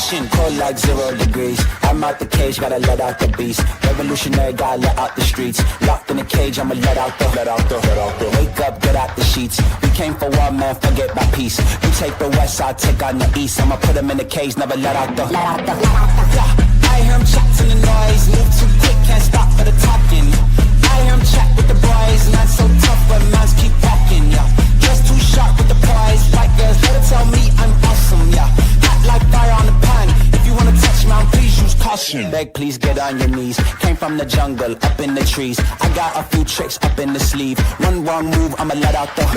caution, cold like 0 degrees. I'm out the cage, gotta let out the beast. Revolutionary, gotta let out the streets. Locked in a cage, I'ma let out the. Wake up, get out the sheets. We came for war, man, forget my peace. You take the west, I'll take on the east. I'ma put them in the cage, never let out the. Yeah, I hear him chat to the noise. Move too quick, can't stop for the talking. I hear him chat with the boys. Not so tough, but mans keep walking, yeah. Just too sharp with the prize. White girls, let her tell me I'm awesome, yeah. Hot like fire on the pan. If you wanna touch me, please use caution. Beg, please get on your knees. Came from the jungle, up in the trees. I got a few tricks up in the sleeve. One wrong move, I'ma let out the.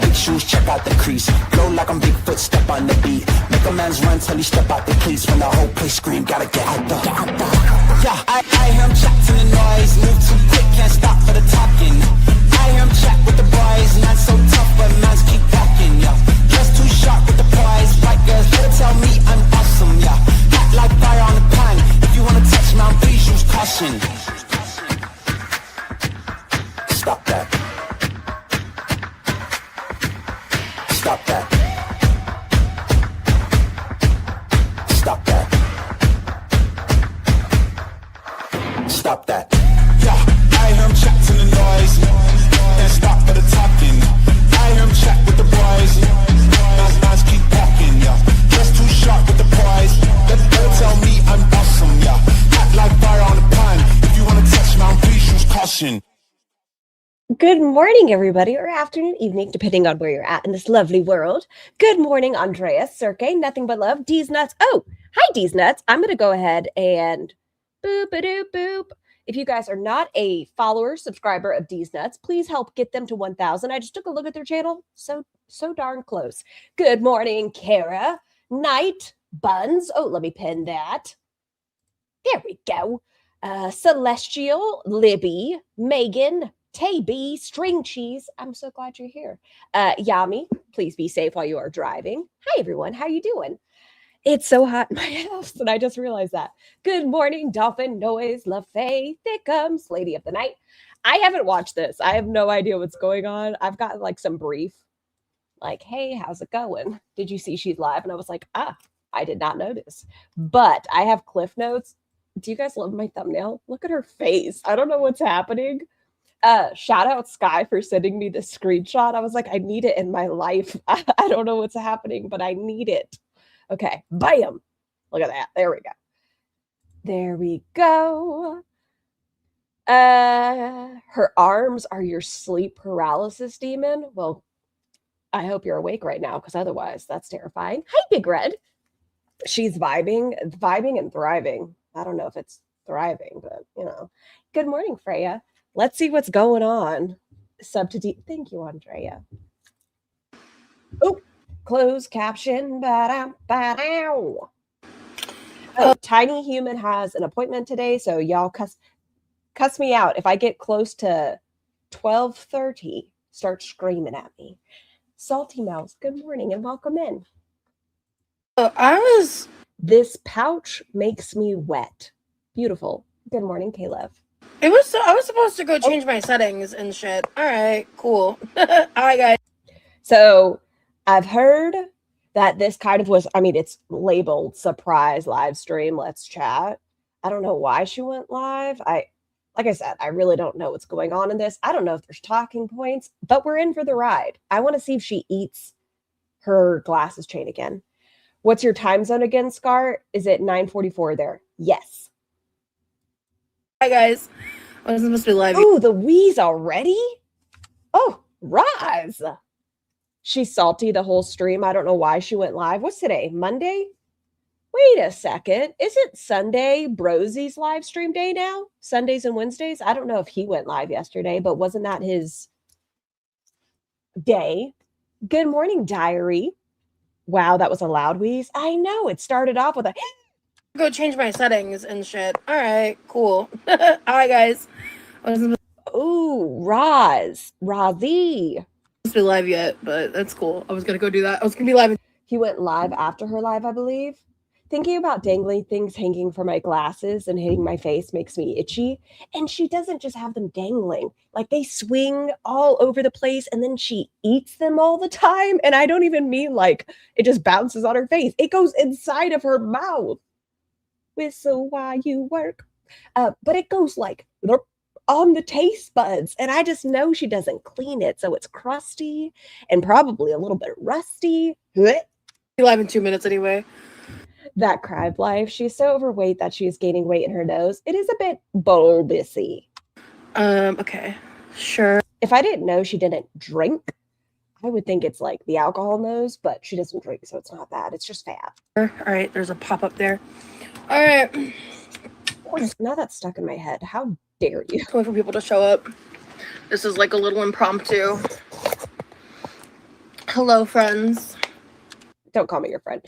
Big shoes, check out the crease. Blow like I'm Bigfoot, step on the beat. Make a man's run till he step out the cleats. When the whole place scream, gotta get out the. Yeah, I hear him chat to the noise. Move too quick, can't stop for the talking. I hear him chat with the boys. Not so tough, but mans keep walking, yeah. Just too sharp with the prize. White girls, let her tell me I'm awesome, yeah. Hot like fire on the pan. If you wanna touch me, please use caution. Stop that. Stop that. Stop that. Stop that. Yeah, I hear him chat to the noise. Can't stop for the talking. I hear him chat with the boys. Nice keep talking, yeah. Just too sharp with the prize. Let her tell me I'm awesome, yeah. Hot like fire on the pan. If you wanna touch me, please use caution. Good morning, everybody, or afternoon, evening, depending on where you're at in this lovely world. Good morning, Andreas, Sergey, nothing but love, D's Nuts. Oh, hi, D's Nuts. I'm going to go ahead and boop-a-doop-boop. If you guys are not a follower, subscriber of D's Nuts, please help get them to 1,000. I just took a look at their channel. So darn close. Good morning, Kara, Night, Buns. Oh, let me pin that. There we go. Celestial, Libby, Megan, Tay-B, String Cheese. I'm so glad you're here. Yami, please be safe while you are driving. Hi, everyone. How you doing? It's so hot in my house, and I just realized that. Good morning, Dolphin Noise, LaFay, Thickums, Lady of the Night. I haven't watched this. I have no idea what's going on. I've got like some brief, like, hey, how's it going? Did you see she's live? And I was like, I did not notice. But I have cliff notes. Do you guys love my thumbnail? Look at her face. I don't know what's happening. Shout out Sky for sending me this screenshot. I was like, I need it in my life. I don't know what's happening, but I need it. Okay, bam. Look at that. There we go. There we go. Her arms are your sleep paralysis demon. Well, I hope you're awake right now, because otherwise that's terrifying. Hi, Big Red. She's vibing and thriving. I don't know if it's thriving, but you know. Good morning, Freya. Let's see what's going on. Sub to D. Thank you, Andrea. Oh, closed caption. Ba-da-ba-dow. Oh, Tiny Human has an appointment today, so y'all cuss me out. If I get close to 12:30, start screaming at me. Salty Mouse, good morning and welcome in. This pouch makes me wet. Beautiful. Good morning, Caleb. I was supposed to go change my settings and shit. All right, cool. All right, guys. So I've heard that this kind of was, I mean, it's labeled surprise live stream. Let's chat. I don't know why she went live. Like I said, I really don't know what's going on in this. I don't know if there's talking points, but we're in for the ride. I want to see if she eats her glasses chain again. What's your time zone again, Scar? Is it 9:44 there? Yes. Hi, guys. I was supposed to be live. Oh, the wheeze already? Oh, Roz. She's salty the whole stream. I don't know why she went live. What's today? Monday? Wait a second. Isn't Sunday Brosie's live stream day now? Sundays and Wednesdays? I don't know if he went live yesterday, but wasn't that his day? Good morning, Diary. Wow, that was a loud wheeze. I know. It started off with a... Go change my settings and shit. All right, cool. All right, guys. Oh, Rosie. Supposed to be live yet, but that's cool. I was gonna go do that. I was gonna be live. He went live after her live, I believe. Thinking about dangling things hanging from my glasses and hitting my face makes me itchy. And she doesn't just have them dangling, like they swing all over the place and then she eats them all the time. And I don't even mean like it just bounces on her face, it goes inside of her mouth. Whistle while you work. But it goes like on the taste buds. And I just know she doesn't clean it. So it's crusty and probably a little bit rusty. Be live in 2 minutes anyway. That crab life. She's so overweight that she is gaining weight in her nose. It is a bit bulbousy. Okay. Sure. If I didn't know she didn't drink, I would think it's like the alcohol nose, but she doesn't drink, so it's not that. It's just fat. All right, there's a pop-up there. All right. Now that's stuck in my head. How dare you? Wait for people to show up. This is like a little impromptu. Hello, friends. Don't call me your friend.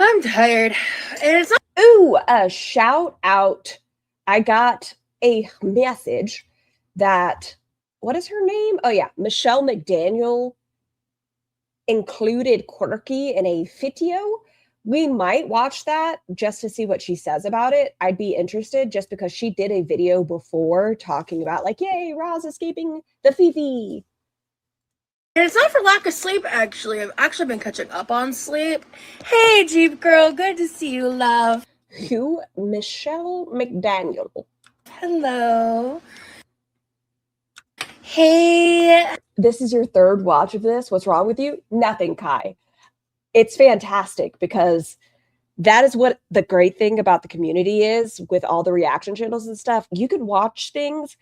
I'm tired. And it's not. Ooh, a shout out. I got a message that, what is her name? Oh, yeah. Michelle McDaniel included Quirky in a video. We might watch that just to see what she says about it. I'd be interested just because she did a video before talking about like, yay, Roz escaping the Fifi. And it's not for lack of sleep, actually. I've actually been catching up on sleep. Hey, Jeep girl. Good to see you, love. Who? Michelle McDaniel. Hello. Hey. This is your third watch of this. What's wrong with you? Nothing, Kai. It's fantastic because that is what the great thing about the community is with all the reaction channels and stuff. You can watch things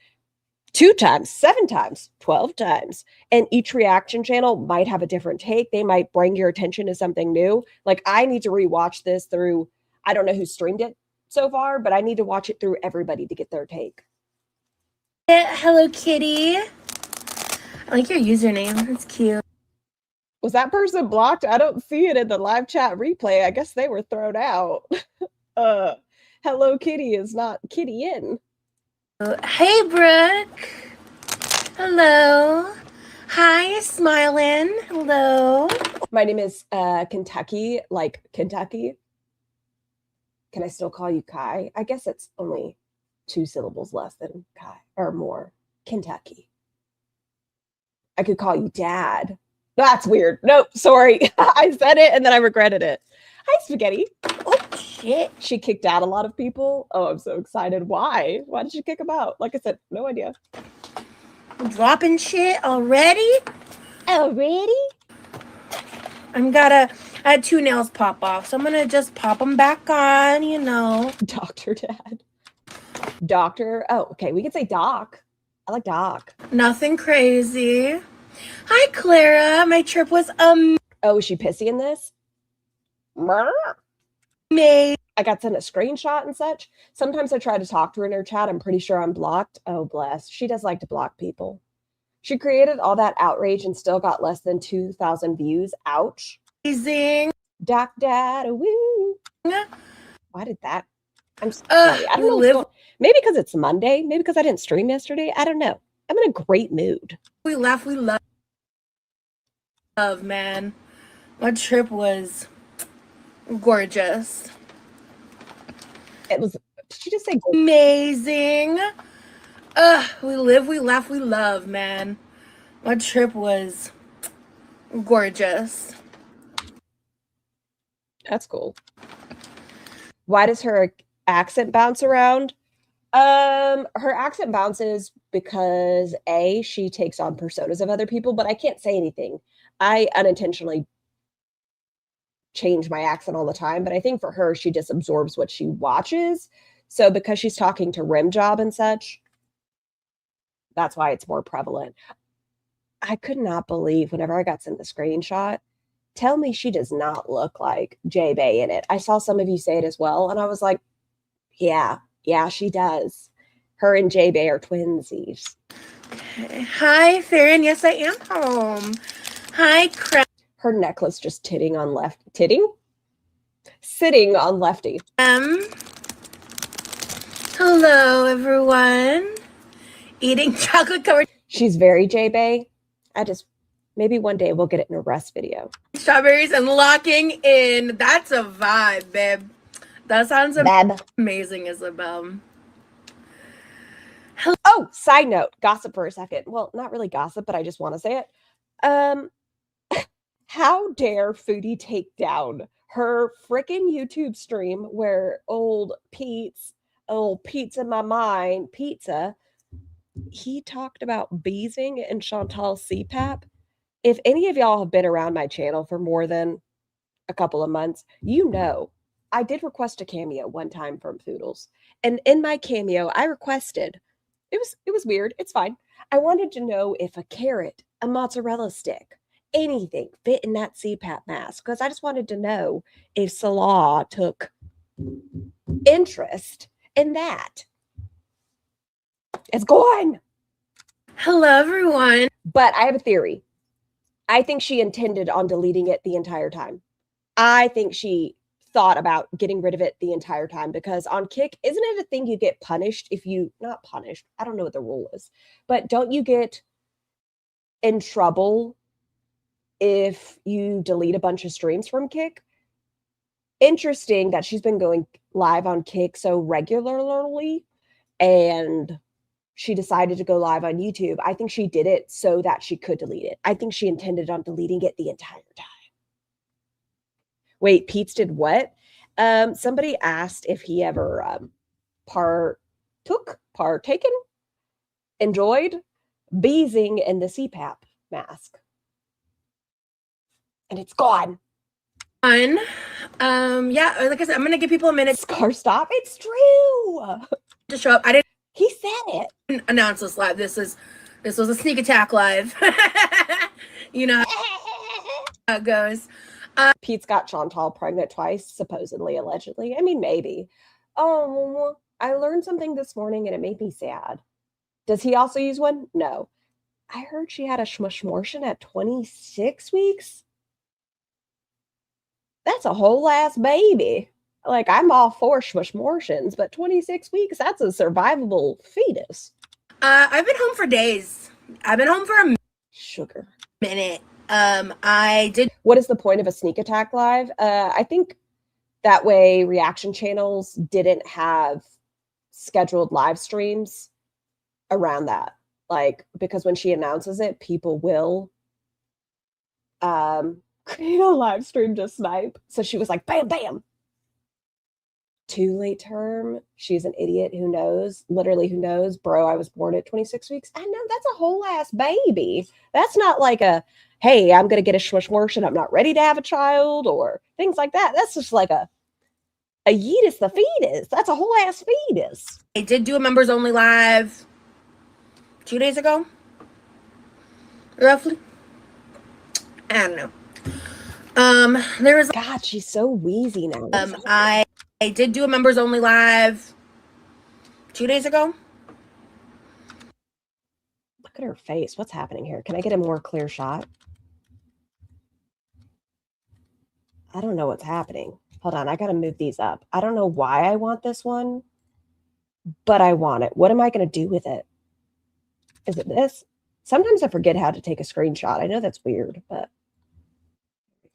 2 times, 7 times, 12 times. And each reaction channel might have a different take. They might bring your attention to something new. Like I need to rewatch this through, I don't know who streamed it so far, but I need to watch it through everybody to get their take. Hello, kitty. I like your username. It's cute. Was that person blocked? I don't see it in the live chat replay. I guess they were thrown out. Hello Kitty is not Kitty in. Hey, Brooke. Hello. Hi, smiling. Hello. My name is Kentucky, like Kentucky. Can I still call you Kai? I guess it's only 2 syllables less than Kai or more. Kentucky. I could call you Dad. That's weird. Nope, sorry. I said it and then I regretted it. Hi, Spaghetti. Oh, shit. She kicked out a lot of people. Oh, I'm so excited. Why? Why did she kick them out? Like I said, no idea. Dropping shit already? Already? I had 2 nails pop off, so I'm gonna just pop them back on, you know. Dr. Dad. Doctor. Oh, okay. We could say Doc. I like Doc. Nothing crazy. Hi, Clara. My trip was Oh, is she pissy in this? amazing. I got sent a screenshot and such. Sometimes I try to talk to her in her chat. I'm pretty sure I'm blocked. Oh, bless. She does like to block people. She created all that outrage and still got less than 2,000 views. Ouch. Doc Dad. Woo. Why did that? I'm sorry. I don't know. Maybe because it's Monday. Maybe because I didn't stream yesterday. I don't know. I'm in a great mood. We laugh. We love, man. My trip was gorgeous. It was. Did you just say amazing? We live, we laugh, we love, man. My trip was gorgeous. That's cool. Why does her accent bounce around? Her accent bounces because A, she takes on personas of other people, but I can't say anything. I unintentionally change my accent all the time, but I think for her, she just absorbs what she watches. So because she's talking to Rim Job and such, that's why it's more prevalent. I could not believe whenever I got sent the screenshot, tell me she does not look like J Bay in it. I saw some of you say it as well, and I was like, yeah, she does. Her and J Bay are twinsies. Okay. Hi, Farron. Yes, I am home. Hi, Crap. Her necklace just sitting on Lefty. Hello, everyone. Eating chocolate covered. She's very J Bay. I just Maybe one day we'll get it in a rest video. Strawberries and locking in. That's a vibe, babe. That sounds amazing, Isabel. Oh, side note, gossip for a second. Well, not really gossip, but I just want to say it. How dare Foodie take down her freaking YouTube stream where old Pizza in my mind, Pizza, he talked about beezing and Chantal CPAP. If any of y'all have been around my channel for more than a couple of months, you know I did request a cameo one time from Foodles. And in my cameo, I requested, it was weird, it's fine. I wanted to know if a carrot, a mozzarella stick, anything fit in that CPAP mask, because I just wanted to know if Salah took interest in that. It's gone. Hello, everyone. But I have a theory. I think she intended on deleting it the entire time. I think she thought about getting rid of it the entire time, because on Kick, isn't it a thing you get punished if you, not punished, I don't know what the rule is, but don't you get in trouble if you delete a bunch of streams from Kick? Interesting that she's been going live on Kick so regularly, and she decided to go live on YouTube. I think she did it so that she could delete it. I think she intended on deleting it the entire time. Wait, Pete's did what? Somebody asked if he ever partaken, enjoyed beezing in the CPAP mask. And it's gone. Yeah, like I said, I'm gonna give people a minute. Scar, stop. It's true. To show up. I didn't. He said it. Announce this live. This was a sneak attack live. You know how it goes. Pete's got Chantal pregnant twice, supposedly, allegedly. I mean, maybe. Oh, I learned something this morning and it made me sad. Does he also use one? No. I heard she had a schmushmortion at 26 weeks. That's a whole ass baby. Like, I'm all for schmushmortions, but 26 weeks, that's a survivable fetus. I've been home for days. I've been home for a sugar minute. I did. What is the point of a sneak attack live? I think that way reaction channels didn't have scheduled live streams around that. Like, because when she announces it, people will create a live stream to snipe. So she was like, bam, bam. Too late term. She's an idiot who knows, literally who knows, bro, I was born at 26 weeks. I know, that's a whole ass baby. That's not like a, hey, I'm going to get a schmushmortion, I'm not ready to have a child, or things like that. That's just like a yeetus the fetus. That's a whole ass fetus. I did do a members only live 2 days ago, roughly. I don't know. There was, God, she's so wheezy now. I did do a members only live 2 days ago. Look at her face. What's happening here? Can I get a more clear shot? I don't know what's happening. Hold on. I got to move these up. I don't know why I want this one, but I want it. What am I going to do with it? Is it this? Sometimes I forget how to take a screenshot. I know that's weird, but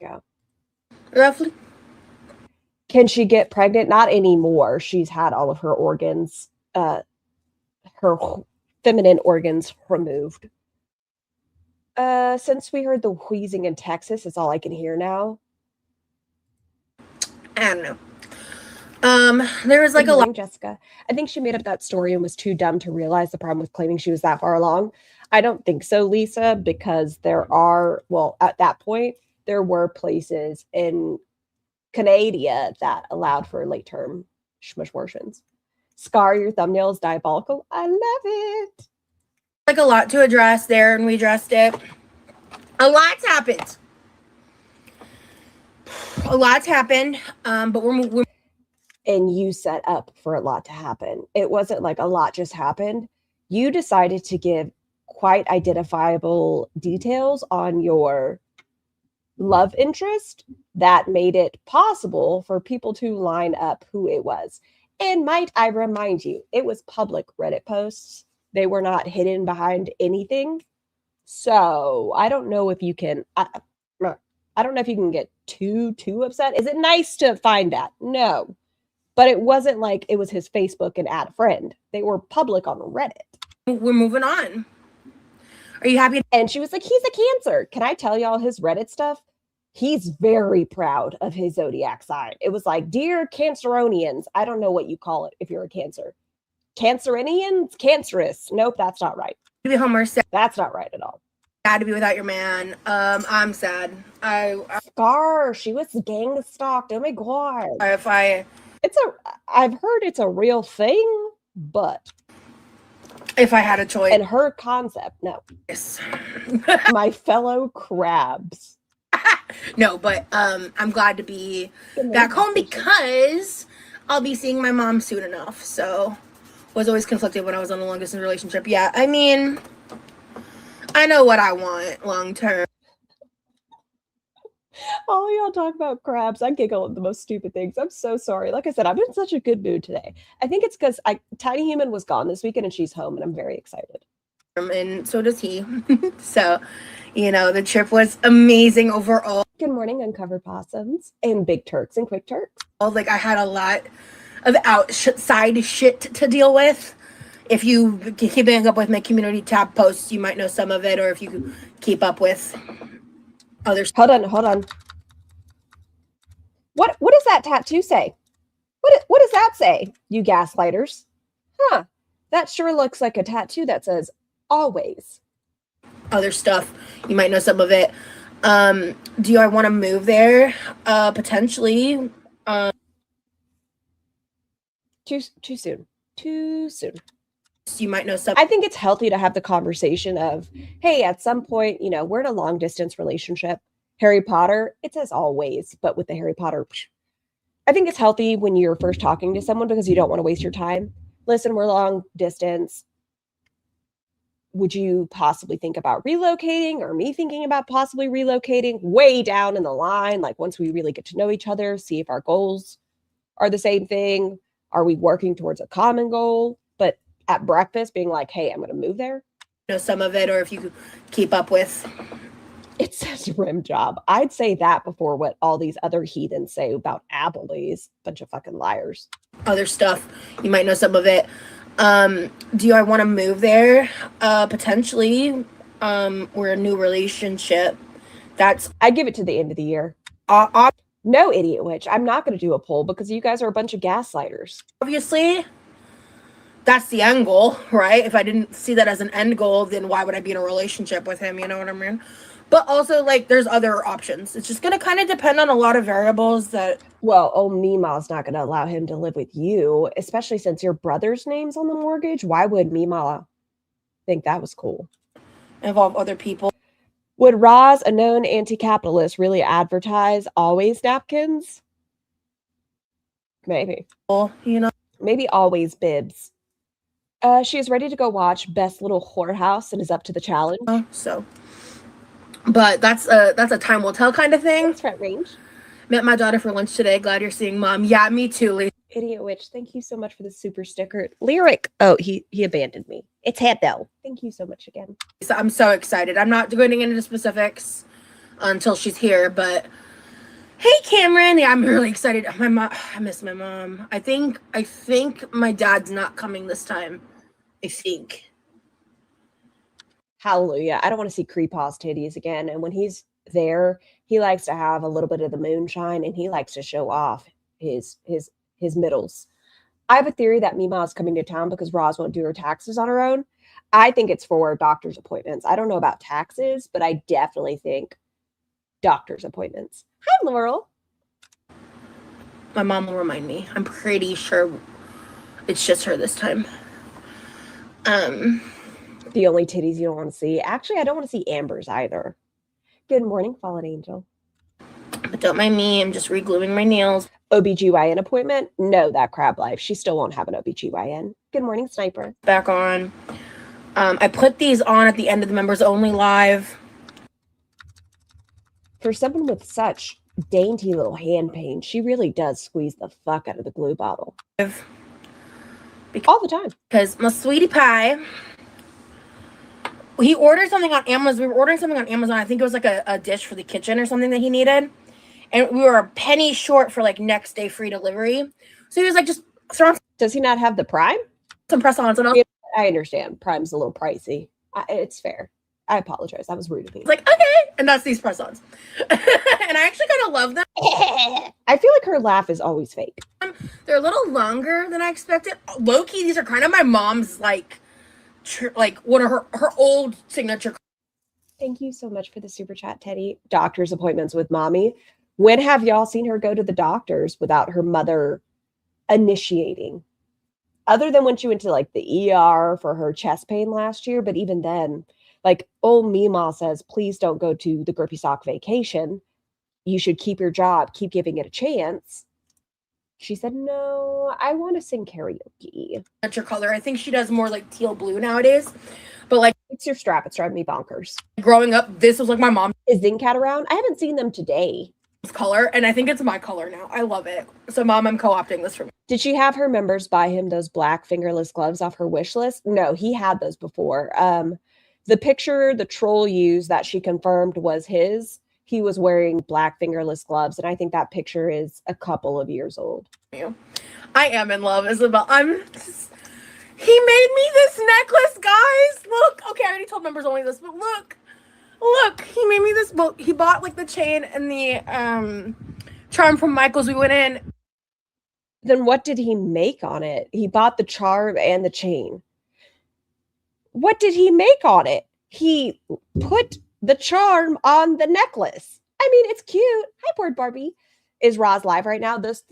there we go. Roughly. Can she get pregnant? Not anymore. She's had all of her organs, her feminine organs removed. Since we heard the wheezing in Texas, it's all I can hear now. I don't know. There was like a lot. Jessica, I think she made up that story and was too dumb to realize the problem with claiming she was that far along. I don't think so, Lisa, because there are, well, at that point, there were places in Canada that allowed for late term schmushmortions. Scar, your thumbnail is diabolical. I love it. Like a lot to address there, and we addressed it. A lot's happened. A lot's happened, but we're and you set up for a lot to happen. It wasn't like a lot just happened. You decided to give quite identifiable details on your love interest that made it possible for people to line up who it was. And might I remind you, it was public Reddit posts. They were not hidden behind anything. So I don't know if you can. I don't know if you can get too upset. Is it nice to find that? No, but it wasn't like it was his Facebook and add a friend. They were public on Reddit. We're moving on. Are you happy? And she was like, he's a Cancer. Can I tell y'all his Reddit stuff? He's very proud of his zodiac sign. It was like, dear Canceronians. I don't know what you call it if you're a Cancer. Cancerinians? Cancerous. Nope, that's not right. To be Homer, sad That's not right at all. to be without your man. I'm sad. Scar, she was gang stalked. Oh my god. I've heard it's a real thing, but if I had a choice. and her concept, no. Yes. My fellow crabs. No, but I'm glad to be back home because I'll be seeing my mom soon enough. So was always conflicted when I was on a long distance relationship. Yeah, I mean, I know what I want long term. All y'all talk about crabs. I giggle at the most stupid things. I'm so sorry. Like I said, I'm in such a good mood today. I think it's because Tiny Human was gone this weekend and she's home, and I'm very excited. And so does he. So, the trip was amazing overall. Good morning, Uncovered Possums and Big Turks and Quick Turks. Like, I had a lot of outside shit to deal with. If you keeping up with my community tab posts, you might know some of it, or if you keep up with other stuff. Hold on. What does that tattoo say? What does that say, you gaslighters? Huh. That sure looks like a tattoo that says always. Other stuff. You might know some of it. Do I want to move there? Potentially. Too soon. Too soon. You might know some. I think it's healthy to have the conversation of, hey, at some point, we're in a long distance relationship. Harry Potter, it says always, but with the Harry Potter, I think it's healthy when you're first talking to someone because you don't want to waste your time. Listen, we're long distance. Would you possibly think about relocating, or me thinking about possibly relocating way down in the line? Like once we really get to know each other, see if our goals are the same thing. Are we working towards a common goal? But at breakfast being like, hey, I'm going to move there. Know some of it, or if you keep up with. It says rim job. I'd say that before what all these other heathens say about Applebee's. Bunch of fucking liars. Other stuff. You might know some of it. Do I want to move there? Potentially. We're a new relationship. I give it to the end of the year. No, Idiot Witch. I'm not going to do a poll because you guys are a bunch of gaslighters. Obviously, that's the end goal, right? If I didn't see that as an end goal, then why would I be in a relationship with him? You know what I mean? But also, there's other options. It's just going to kind of depend on a lot of variables that... Well, old Meemaw's not going to allow him to live with you, especially since your brother's name's on the mortgage. Why would Meemaw think that was cool? Involve other people. Would Roz, a known anti-capitalist, really advertise always napkins? Maybe. Maybe always bibs. She is ready to go watch Best Little Whorehouse and is up to the challenge. But that's a time will tell kind of thing. That's front range. Met my daughter for lunch today. Glad you're seeing Mom. Yeah, me too, Lisa. Idiot Witch, thank you so much for the super sticker. Lyric. Oh, he abandoned me. It's him though. Thank you so much again. So I'm so excited. I'm not going into specifics until she's here, but hey, Cameron. Yeah, I'm really excited. My mom. I miss my mom. I think my dad's not coming this time. I think. Hallelujah. I don't want to see Creepaw's titties again. And when he's there, he likes to have a little bit of the moonshine and he likes to show off his middles. I have a theory that Meemaw is coming to town because Roz won't do her taxes on her own. I think it's for doctor's appointments. I don't know about taxes, but I definitely think doctor's appointments. Hi, Laurel. My mom will remind me. I'm pretty sure it's just her this time. The only titties you don't want to see. Actually, I don't want to see Amber's either. Good morning, Fallen Angel. But don't mind me. I'm just re-gluing my nails. OBGYN appointment? No, that crab life. She still won't have an OBGYN. Good morning, Sniper. Back on. I put these on at the end of the members only live. For someone with such dainty little hand pain, she really does squeeze the fuck out of the glue bottle. All the time. Because my sweetie pie he ordered something on Amazon. We were ordering something on Amazon. I think it was like a dish for the kitchen or something that he needed. And we were a penny short for like next day free delivery. So he was like, just throw Does he not have the Prime? some press-ons and all. I understand. Prime's a little pricey. It's fair. I apologize. That was rude of me. Like, okay. And that's these press-ons. And I actually kind of love them. I feel like her laugh is always fake. They're a little longer than I expected. Low-key, these are kind of my mom's, like one of her old signature. Thank you so much for the super chat, Teddy. Doctor's appointments with mommy. When have y'all seen her go to the doctors without her mother initiating? Other than when she went to like the ER for her chest pain last year. But even then, like old Mima says, please don't go to the Grippy Sock vacation. You should keep your job, keep giving it a chance. She said, no, I want to sing karaoke. Signature color. I think she does more like teal blue nowadays. But like, It's your strap. It's driving me bonkers. growing up, this was like my mom's Is Zingcat around? I haven't seen them today. color, and I think it's my color now. I love it. So Mom, I'm co-opting this for me. Did she have her members buy him those black fingerless gloves off her wish list? No, he had those before. The picture the troll used that she confirmed was his. He was wearing black fingerless gloves, and I think that picture is a couple of years old. I am in love, Isabel. He made me this necklace, guys. Look. Okay, I already told members only this, but look. Look, he made me this. Well, he bought like the chain and the charm from Michael's. We went in. Then what did he make on it? He bought the charm and the chain. What did he make on it? He put the charm on the necklace. I mean, it's cute. Hi, Board Barbie. Is Roz live right now? This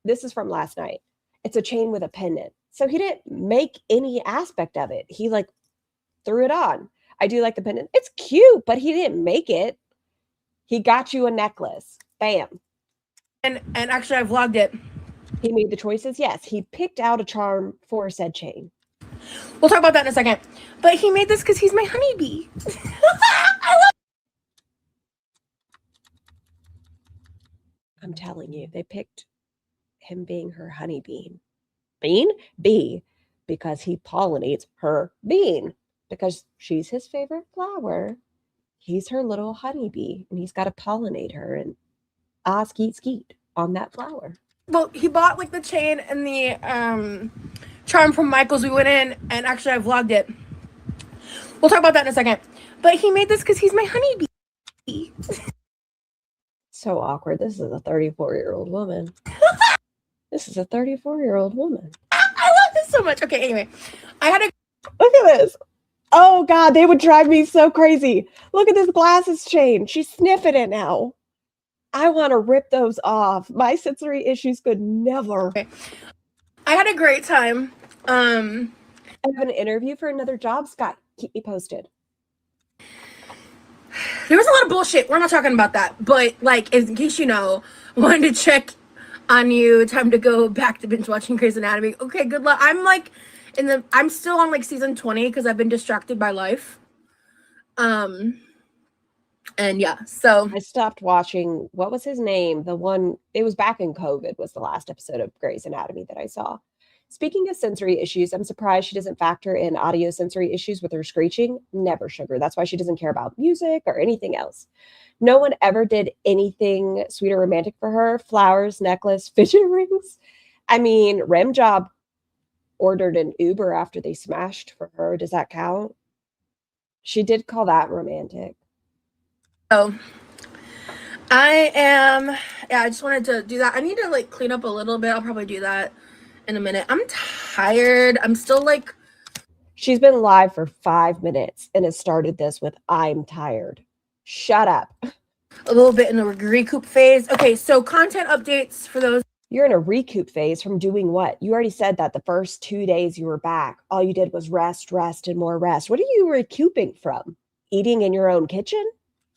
is from last night. It's a chain with a pendant. So he didn't make any aspect of it. He like threw it on. I do like the pendant. It's cute, but he didn't make it. He got you a necklace. Bam. And actually, I vlogged it. He made the choices. Yes, he picked out a charm for said chain. We'll talk about that in a second. But he made this because he's my honeybee. I'm telling you, they picked him being her honeybee. Bean? Bee. Because he pollinates her bean. Because she's his favorite flower. He's her little honeybee. And he's got to pollinate her and skeet skeet on that flower. Well, he bought like the chain and the charm from Michael's. We went in, and actually, I vlogged it. We'll talk about that in a second. But he made this because he's my honeybee. So awkward. This is a 34-year-old woman. This is a 34-year-old woman. I love this so much. Okay, anyway. I had a... Look at this. Oh, God. They would drive me so crazy. Look at this glasses chain. She's sniffing it now. I want to rip those off. My sensory issues could never. Okay. I had a great time. I have an interview for another job, Scott. Keep me posted. There was a lot of bullshit. We're not talking about that. But, like, in case you know, wanted to check on you. Time to go back to binge watching Grey's Anatomy. Okay, good luck. I'm still on, like, season 20 because I've been distracted by life. And yeah, so I stopped watching. What was his name? The one, it was back in COVID, was the last episode of Grey's Anatomy that I saw. Speaking of sensory issues, I'm surprised she doesn't factor in audio sensory issues with her screeching. Never, sugar. That's why she doesn't care about music or anything else. No one ever did anything sweet or romantic for her. Flowers, necklace, fidget rings. I mean, Rem Job ordered an Uber after they smashed for her. Does that count? She did call that romantic. So I just wanted to do that. I need to like clean up a little bit. I'll probably do that in a minute. I'm tired. I'm still like... She's been live for 5 minutes and has started this with, I'm tired. Shut up. A little bit in the recoup phase. Okay, so content updates for those. You're in a recoup phase from doing what? You already said that the first 2 days you were back, all you did was rest, and more rest. What are you recouping from? Eating in your own kitchen?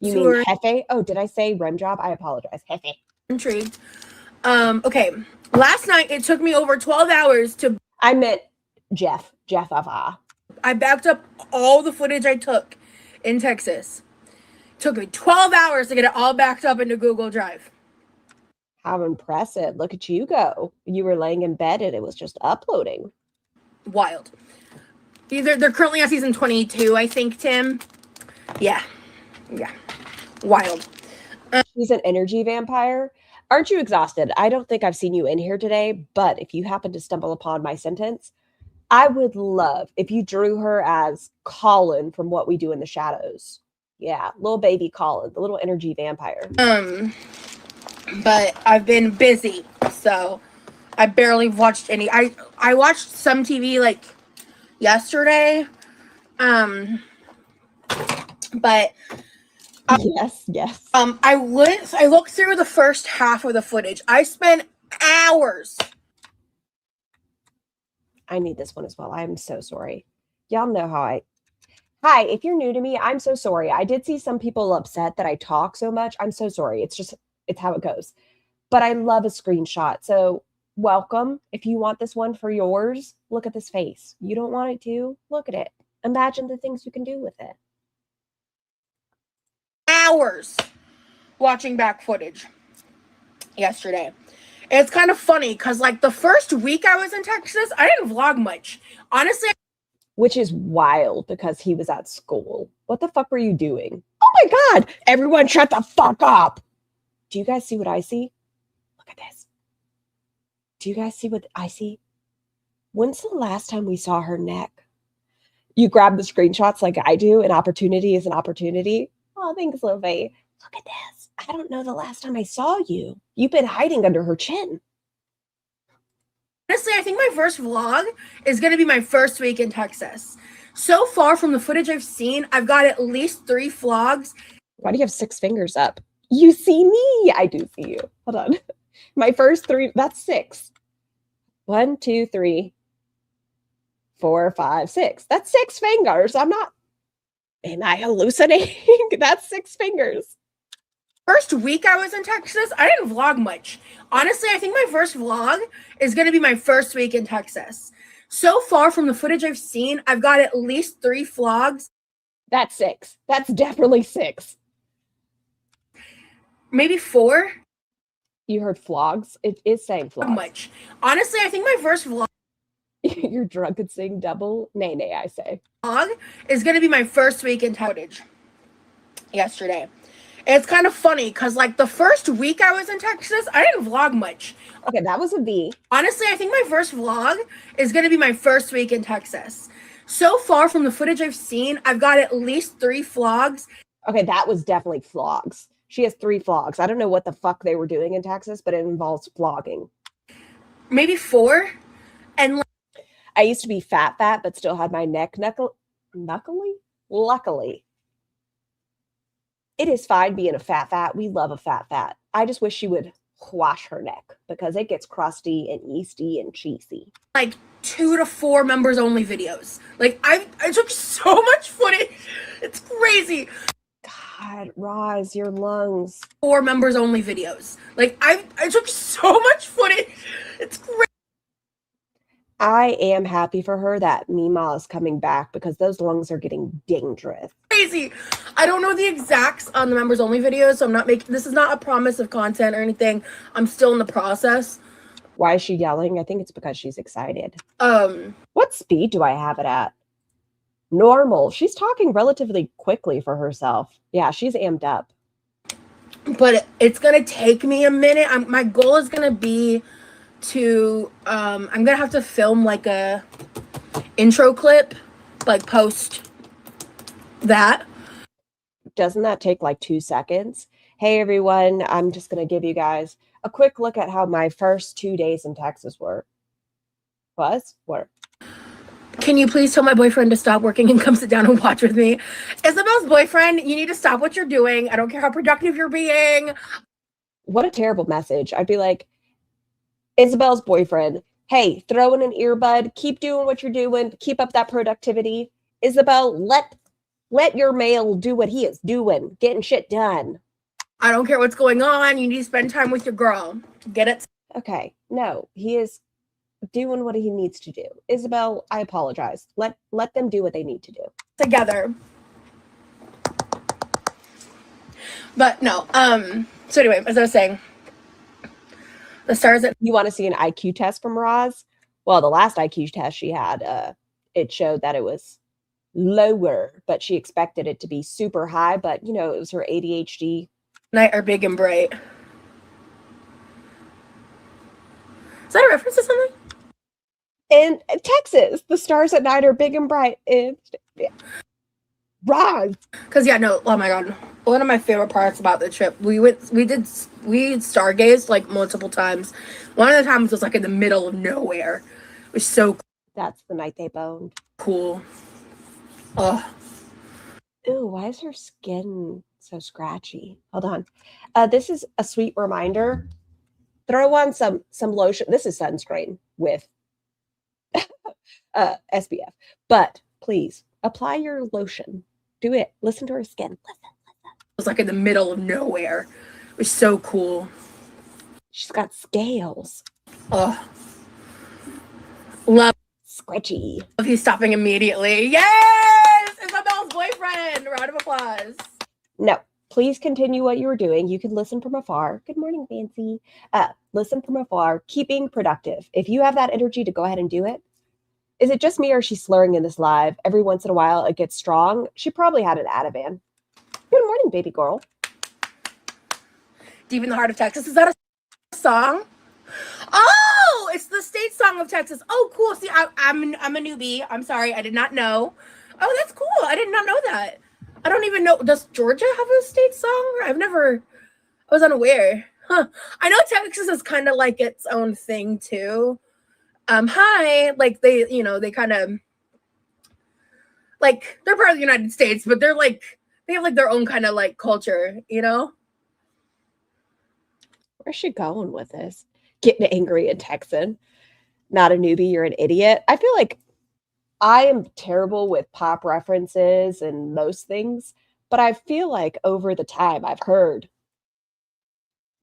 You mean Hefe? Oh, did I say Rem Job? I apologize. Hefe. Intrigued. Okay. Last night, it took me over 12 hours to... I meant Jeff. Jeff of Ah. I backed up all the footage I took in Texas. Took me 12 hours to get it all backed up into Google Drive. How impressive. Look at you go. You were laying in bed and it was just uploading. Wild. They're currently on season 22, I think, Tim. Yeah. Wild. She's an energy vampire. Aren't you exhausted? I don't think I've seen you in here today, but if you happen to stumble upon my sentence, I would love if you drew her as Colin from What We Do in the Shadows. Yeah, little baby Colin, the little energy vampire. But I've been busy, so I barely watched any. I watched some TV like yesterday. But yes. I looked through the first half of the footage. I spent hours. I need this one as well. I'm so sorry. Y'all know how Hi, if you're new to me, I'm so sorry. I did see some people upset that I talk so much. I'm so sorry. It's how it goes. But I love a screenshot. So welcome. If you want this one for yours, look at this face. You don't want it to? Look at it. Imagine the things you can do with it. Hours watching back footage yesterday. It's kind of funny because like the first week I was in Texas, I didn't vlog much. Honestly. Which is wild because he was at school. What the fuck were you doing? Oh my God. Everyone shut the fuck up. Do you guys see what I see? Look at this. Do you guys see what I see? When's the last time we saw her neck? You grab the screenshots like I do. An opportunity is an opportunity. Oh, thanks, Lovey. Look at this. I don't know the last time I saw you. You've been hiding under her chin. Honestly, I think my first vlog is going to be my first week in Texas. So far from the footage I've seen, I've got at least 3 vlogs. Why do you have 6 fingers up? You see me. I do see you. Hold on. My first 3, that's 6. 1, 2, 3, 4, 5, 6. That's 6 fingers. Am I hallucinating? That's 6 fingers. First week I was in Texas, I didn't vlog much. Honestly, I think my first vlog is going to be my first week in Texas. So far from the footage I've seen, I've got at least 3 vlogs. That's 6. That's definitely 6. Maybe 4. You heard vlogs? It is saying vlogs. Much. Honestly, I think my first vlog. You're drunk and saying double? Nay, I say. Vlog is going to be my first week in footage yesterday. It's kind of funny because like the first week I was in Texas, I didn't vlog much. Okay, that was a V. Honestly, I think my first vlog is going to be my first week in Texas. So far from the footage I've seen, I've got at least 3 vlogs. Okay, that was definitely vlogs. She has 3 vlogs. I don't know what the fuck they were doing in Texas, but it involves vlogging. Maybe 4. And I used to be fat, but still had my neck knuckly. Luckily. It is fine being a fat. We love a fat. I just wish she would wash her neck because it gets crusty and yeasty and cheesy. Like 2 to 4 members only videos. Like I took so much footage. It's crazy. God, Roz, your lungs. 4 members only videos. Like I took so much footage. It's crazy. I am happy for her that Mima is coming back because those lungs are getting dangerous. Crazy. I don't know the exacts on the members only videos, so I'm not making this is not a promise of content or anything. I'm still in the process. Why is she yelling? I think it's because she's excited. What speed do I have it at? Normal. She's talking relatively quickly for herself. Yeah, she's amped up. But it's gonna take me a minute. My goal is gonna be to I'm gonna have to film like a intro clip, like post that. Doesn't that take like 2 seconds? Hey everyone, I'm just gonna give you guys a quick look at how my first 2 days in Texas were. Can you please tell my boyfriend to stop working and come sit down and watch with me? Isabel's boyfriend, you need to stop what you're doing. I don't care how productive you're being. What a terrible message. I'd be like, Isabel's boyfriend, hey, throw in an earbud, keep doing what you're doing, keep up that productivity. Isabel, let your male do what he is doing, getting shit done. I don't care what's going on. You need to spend time with your girl. Get it? Okay, no, he is doing what he needs to do. Isabel, I apologize. Let them do what they need to do. Together. But no, so anyway, as I was saying, the stars that you want to see an IQ test from Roz? Well, the last IQ test she had, it showed that it was lower, but she expected it to be super high. But, you know, it was her ADHD. Night are big and bright. Is that a reference to something? In Texas, the stars at night are big and bright. Rise. Because yeah, no, oh my god, one of my favorite parts about the trip, we stargazed like multiple times. One of the times was like in the middle of nowhere. It was so cool. That's the night they boned. Cool. Oh, Ooh, why is her skin so scratchy? Hold on. This is a sweet reminder. Throw on some lotion. This is sunscreen with SPF. But please apply your lotion. Do it. Listen to her skin. Listen. it was like in the middle of nowhere. It was so cool. She's got scales. Oh, love Scratchy. you stopping immediately. Yes, Isabel's boyfriend. Round of applause. No, please continue what you were doing. You can listen from afar. Good morning, Fancy. Listen from afar, keeping productive. If you have that energy to go ahead and do it. Is it just me or is she slurring in this live? Every once in a while it gets strong. She probably had an Ativan. Good morning, baby girl. Deep in the Heart of Texas. Is that a song? Oh, it's the state song of Texas. Oh, cool. See, I'm a newbie. I'm sorry. I did not know. Oh, that's cool. I did not know that. I don't even know. Does Georgia have a state song? I was unaware. Huh. I know Texas is kind of like its own thing too. Hi, like they kind of like they're part of the United States, but they're like they have like their own kind of like culture, you know? Where's she going with this? Getting angry at Texan. Not a newbie, you're an idiot. I feel like I am terrible with pop references and most things, but I feel like over the time I've heard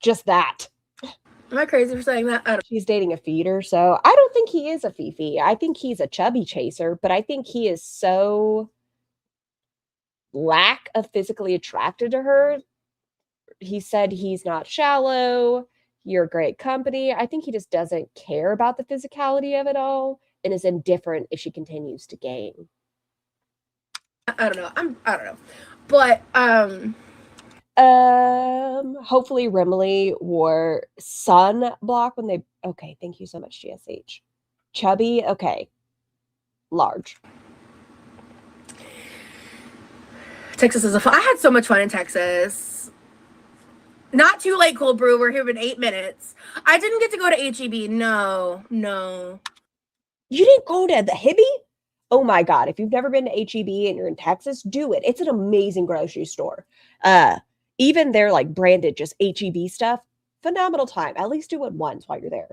just that. Am I crazy for saying that? I don't She's dating a feeder, so I don't think he is a Fifi. I think he's a chubby chaser, but I think he is so lack of physically attracted to her. He said he's not shallow. You're great company. I think he just doesn't care about the physicality of it all and is indifferent if she continues to gain. I don't know. I don't know. But hopefully Rimley wore sunblock when they okay, thank you so much, GSH. Chubby, okay. Large. Texas is I had so much fun in Texas. Not too late, cold brew. We're here in 8 minutes. I didn't get to go to HEB. No. You didn't go to the Hibby? Oh my God. If you've never been to HEB and you're in Texas, do it. It's an amazing grocery store. Even their like branded just HEB stuff, phenomenal time. At least do it once while you're there.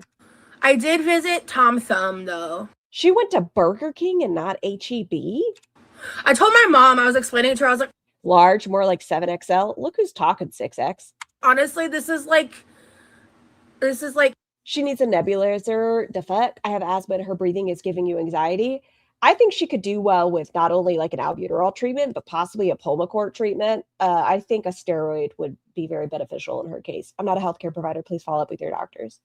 I did visit Tom Thumb though. She went to Burger King and not HEB? I told my mom, I was explaining to her, I was like, large, more like 7XL. Look who's talking 6X. honestly, this is like she needs a nebulizer. The fuck? I have asthma and her breathing is giving you anxiety. I think she could do well with not only like an albuterol treatment, but possibly a Pulmicort treatment. I think a steroid would be very beneficial in her case. I'm not a healthcare provider. Please follow up with your doctors.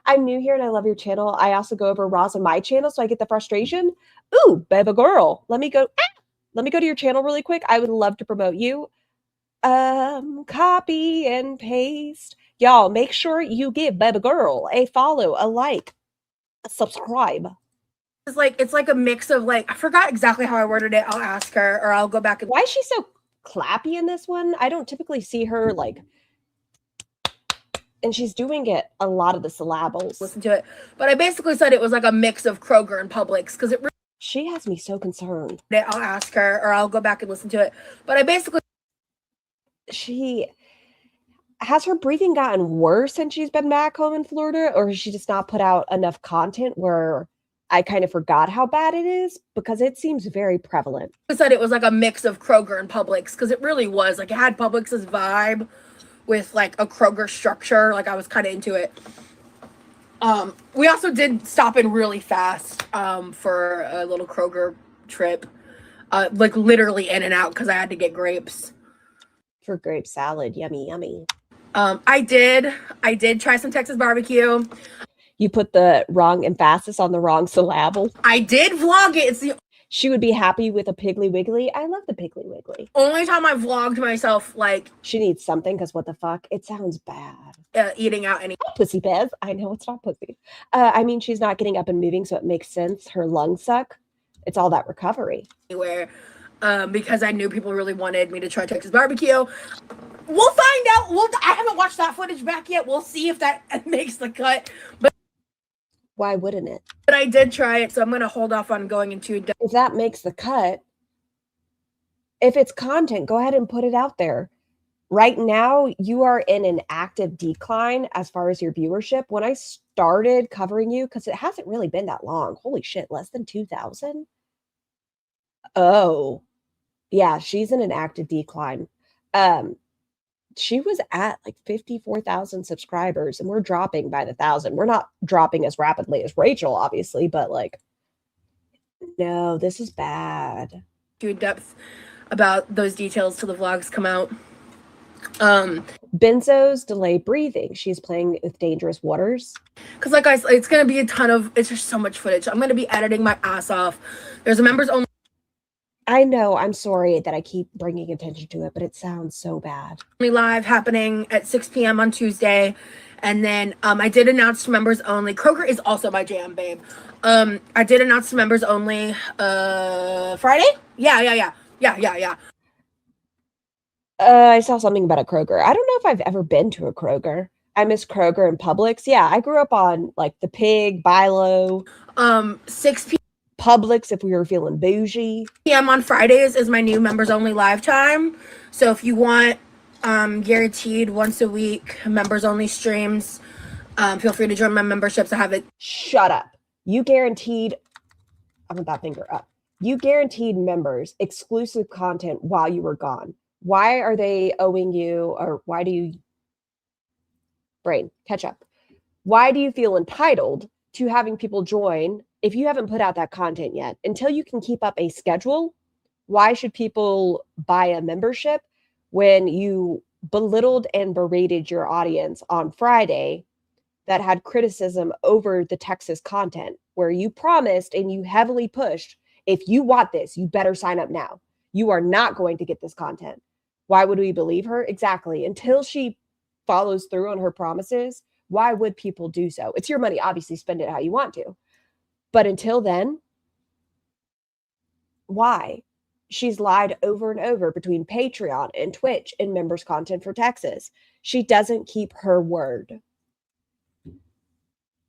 I'm new here and I love your channel. I also go over Roz on my channel, so I get the frustration. Ooh, baby girl. Let me go to your channel really quick. I would love to promote you. Copy and paste. Y'all, make sure you give baby girl a follow, a like, a subscribe. it's like a mix of like, I forgot exactly how I worded it. I'll ask her or I'll go back and why is she so clappy in this one? I don't typically see her like, and she's doing it a lot of the syllables. Listen to it. But I basically said it was like a mix of Kroger and Publix because it really, she has me so concerned. I'll ask her or I'll go back and listen to it. But I basically has her breathing gotten worse since she's been back home in Florida, or has she just not put out enough content where I kind of forgot how bad it is? Because it seems very prevalent. I said it was like a mix of Kroger and Publix because it really was like it had Publix's vibe with like a Kroger structure. Like I was kind of into it. We also did stop in really fast for a little Kroger trip, like literally in and out because I had to get grapes. For grape salad, yummy, yummy. I did try some Texas barbecue. You put the wrong emphasis on the wrong syllable. I did vlog it. She would be happy with a Piggly Wiggly. I love the Piggly Wiggly. Only time I vlogged myself like She needs something because what the fuck? It sounds bad. Eating out any Pussy Bez. I know it's not pussy. I mean, she's not getting up and moving, so it makes sense. Her lungs suck. It's all that recovery. anywhere because I knew people really wanted me to try Texas barbecue. We'll find out. I haven't watched that footage back yet. We'll see if that makes the cut. But why wouldn't it? But I did try it, so I'm going to hold off on going into depth. If that makes the cut, if it's content, go ahead and put it out there. Right now, you are in an active decline as far as your viewership. When I started covering you, because it hasn't really been that long. Holy shit, less than 2,000? Oh, yeah, she's in an active decline. She was at like 54,000 subscribers, and we're dropping by the 1,000. We're not dropping as rapidly as Rachel, obviously, but like, no, this is bad. To depth about those details till the vlogs come out. Benzo's delay breathing. She's playing with dangerous waters. Because like guys, it's gonna be it's just so much footage. I'm gonna be editing my ass off. There's a members only. I know, I'm sorry that I keep bringing attention to it, but it sounds so bad. Live happening at 6 p.m. on Tuesday. And then I did announce to members only. Kroger is also my jam, babe. I did announce to members only Friday? Yeah. I saw something about a Kroger. I don't know if I've ever been to a Kroger. I miss Kroger and Publix. Yeah, I grew up on like the Pig, Bilo. 6 p.m. Publix if we were feeling bougie. p.m. on Fridays is my new members only live time. So if you want guaranteed once a week members only streams, feel free to join my memberships. I have it. Shut up. You guaranteed, I'm with that finger up. You guaranteed members exclusive content while you were gone. Why are they owing you, or why do you, brain, catch up. Why do you feel entitled to having people join if you haven't put out that content yet? Until you can keep up a schedule, why should people buy a membership when you belittled and berated your audience on Friday that had criticism over the Texas content, where you promised and you heavily pushed, if you want this, you better sign up now. You are not going to get this content. Why would we believe her? Exactly. Until she follows through on her promises, why would people do so? It's your money. Obviously, spend it how you want to. But until then, why? She's lied over and over between Patreon and Twitch and members content for Texas. She doesn't keep her word.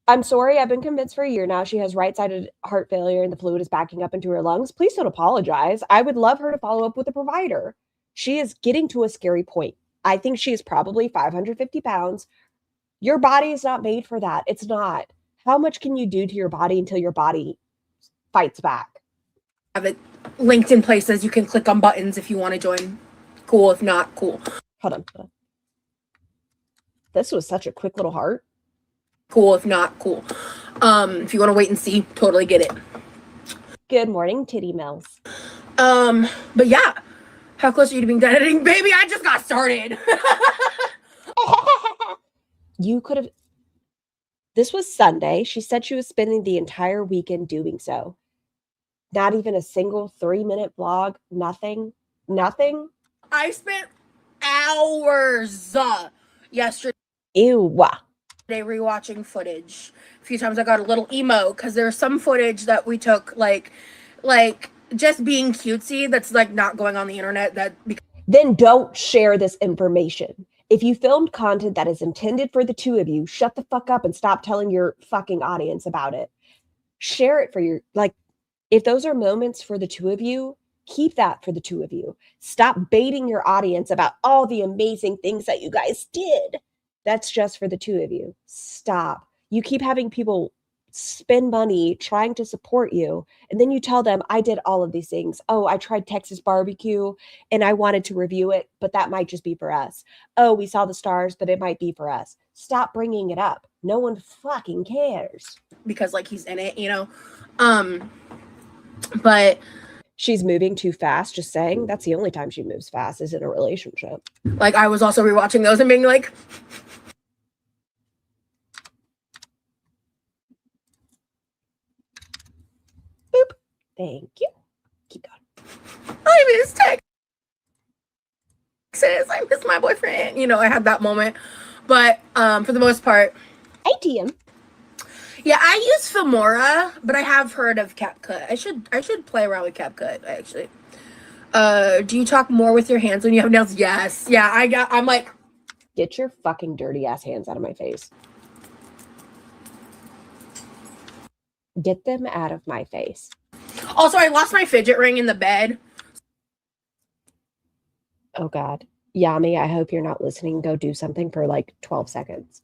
I'm sorry, I've been convinced for a year now she has right-sided heart failure and the fluid is backing up into her lungs. Please don't apologize. I would love her to follow up with a provider. She is getting to a scary point. I think she is probably 550 pounds. Your body is not made for that. It's not. How much can you do to your body until your body fights back? Have it linked in places. You can click on buttons if you want to join. Cool. If not, cool. Hold on. This was such a quick little heart. Cool. If not, cool. If you want to wait and see, totally get it. Good morning, Titty Mills. But yeah, how close are you to being done editing? Baby, I just got started. You could have. This was Sunday. She said she was spending the entire weekend doing so. Not even a single 3-minute vlog. Nothing. I spent hours yesterday. Ew. Rewatching footage. A few times I got a little emo because there's some footage that we took like just being cutesy that's like not going on the internet. Then don't share this information. If you filmed content that is intended for the two of you, shut the fuck up and stop telling your fucking audience about it. Share it for your, if those are moments for the two of you, keep that for the two of you. Stop baiting your audience about all the amazing things that you guys did. That's just for the two of you. Stop. You keep having people spend money trying to support you, and then you tell them, I did all of these things. Oh, I tried Texas barbecue and I wanted to review it, but that might just be for us. Oh, we saw the stars, but it might be for us. Stop bringing it up. No one fucking cares. Because he's in it, but she's moving too fast. Just saying, that's the only time she moves fast is in a relationship. I was also rewatching those and being like, boop. Thank you. miss Texas. I miss my boyfriend. You know, I had that moment. But for the most part, ATM. Yeah, I use Filmora, but I have heard of CapCut. I should play around with CapCut, actually. Do you talk more with your hands when you have nails? Yes. Yeah, I'm like, get your fucking dirty ass hands out of my face. Get them out of my face. Also, I lost my fidget ring in the bed. Oh God. Yami, I hope you're not listening. Go do something for like 12 seconds.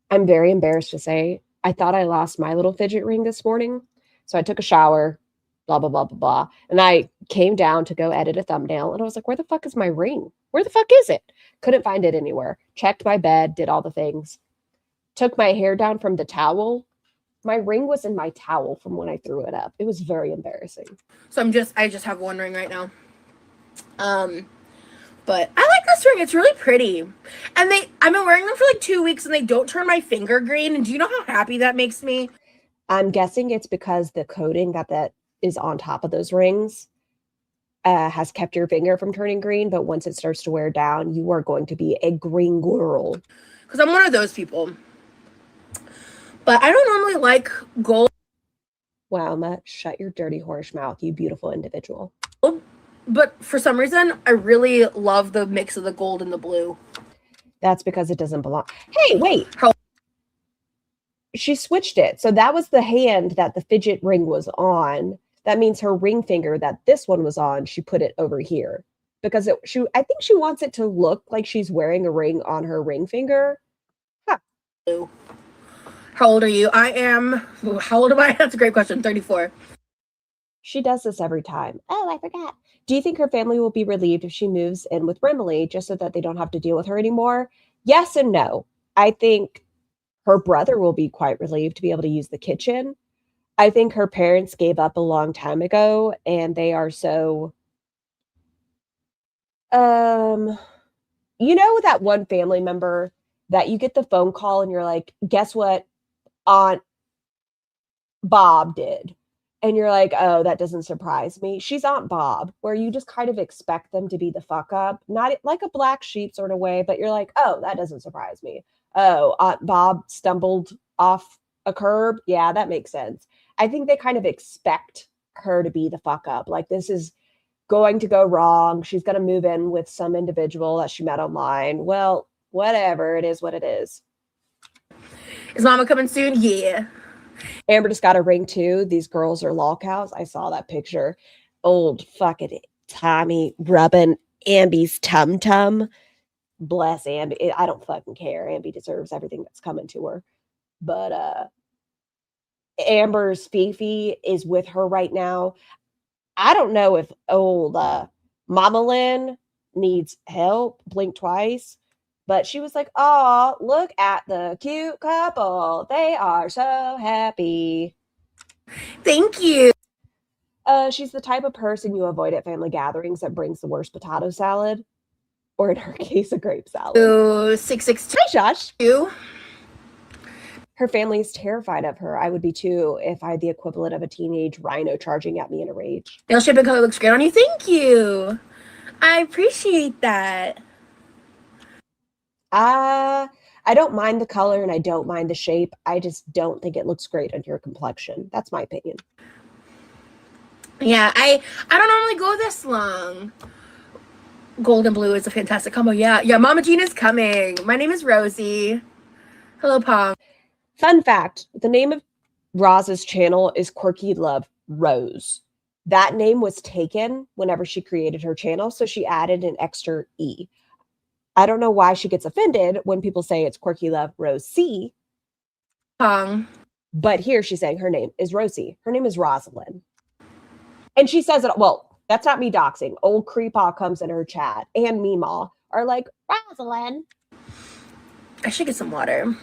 I'm very embarrassed to say, I thought I lost my little fidget ring this morning. So I took a shower, blah, blah, blah, blah, blah. And I came down to go edit a thumbnail. And I was like, where the fuck is my ring? Where the fuck is it? Couldn't find it anywhere. Checked my bed, did all the things. Took my hair down from the towel. My ring was in my towel from when I threw it up. It was very embarrassing. So I just have one ring right now. But I like this ring. It's really pretty. And I've been wearing them for like 2 weeks and they don't turn my finger green. And do you know how happy that makes me? I'm guessing it's because the coating that is on top of those rings has kept your finger from turning green. But once it starts to wear down, you are going to be a green girl. Because I'm one of those people. But I don't normally like gold. Wow, Matt, shut your dirty horse mouth, you beautiful individual. But for some reason, I really love the mix of the gold and the blue. That's because it doesn't belong. Hey, wait. She switched it. So that was the hand that the fidget ring was on. That means her ring finger that this one was on, she put it over here. Because I think she wants it to look like she's wearing a ring on her ring finger. Huh. How old are you? How old am I? That's a great question. 34. She does this every time. Oh, I forgot. Do you think her family will be relieved if she moves in with Brimley just so that they don't have to deal with her anymore? Yes and no. I think her brother will be quite relieved to be able to use the kitchen. I think her parents gave up a long time ago and they are so you know that one family member that you get the phone call and you're like, guess what Aunt Bob did? And you're like, oh, that doesn't surprise me. She's Aunt Bob, where you just kind of expect them to be the fuck up. Not like a black sheep sort of way, but you're like, oh, that doesn't surprise me. Oh, Aunt Bob stumbled off a curb. Yeah, that makes sense. I think they kind of expect her to be the fuck up. Like, this is going to go wrong. She's going to move in with some individual that she met online. Well, whatever. It is what it is. Is Mama coming soon? Yeah. Amber just got a ring too. These girls are lol cows. I saw that picture. Old fucking Tommy rubbing Ambi's tum-tum. Bless Ambi. I don't fucking care. Ambi deserves everything that's coming to her. But Amber's Fifi is with her right now. I don't know if old Mama Lynn needs help. Blink twice. But she was like, oh, look at the cute couple. They are so happy. Thank you. She's the type of person you avoid at family gatherings that brings the worst potato salad. Or in her case, a grape salad. Ooh, 662. Hi, Josh. You. Her family is terrified of her. I would be too if I had the equivalent of a teenage rhino charging at me in a rage. Nail shape and color looks great on you. Thank you. I appreciate that. I don't mind the color and I don't mind the shape. I just don't think it looks great on your complexion. That's my opinion. Yeah, I don't normally go this long. Gold and blue is a fantastic combo. Yeah, Mama Jean is coming. My name is Rosie. Hello, Pong. Fun fact, the name of Roz's channel is QuirkyLoveRosee. That name was taken whenever she created her channel, so she added an extra E. I don't know why she gets offended when people say it's QuirkyLoveRosee. But here she's saying her name is Rosie. Her name is Rosalind. And she says it, well, that's not me doxing. Old Creepaw comes in her chat and Meemaw are like, Rosalind. I should get some water.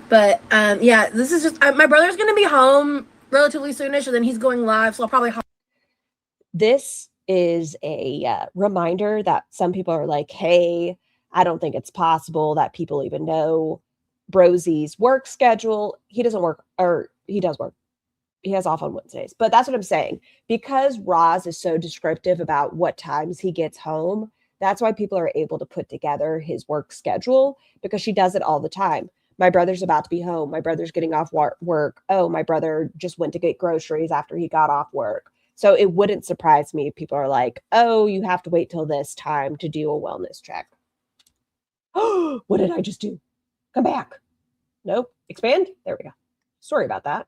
But yeah, this is just, my brother's going to be home relatively soonish and then he's going live. So I'll probably. This is a reminder that some people are like, hey, I don't think it's possible that people even know Brosie's work schedule. He doesn't work, or he does work. He has off on Wednesdays. But that's what I'm saying. Because Roz is so descriptive about what times he gets home, that's why people are able to put together his work schedule, because she does it all the time. My brother's about to be home. My brother's getting off work. Oh, my brother just went to get groceries after he got off work. So it wouldn't surprise me if people are like, oh, you have to wait till this time to do a wellness check. Oh, what did I just do? Come back. Nope. Expand. There we go. Sorry about that.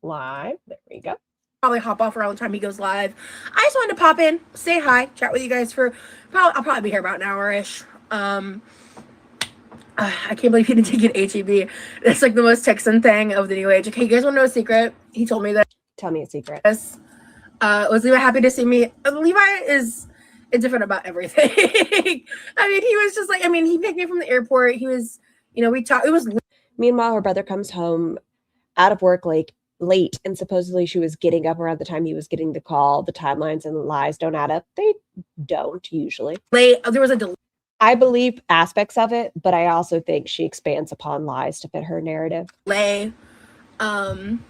Live. There we go. Probably hop off around the time he goes live. I just wanted to pop in, say hi, chat with you guys for I'll probably be here about an hour-ish. I can't believe he didn't take an HEB. It's like the most Texan thing of the new age. Okay, you guys want to know a secret? He told me that. Tell me a secret. Was Levi happy to see me? Levi is indifferent about everything. I mean, he was just like, he picked me from the airport. He was, we talked. It was. Meanwhile, her brother comes home out of work late, and supposedly she was getting up around the time he was getting the call. The timelines and the lies don't add up. They don't usually. Late. There was a delay. I believe aspects of it, but I also think she expands upon lies to fit her narrative.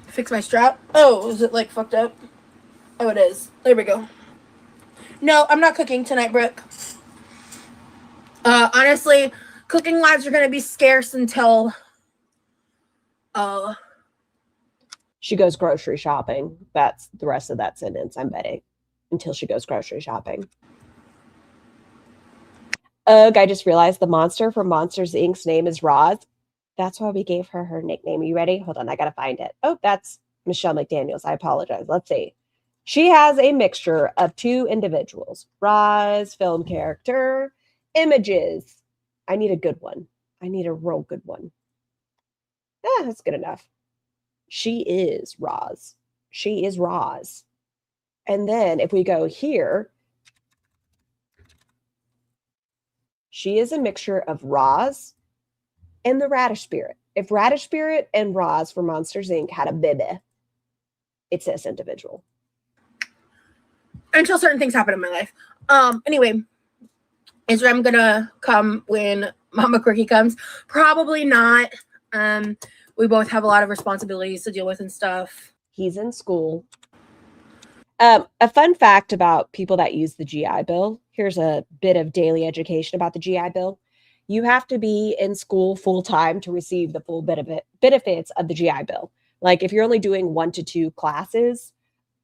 Fix my strap. Oh, is it like fucked up? Oh, it is. There we go. No, I'm not cooking tonight, Brooke. Honestly, cooking lives are going to be scarce until she goes grocery shopping. That's the rest of that sentence, I'm betting. Until she goes grocery shopping. I just realized the monster from Monsters, Inc.'s name is Roz. That's why we gave her her nickname. Are you ready? Hold on, I gotta find it. Oh, that's Michelle McDaniels. I apologize. Let's see. She has a mixture of two individuals. Roz, film character, images. I need a good one. I need a real good one. That's good enough. She is Roz. She is Roz. And then if we go here, she is a mixture of Roz and the Radish Spirit. If Radish Spirit and Roz for Monsters, Inc. had a baby, it's this individual. Until certain things happen in my life. Anyway, is Rem gonna come when Mama Quirky comes? Probably not. We both have a lot of responsibilities to deal with and stuff. He's in school. A fun fact about people that use the GI Bill. Here's a bit of daily education about the GI Bill. You have to be in school full time to receive the full benefits of the GI Bill. Like if you're only doing 1 to 2 classes,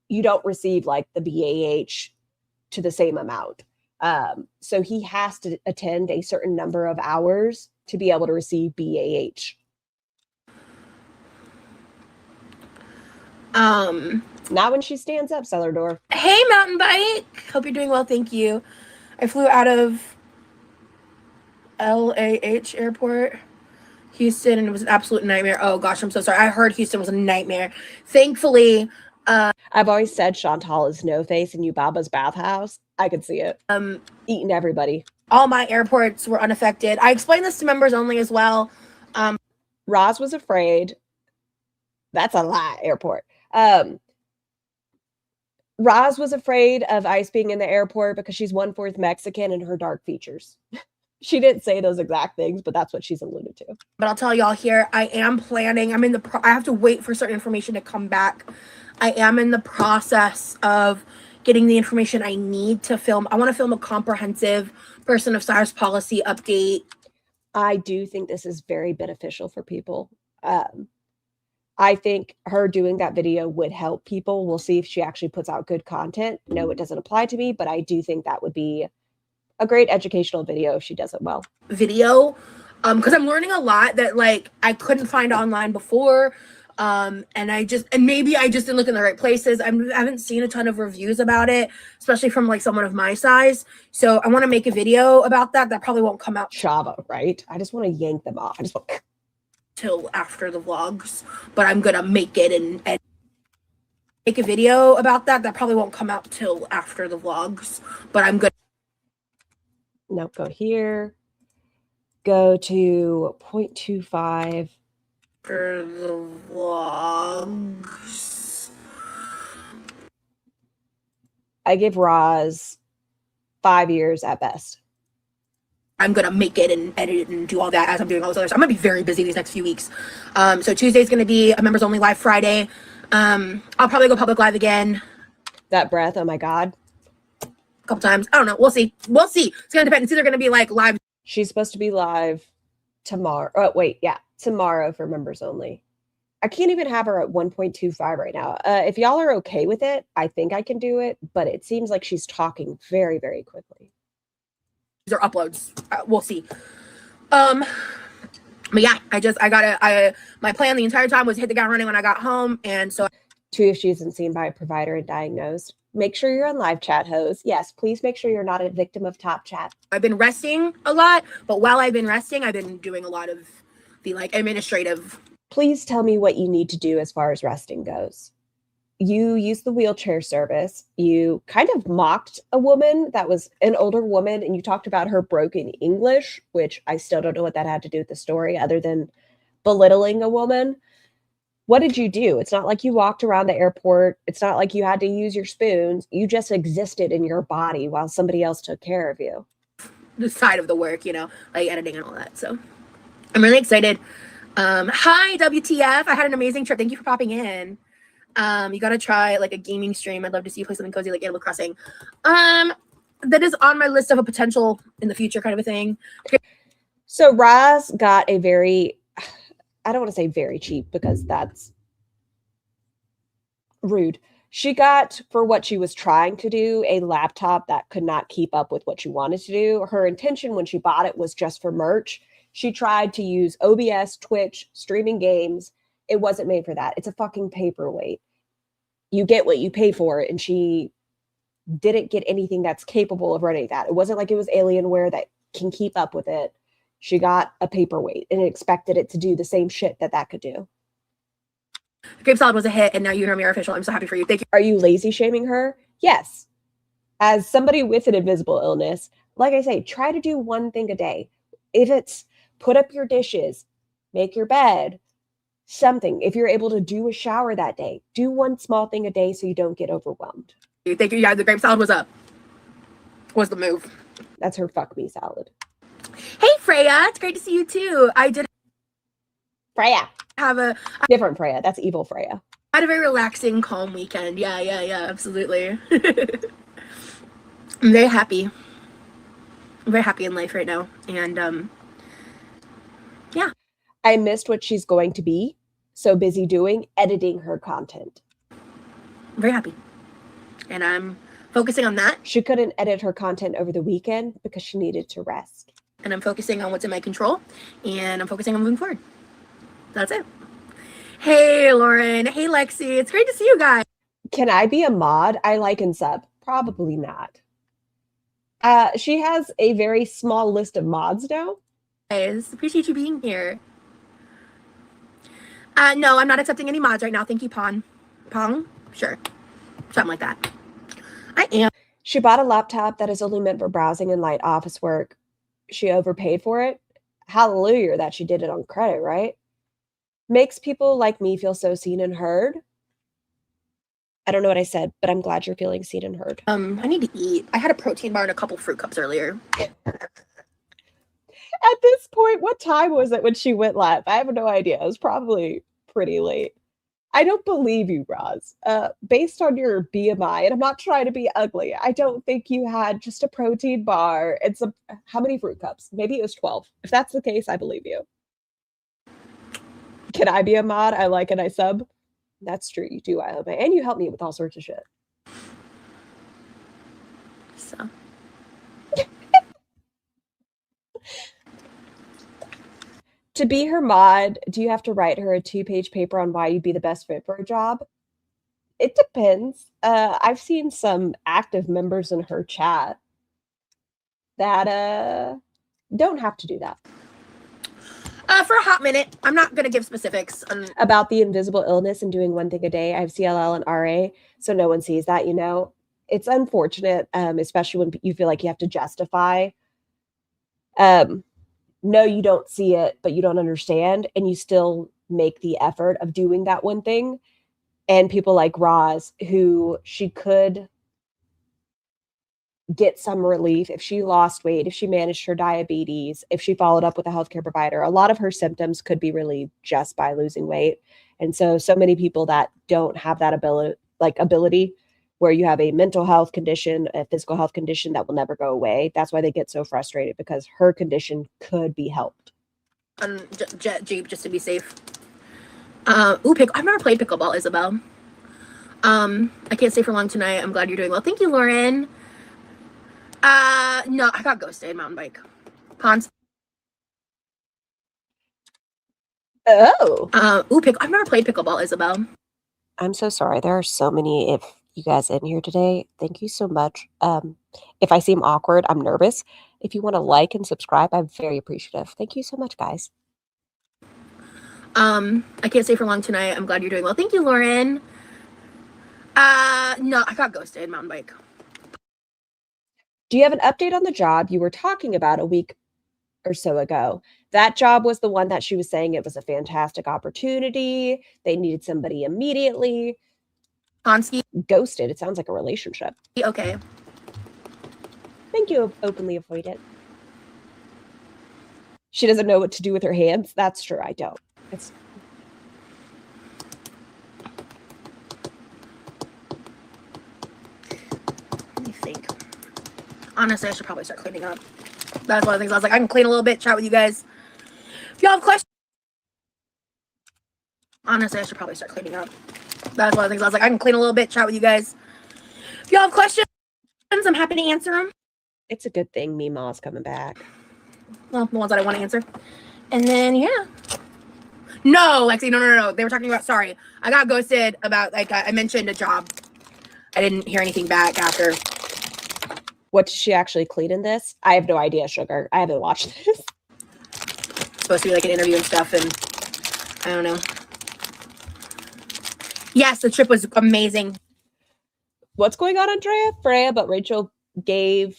you don't receive like the BAH to the same amount. So he has to attend a certain number of hours to be able to receive BAH. Not when she stands up, cellar door. Hey, Mountain Bike. Hope you're doing well. Thank you. I flew out of LAH airport, Houston, and it was an absolute nightmare. Oh gosh, I'm so sorry. I heard Houston was a nightmare. Thankfully, I've always said Chantal is no face in Yubaba's bathhouse. I could see it. Eating everybody. All my airports were unaffected. I explained this to members only as well. Roz was afraid. That's a lie, airport. Roz was afraid of ICE being in the airport because she's 1/4 Mexican and her dark features. She didn't say those exact things, but that's what she's alluded to. But I'll tell y'all here, I am planning. I have to wait for certain information to come back. I am in the process of getting the information I need to film. I want to film a comprehensive Person of Size policy update. I do think this is very beneficial for people. I think her doing that video would help people. We'll see if she actually puts out good content. No, it doesn't apply to me, but I do think that would be a great educational video if she does it well. Video, because I'm learning a lot that like I couldn't find online before. And maybe I just didn't look in the right places. I haven't seen a ton of reviews about it, especially from like someone of my size. So I want to make a video about that. That probably won't come out. Chava, right? I just want to yank them off. I just want till after the vlogs, but I'm gonna make it and make a video about that. That probably won't come out till after the vlogs, but I'm gonna. No, go here. Go to 0.25. For the vlogs. I give Roz 5 years at best. I'm gonna make it and edit it and do all that as I'm doing all this other stuff. I'm gonna be very busy these next few weeks. So Tuesday's gonna be a members only live Friday. I'll probably go public live again. That breath, oh my God. A couple times. I don't know. We'll see. It's gonna depend. It's either gonna be like live. She's supposed to be live tomorrow. Oh, wait, yeah, tomorrow for members only. I can't even have her at 1.25 right now. If y'all are okay with it, I think I can do it, but it seems like she's talking very, very quickly. These are uploads. We'll see. But yeah, my plan the entire time was hit the ground running when I got home. And so 2, if she isn't seen by a provider and diagnosed. Make sure you're on live chat, hoes. Yes, please make sure you're not a victim of top chat. I've been resting a lot, but while I've been resting, I've been doing a lot of the like administrative. Please tell me what you need to do as far as resting goes. You used the wheelchair service. You kind of mocked a woman that was an older woman, and you talked about her broken English, which I still don't know what that had to do with the story other than belittling a woman. What did you do? It's not like you walked around the airport. It's not like you had to use your spoons. You just existed in your body while somebody else took care of you. The side of the work, like editing and all that. So I'm really excited. Hi, WTF. I had an amazing trip. Thank you for popping in. You got to try like a gaming stream. I'd love to see you play something cozy like Animal Crossing. That is on my list of a potential in the future kind of a thing. So Roz got a very, I don't want to say very cheap because that's rude. She got, for what she was trying to do, a laptop that could not keep up with what she wanted to do. Her intention when she bought it was just for merch. She tried to use OBS, Twitch, streaming games. It wasn't made for that. It's a fucking paperweight. You get what you pay for, and she didn't get anything that's capable of running that. It wasn't like it was Alienware that can keep up with it. She got a paperweight and expected it to do the same shit that could do. Grape Salad was a hit, and now you hear me are official. I'm so happy for you. Thank you. Are you lazy shaming her? Yes. As somebody with an invisible illness, like I say, try to do one thing a day. If it's put up your dishes, make your bed, something. If you're able to do a shower that day, do one small thing a day so you don't get overwhelmed. Thank you. Yeah, the grape salad was up. Was the move. That's her fuck me salad. Hey, Freya. It's great to see you too. I did Freya. Have a different Freya. That's evil Freya. I had a very relaxing, calm weekend. Yeah, absolutely. I'm very happy. I'm very happy in life right now. And yeah. I missed what she's going to be so busy doing, editing her content. I'm very happy. And I'm focusing on that. She couldn't edit her content over the weekend because she needed to rest. And I'm focusing on what's in my control. And I'm focusing on moving forward. That's it. Hey, Lauren. Hey, Lexi. It's great to see you guys. Can I be a mod? I like and sub. Probably not. She has a very small list of mods now. Guys, appreciate you being here. No, I'm not accepting any mods right now. Thank you, Pong. Sure. Something like that. I am. She bought a laptop that is only meant for browsing and light office work. She overpaid for it. Hallelujah that she did it on credit, right? Makes people like me feel so seen and heard. I don't know what I said, but I'm glad you're feeling seen and heard. I need to eat. I had a protein bar and a couple fruit cups earlier. At this point, what time was it when she went live? I have no idea. It was probably pretty late. I don't believe you, Roz. Based on your BMI, and I'm not trying to be ugly, I don't think you had just a protein bar and some, how many fruit cups? Maybe it was 12. If that's the case, I believe you. Can I be a mod? I like and I sub. That's true. You do. I love it. And you help me with all sorts of shit. So. To be her mod, do you have to write her a 2-page paper on why you'd be the best fit for a job? It depends. I've seen some active members in her chat that don't have to do that. For a hot minute. I'm not going to give specifics. About the invisible illness and doing one thing a day. I have CLL and RA, so no one sees that, you know. It's unfortunate, especially when you feel like you have to justify. No, you don't see it, but you don't understand, and you still make the effort of doing that one thing. And people like Roz, who she could get some relief, if she lost weight, if she managed her diabetes, if she followed up with a healthcare provider, a lot of her symptoms could be relieved just by losing weight. And so many people that don't have that ability where you have a mental health condition, a physical health condition that will never go away. That's why they get so frustrated, because her condition could be helped. Jeep, just to be safe. I've never played pickleball, Isabel. I can't stay for long tonight. I'm glad you're doing well. Thank you, Lauren. No, I got ghosted. Mountain bike. Cons. Oh. I've never played pickleball, Isabel. I'm so sorry. There are so many if you guys in here today. Thank you so much. If I seem awkward, I'm nervous. If you want to like and subscribe, I'm very appreciative. Thank you so much, guys. I can't stay for long tonight. I'm glad you're doing well. Thank you, Lauren. No, I got ghosted. Mountain bike. Do you have an update on the job you were talking about a week or so ago? That job was the one that she was saying it was a fantastic opportunity. They needed somebody immediately. Konski. Ghosted. It sounds like a relationship. Okay. Thank you. Openly avoid it. She doesn't know what to do with her hands. That's true. I don't. It's... Let me think. Honestly, I should probably start cleaning up. That's one of the things I was like, I can clean a little bit, chat with you guys. If y'all have questions. Honestly, I should probably start cleaning up. That's one of the things I was like, I can clean a little bit, chat with you guys. If y'all have questions, I'm happy to answer them. It's a good thing Meemaw's coming back. Well, the ones that I want to answer. And then, yeah. No, Lexi, no. They were talking about, sorry. I got ghosted about, like, I mentioned a job. I didn't hear anything back after. What, did she actually clean in this? I have no idea, Sugar. I haven't watched this. It's supposed to be like an interview and stuff, and I don't know. Yes, the trip was amazing. What's going on, Andrea? Freya, but Rachel gave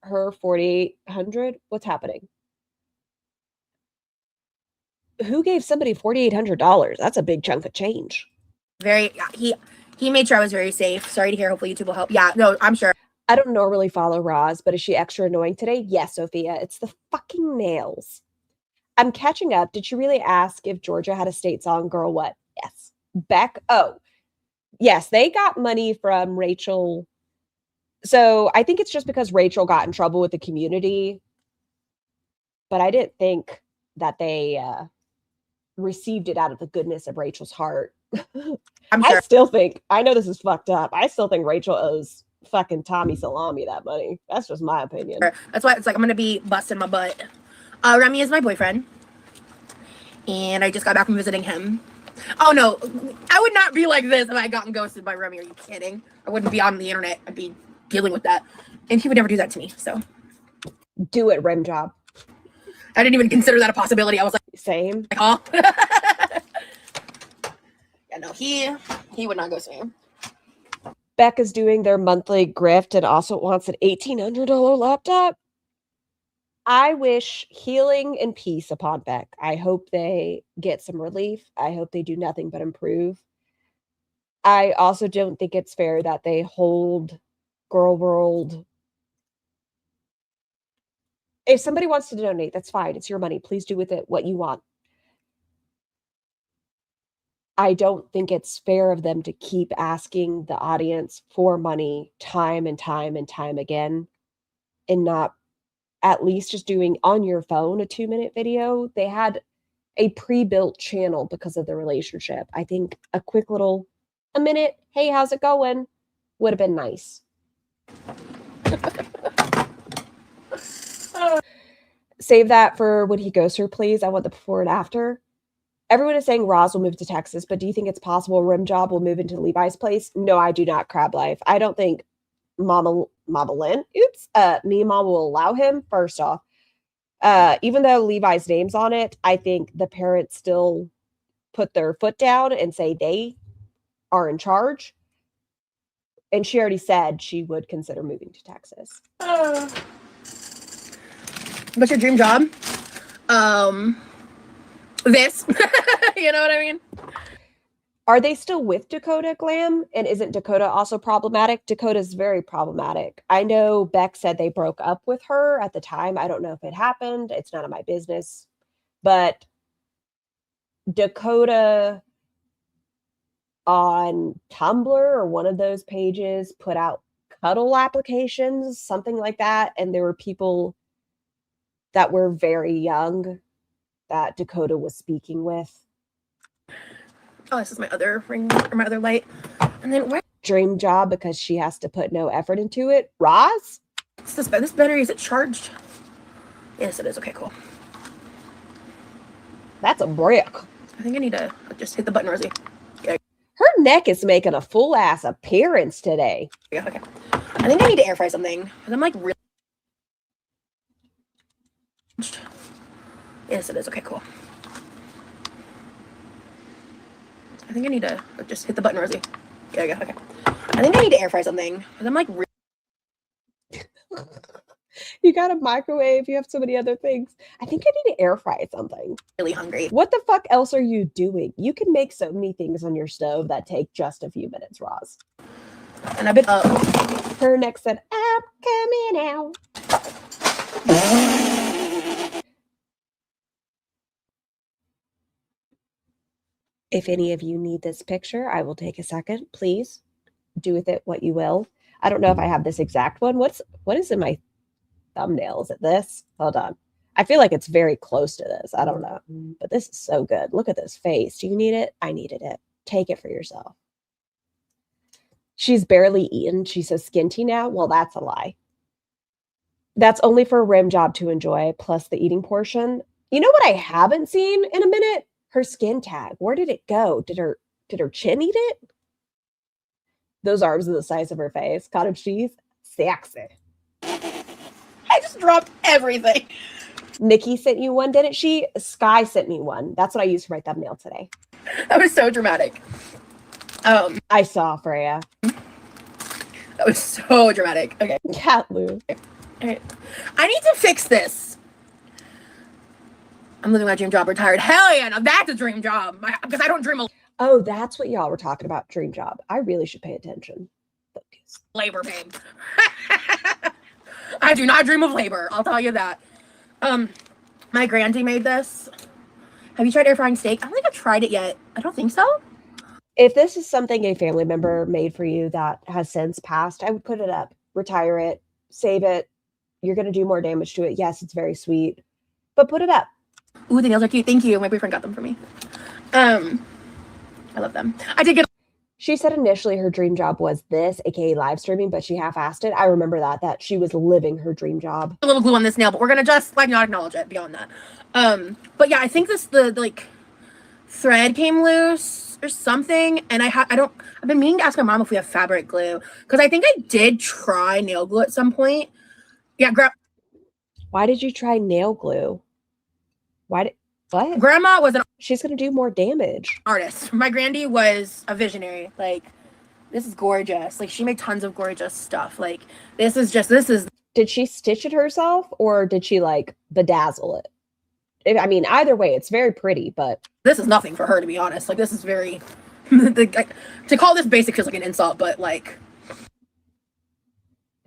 her $4,800. What's happening? Who gave somebody $4,800? That's a big chunk of change. He made sure I was very safe. Sorry to hear. Hopefully YouTube will help. Yeah, no, I'm sure. I don't normally follow Roz, but is she extra annoying today? Yes, Sophia. It's the fucking nails. I'm catching up. Did she really ask if Georgia had a state song? Girl, what? Yes. Beck? Oh, yes. They got money from Rachel. So I think it's just because Rachel got in trouble with the community. But I didn't think that they received it out of the goodness of Rachel's heart. I'm sure. I still think, I know this is fucked up. I still think Rachel owes fucking Tommy Salami that money. That's just my opinion. That's why it's like I'm gonna be busting my butt. Remy is my boyfriend, and I just got back from visiting him. Oh no, I would not be like this if I had gotten ghosted by Remy. Are you kidding? I wouldn't be on the internet. I'd be dealing with that, and he would never do that to me. So do it, rim job. I didn't even consider that a possibility. I was like, same. Oh. Yeah, no, he would not ghost me. Beck is doing their monthly grift and also wants an $1,800 laptop. I wish healing and peace upon Beck. I hope they get some relief. I hope they do nothing but improve. I also don't think it's fair that they hold Girl World. If somebody wants to donate, that's fine. It's your money. Please do with it what you want. I don't think it's fair of them to keep asking the audience for money time and time and time again and not at least just doing on your phone a 2-minute video. They had a pre-built channel because of the relationship. I think a quick little, a minute, hey, how's it going, would have been nice. Save that for when he goes her, please. I want the before and after. Everyone is saying Roz will move to Texas, but do you think it's possible Rim Job will move into Levi's place? No, I do not, Crab Life. I don't think Mama Lynn, Mima will allow him, first off. Even though Levi's name's on it, I think the parents still put their foot down and say they are in charge. And she already said she would consider moving to Texas. What's your dream job? This. You know what I mean? Are they still with Dakota, Glam? And isn't Dakota also problematic? Dakota's very problematic. I know Beck said they broke up with her at the time. I don't know if it happened. It's none of my business. But Dakota on Tumblr or one of those pages put out cuddle applications, something like that. And there were people that were very young that Dakota was speaking with. Oh, this is my other ring or my other light. And then where? Dream job because she has to put no effort into it. Roz? This battery, is it charged? Yes, it is. Okay, cool. That's a brick. I think I need to just hit the button, Rosie. Yeah. Her neck is making a full ass appearance today. Yeah, okay. I think I need to air fry something because I'm like really. Yes, it is. Okay, cool. I think I need to just hit the button, Rosie. Yeah, okay. I think I need to air fry something because I'm like really. You got a microwave. You have so many other things. I think I need to air fry something. Really hungry. What the fuck else are you doing? You can make so many things on your stove that take just a few minutes, Roz. And I've been up. Her neck said, I'm coming out. If any of you need this picture, I will take a second. Please do with it what you will. I don't know if I have this exact one. What is in my thumbnail? Is it this? Hold on. I feel like it's very close to this. I don't know. But this is so good. Look at this face. Do you need it? I needed it. Take it for yourself. She's barely eaten. She's so skinty now. Well, that's a lie. That's only for a rim job to enjoy, plus the eating portion. You know what I haven't seen in a minute? Her skin tag. Where did it go? Did her chin eat it? Those arms are the size of her face. Cottage cheese. Sexy. I just dropped everything. Nikki sent you one, didn't she? Sky sent me one. That's what I used for my thumbnail today. That was so dramatic. I saw Freya. That was so dramatic. Okay. Cat Lou. All right. I need to fix this. I'm living my dream job retired. Hell yeah, now that's a dream job. Because I don't dream of Oh, that's what y'all were talking about, dream job. I really should pay attention. Focus. labor, babe. I do not dream of labor. I'll tell you that. My granddie made this. Have you tried air frying steak? I don't think I've tried it yet. I don't think so. If this is something a family member made for you that has since passed, I would put it up, retire it, save it. You're going to do more damage to it. Yes, it's very sweet, but put it up. Ooh, the nails are cute. Thank you. My boyfriend got them for me. I love them. I did get. She said initially her dream job was this, aka live streaming, but she half-assed it. I remember that she was living her dream job. A little glue on this nail, but we're gonna just like not acknowledge it beyond that. But yeah, I think the like thread came loose or something, and I've been meaning to ask my mom if we have fabric glue because I think I did try nail glue at some point. Yeah, Why did you try nail glue? What? Grandma was an She's gonna do more damage. artist. My granddie was a visionary. Like, this is gorgeous. Like, she made tons of gorgeous stuff. Like, this is. Did she stitch it herself or did she like bedazzle it? I mean, either way, it's very pretty, but This is nothing for her, to be honest. Like, this is very. To call this basic is like an insult, but like.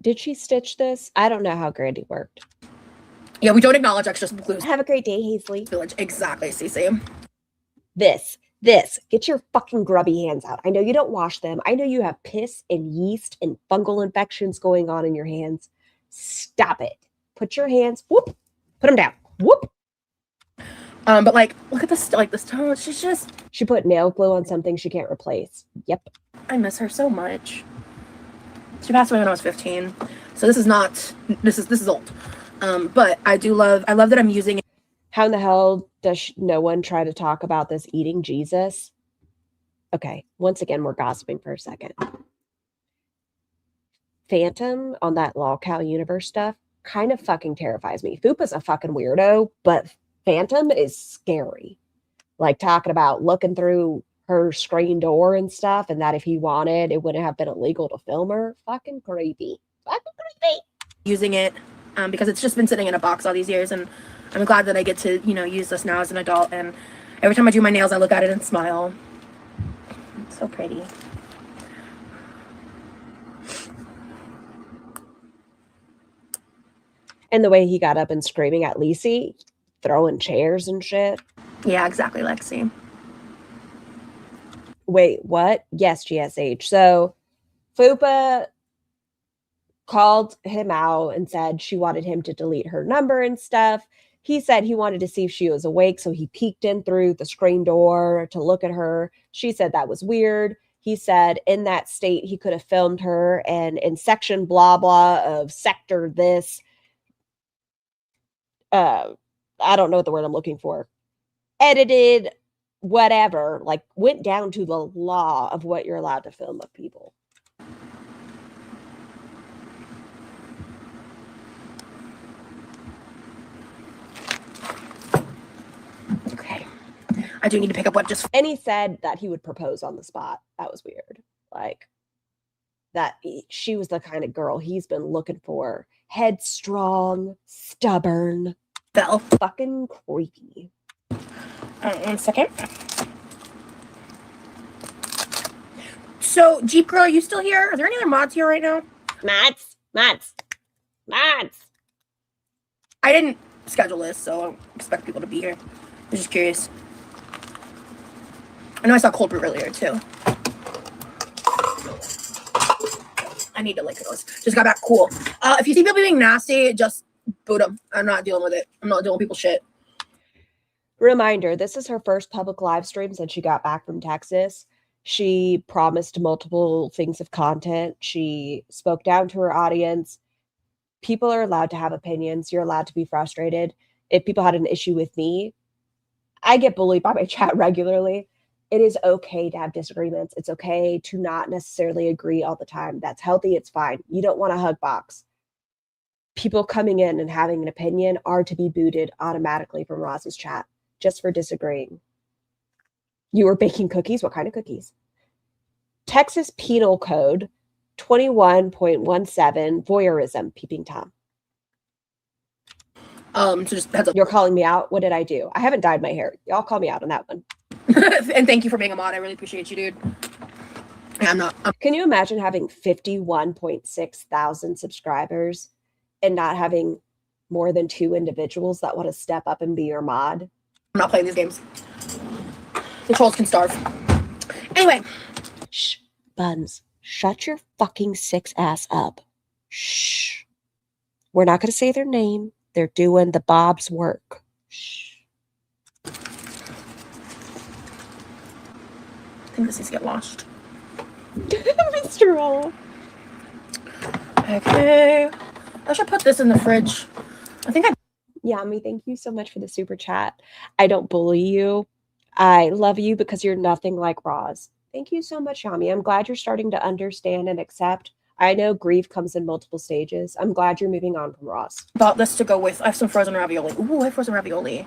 did she stitch this? I don't know how Grandy worked. Yeah, we don't acknowledge extra glues. Have a great day, Hazley. Village. Exactly, Cece. This. Get your fucking grubby hands out. I know you don't wash them. I know you have piss and yeast and fungal infections going on in your hands. Stop it. Put your hands, whoop, put them down, whoop. But like, look at this, like this tone. She put nail glue on something she can't replace. Yep. I miss her so much. She passed away when I was 15. So this is old. But I love that I'm using it. How in the hell does no one try to talk about this eating Jesus? Okay, once again, we're gossiping for a second. Phantom on that Lolcow universe stuff kind of fucking terrifies me. Fupa's a fucking weirdo, but Phantom is scary. Like talking about looking through her screen door and stuff, and that if he wanted, it wouldn't have been illegal to film her. Fucking creepy. Fucking creepy. Using it because it's just been sitting in a box all these years, and I'm glad that I get to, use this now as an adult. And every time I do my nails, I look at it and smile. So pretty. And the way he got up and screaming at Lacey, throwing chairs and shit. Yeah, exactly, Lexi. Wait, what? Yes, GSH. So Fupa called him out and said she wanted him to delete her number and stuff. He said he wanted to see if she was awake, so he peeked in through the screen door to look at her. She said that was weird. He said in that state he could have filmed her, and in section blah blah of sector this, I don't know what the word I'm looking for, edited, whatever, like went down to the law of what you're allowed to film of people. Okay. I do need to pick up what just... And he said that he would propose on the spot. That was weird. Like, that she was the kind of girl he's been looking for. Headstrong, stubborn. fell. Fucking creepy. 1 second. So, Jeep Girl, are you still here? Are there any other mods here right now? Mods. I didn't schedule this, so I don't expect people to be here. I'm just curious. I know I saw Cold Brew earlier, too. I need to lick those. Just got back. Cool. If you see people being nasty, just boot them. I'm not dealing with it. I'm not dealing with people's shit. Reminder, this is her first public live stream since she got back from Texas. She promised multiple things of content. She spoke down to her audience. People are allowed to have opinions. You're allowed to be frustrated. If people had an issue with me, I get bullied by my chat regularly. It is okay to have disagreements. It's okay to not necessarily agree all the time. That's healthy. It's fine. You don't want a hug box. People coming in and having an opinion are to be booted automatically from Roz's chat just for disagreeing. You were baking cookies? What kind of cookies? Texas Penal Code 21.17, voyeurism, peeping Tom. So just heads up. You're calling me out? What did I do? I haven't dyed my hair. Y'all call me out on that one. And thank you for being a mod. I really appreciate you, dude. Yeah, Can you imagine having 51.6 thousand subscribers and not having more than 2 individuals that want to step up and be your mod? I'm not playing these games. The trolls can starve. Anyway. Shh, Buns, shut your fucking 6 ass up. Shh. We're not going to say their name. They're doing the Bob's work. Shh. I think this needs to get washed. Mr. Roll. Okay. I should put this in the fridge. Yami, thank you so much for the super chat. I don't bully you. I love you because you're nothing like Roz. Thank you so much, Yami. I'm glad you're starting to understand and accept. I know grief comes in multiple stages. I'm glad you're moving on from Roz. Bought this to go with. I have some frozen ravioli. Ooh, I have frozen ravioli.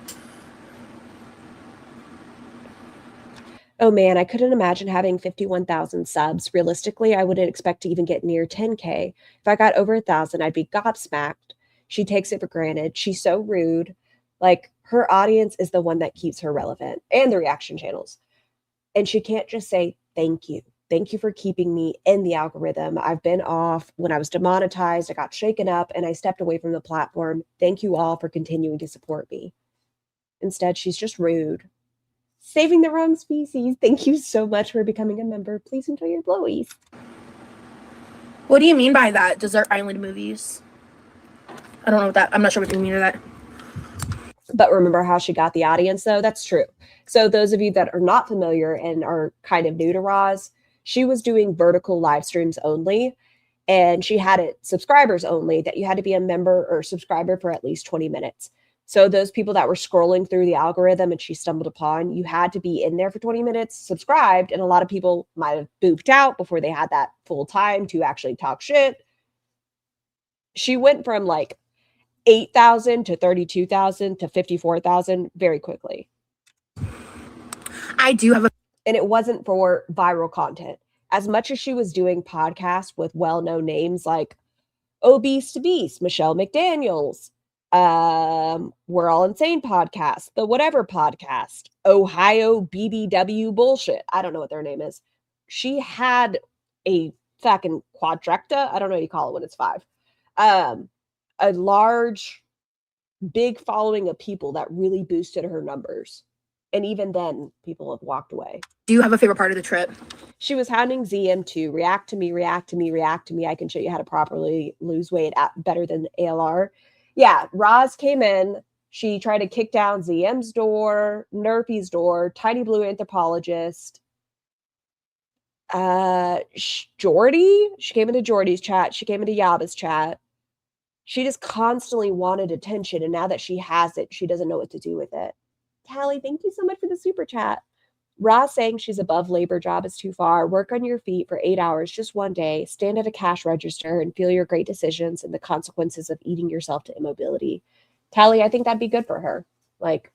Oh man, I couldn't imagine having 51,000 subs. Realistically, I wouldn't expect to even get near 10K. If I got over 1,000, I'd be gobsmacked. She takes it for granted. She's so rude. Like, her audience is the one that keeps her relevant, and the reaction channels. And she can't just say, thank you. Thank you for keeping me in the algorithm. I've been off. When I was demonetized, I got shaken up and I stepped away from the platform. Thank you all for continuing to support me. Instead, she's just rude. Saving the wrong species. Thank you so much for becoming a member. Please enjoy your blowies. What do you mean by that? Desert Island movies? I don't know what that. I'm not sure what you mean by that. But remember how she got the audience, though? That's true. So those of you that are not familiar and are kind of new to Roz, she was doing vertical live streams only. And she had it subscribers only, that you had to be a member or subscriber for at least 20 minutes. So those people that were scrolling through the algorithm and she stumbled upon, you had to be in there for 20 minutes, subscribed, and a lot of people might have booped out before they had that full time to actually talk shit. She went from like 8,000 to 32,000 to 54,000 very quickly. I do have a... And it wasn't for viral content. As much as she was doing podcasts with well-known names like Obese to Beast, Michelle McDaniels, We're All Insane podcast, the whatever podcast, Ohio BBW bullshit. I don't know what their name is. she had a fucking quadrecta. I don't know what you call it when it's 5. A large, big following of people that really boosted her numbers. And even then, people have walked away. Do you have a favorite part of the trip? She was hounding ZM to react to me, react to me, react to me. I can show you how to properly lose weight better than ALR. Yeah, Roz came in. She tried to kick down ZM's door, Nerfy's door, Tiny Blue Anthropologist. Jordy, she came into Jordy's chat. She came into Yaba's chat. She just constantly wanted attention. And now that she has it, she doesn't know what to do with it. Callie, thank you so much for the super chat. Roz saying she's above labor job is too far. Work on your feet for 8 hours, just one day. Stand at a cash register and feel your great decisions and the consequences of eating yourself to immobility. Callie, I think that'd be good for her. Like,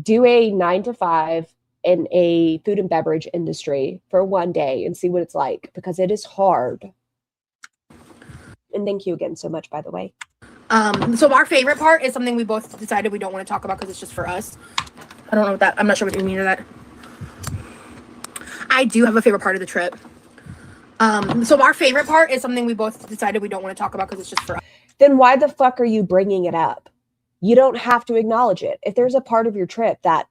do a 9 to 5 in a food and beverage industry for one day and see what it's like, because it is hard. And thank you again so much, by the way. So our favorite part is something we both decided we don't want to talk about because it's just for us. I don't know what that, I'm not sure what you mean to that. I do have a favorite part of the trip. So our favorite part is something we both decided we don't want to talk about because it's just for us. Then why the fuck are you bringing it up? You don't have to acknowledge it. If there's a part of your trip that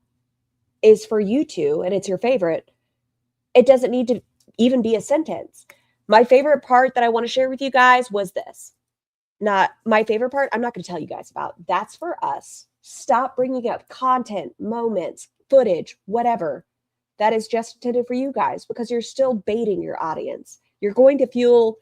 is for you two and it's your favorite, it doesn't need to even be a sentence. My favorite part that I want to share with you guys was this. Not my favorite part, I'm not going to tell you guys about. That's for us. Stop bringing up content, moments, footage, whatever. That is just intended for you guys because you're still baiting your audience. You're going to fuel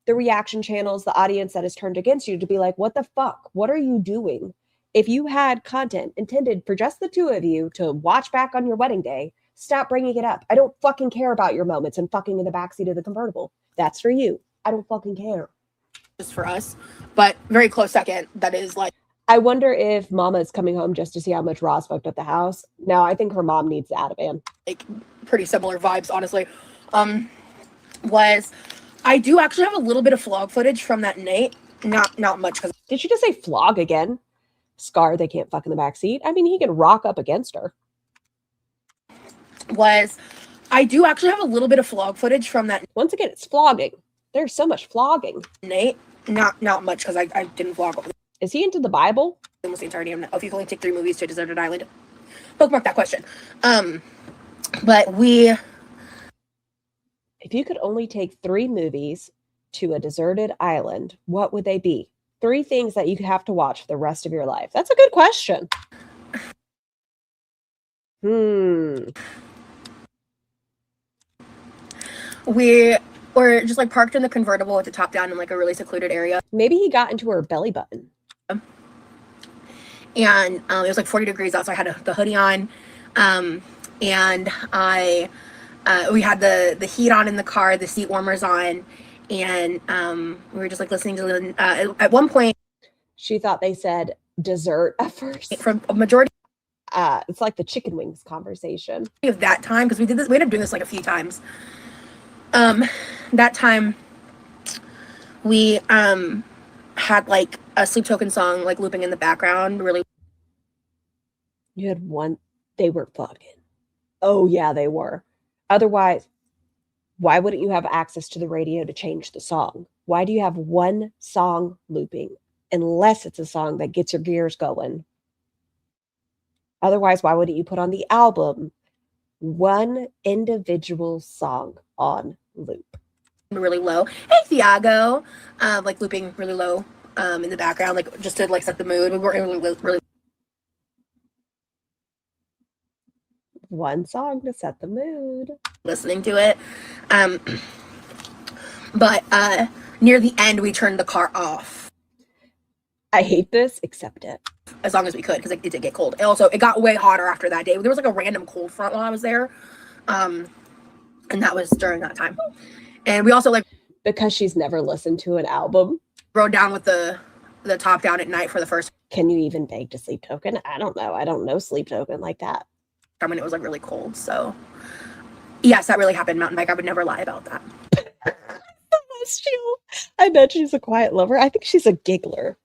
the reaction channels, the audience that is turned against you to be like, what the fuck? What are you doing? If you had content intended for just the two of you to watch back on your wedding day, stop bringing it up. I don't fucking care about your moments and fucking in the backseat of the convertible. That's for you. I don't fucking care. Just for us, but very close second. That is like, I wonder if Mama is coming home just to see how much Roz fucked up the house. No, I think her mom needs the Ativan. Like pretty similar vibes, honestly. Was I do actually have a little bit of vlog footage from that night. Not much. Because did you just say flog again? Scar, they can't fuck in the back seat. I mean, he can rock up against her. Was I do actually have a little bit of vlog footage from that. Once again, it's flogging. There's so much flogging. Night. Not much because I didn't vlog. Is he into the Bible? Almost the entirety. If you can only take 3 movies to a deserted island, bookmark that question. But if you could only take 3 movies to a deserted island, what would they be? 3 things that you have to watch for the rest of your life. That's a good question. We were just like parked in the convertible with the top down in like a really secluded area. Maybe he got into her belly button. And it was like 40 degrees out, so I had the hoodie on. And we had the heat on in the car, the seat warmers on, and we were just like listening to at one point. She thought they said dessert at first. From a majority. It's like the chicken wings conversation. Of that time, because we ended up doing this like a few times. That time we had like a Sleep Token song like looping in the background. Really, you had one. They were fucking. Oh yeah, they were. Otherwise, why wouldn't you have access to the radio to change the song? Why do you have one song looping unless it's a song that gets your gears going? Otherwise, why wouldn't you put on the album one individual song on loop? Really low. Hey, Thiago. Like looping really low in the background, like just to like set the mood. We weren't really one song to set the mood. Listening to it. But near the end, we turned the car off. I hate this, accept it. As long as we could, because it did get cold. And also, it got way hotter after that day. There was like a random cold front while I was there. And that was during that time. And we also like... Because she's never listened to an album. Rode down with the top down at night for the first... Can you even beg to Sleep Token? I don't know. I don't know Sleep Token like that. I mean, it was like really cold, so... Yes, that really happened, mountain bike. I would never lie about that. I bet she's a quiet lover. I think she's a giggler.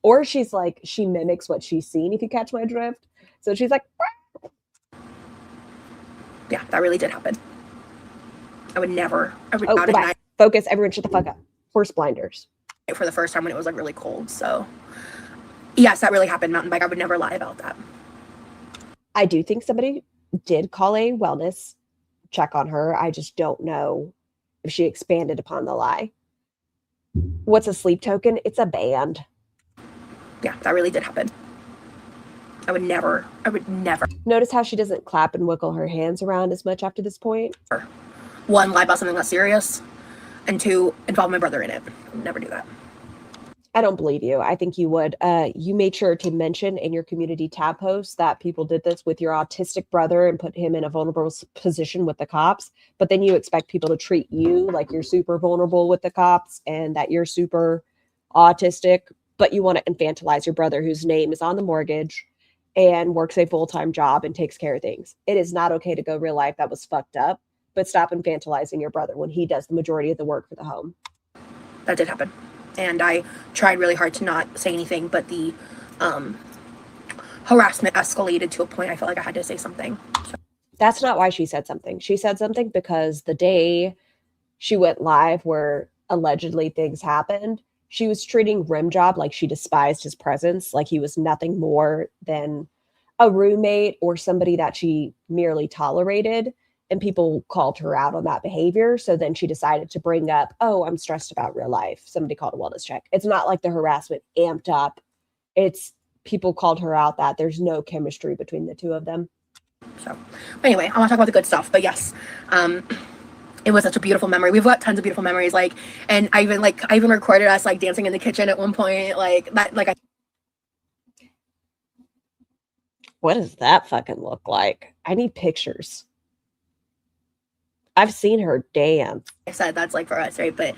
Or she's like, she mimics what she's seen, if you catch my drift. So she's like... Yeah, that really did happen. I would never. I would Oh, not goodbye. ignite Focus. Everyone shut the fuck up. Horse blinders. it for the first time when it was like really cold. So yes, that really happened. Mountain bike. I would never lie about that. I do think somebody did call a wellness check on her. I just don't know if she expanded upon the lie. What's a sleep token? It's a band. Yeah, that really did happen. I would never. Notice how she doesn't clap and wiggle her hands around as much after this point? One, lie about something that's serious, and two, involve my brother in it. I would never do that. I don't believe you. I think you would. You made sure to mention in your community tab post that people did this with your autistic brother and put him in a vulnerable position with the cops. But then you expect people to treat you like you're super vulnerable with the cops and that you're super autistic. But you want to infantilize your brother whose name is on the mortgage and works a full-time job and takes care of things. It is not okay to go real life. That was fucked up. But stop infantilizing your brother when he does the majority of the work for the home. That did happen. And I tried really hard to not say anything, but the harassment escalated to a point I felt like I had to say something. So. That's not why she said something. She said something because the day she went live where allegedly things happened, she was treating Rimjob like she despised his presence, like he was nothing more than a roommate or somebody that she merely tolerated. And people called her out on that behavior. So then she decided to bring up, oh, I'm stressed about real life. Somebody called a wellness check. It's not like the harassment amped up. It's people called her out that there's no chemistry between the two of them. So anyway, I want to talk about the good stuff. But yes, it was such a beautiful memory. We've got tons of beautiful memories. And I even recorded us like dancing in the kitchen at one point. What does that fucking look like? I need pictures. I've seen her dance. I said that's like for us, right? But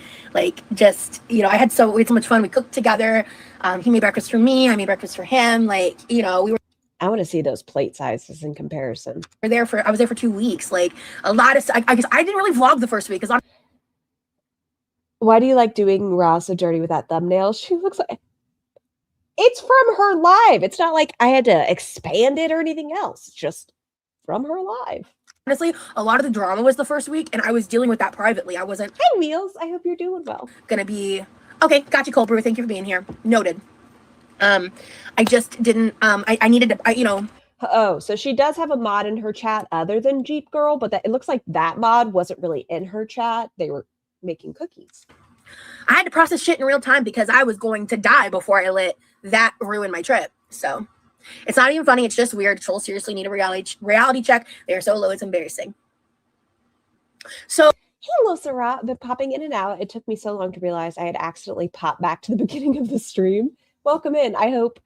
just, we had so much fun. We cooked together. He made breakfast for me. I made breakfast for him. I want to see those plate sizes in comparison. I was there for 2 weeks. A lot of, I guess I didn't really vlog the first week because why do you like doing Raw so dirty with that thumbnail? She looks like it's from her live. It's not like I had to expand it or anything else. It's just from her live. Honestly, a lot of the drama was the first week, and I was dealing with that privately. I wasn't. Hi, Wheels. I hope you're doing well. Gonna be okay. Got you, cold brew. Thank you for being here. Noted. I just didn't. I needed to. Oh, so she does have a mod in her chat other than Jeep Girl, but it looks like that mod wasn't really in her chat. They were making cookies. I had to process shit in real time because I was going to die before I let that ruin my trip. So. It's not even funny. It's just weird. Trolls seriously need a reality check. They are so low. It's embarrassing. So, hello, Sarah. I've been popping in and out. It took me so long to realize I had accidentally popped back to the beginning of the stream. Welcome in. I hope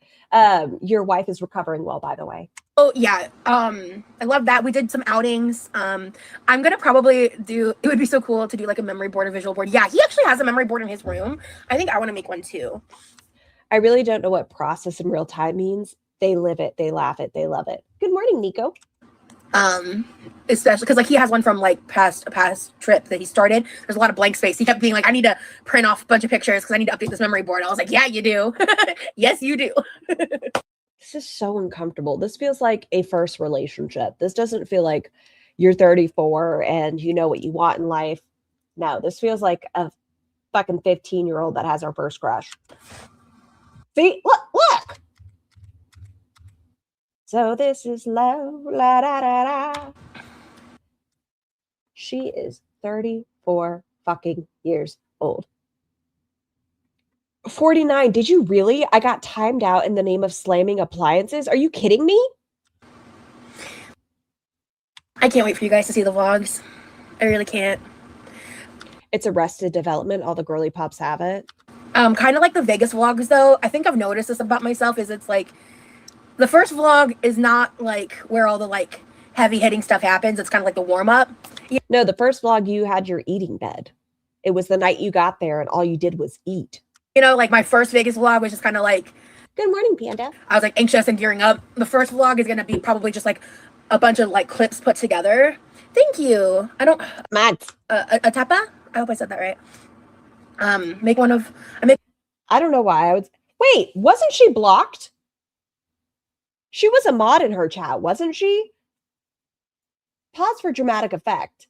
your wife is recovering well, by the way. Oh, yeah. I love that. We did some outings. I'm going to probably it would be so cool to do like a memory board or visual board. Yeah, he actually has a memory board in his room. I think I want to make one too. I really don't know what process in real time means. They live it, they laugh it, they love it. Good morning, Nico. Especially because he has one from a past trip that he started. There's a lot of blank space. He kept being like, I need to print off a bunch of pictures because I need to update this memory board. I was like, yeah, you do. Yes, you do. This is so uncomfortable. This feels like a first relationship. This doesn't feel like you're 34 and you know what you want in life. No, this feels like a fucking 15-year-old that has her first crush. See, look. So this is love, la da da da. She is 34 fucking years old. 49. Did you really? I got timed out in the name of slamming appliances. Are you kidding me? I can't wait for you guys to see the vlogs. I really can't. It's Arrested Development. All the girly pops have it. Kind of like the Vegas vlogs, though. I think I've noticed this about myself. It's like the first vlog is not like where all the heavy hitting stuff happens. It's kind of like the warm up. Yeah. No, the first vlog you had your eating bed. It was the night you got there and all you did was eat. My first Vegas vlog was just kind of like, good morning, Panda. I was anxious and gearing up. The first vlog is going to be probably just a bunch of clips put together. Thank you. I don't. Matt. A tapa? I hope I said that right. I don't know why wait, wasn't she blocked? She was a mod in her chat, wasn't she? Pause for dramatic effect.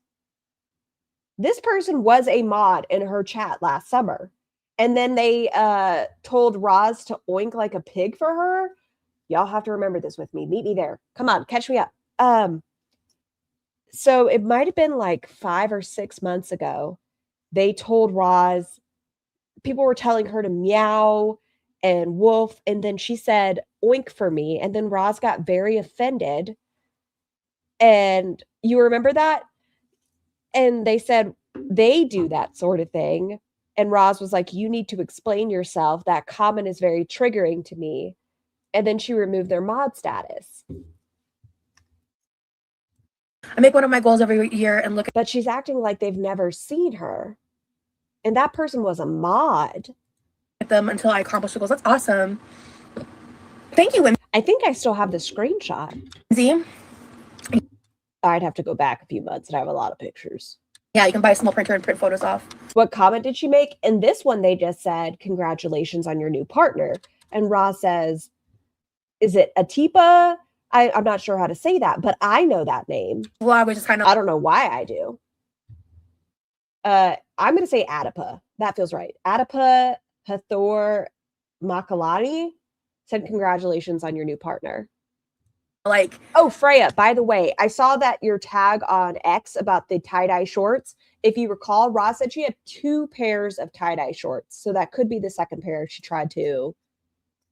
This person was a mod in her chat last summer. And then they told Roz to oink like a pig for her. Y'all have to remember this with me. Meet me there. Come on, catch me up. So it might have been like 5 or 6 months ago. They told Roz, people were telling her to meow and woof. And then she said, oink for me. And then Roz got very offended. And you remember that? And they said they do that sort of thing. And Roz was like, you need to explain yourself. That comment is very triggering to me. And then she removed their mod status. I make one of my goals every year and look But she's acting like they've never seen her. And that person was a mod. at them until I accomplish the goals. That's awesome. Thank you, I think I still have the screenshot. Whimsy. I'd have to go back a few months and I have a lot of pictures. Yeah, you can buy a small printer and print photos off. What comment did she make? In this one, they just said, congratulations on your new partner. And Roz says, is it Atipa? I'm not sure how to say that, but I know that name. Well, I was just kind of... I don't know why I do. I'm going to say Adipa. That feels right. Adipa Hathor Makalani said, congratulations on your new partner. like... Oh, Freya, by the way, I saw that your tag on X about the tie-dye shorts. If you recall, Roz said she had 2 pairs of tie-dye shorts. So that could be the second pair if she tried to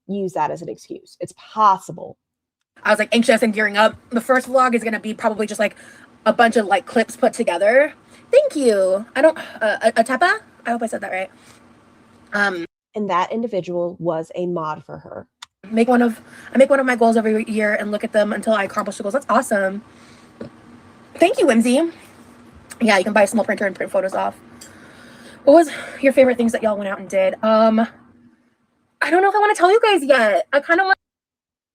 use that as an excuse. It's possible. I was like anxious and gearing up. The first vlog is going to be probably just like a bunch of like clips put together. Thank you. I don't... Atepa? I hope I said that right. And that individual was a mod for her. I make one of my goals every year and look at them until I accomplish the goals. That's awesome. Thank you, Whimsy. Yeah, you can buy a small printer and print photos off. What was your favorite things that y'all went out and did? I don't know if I want to tell you guys yet. I kind of want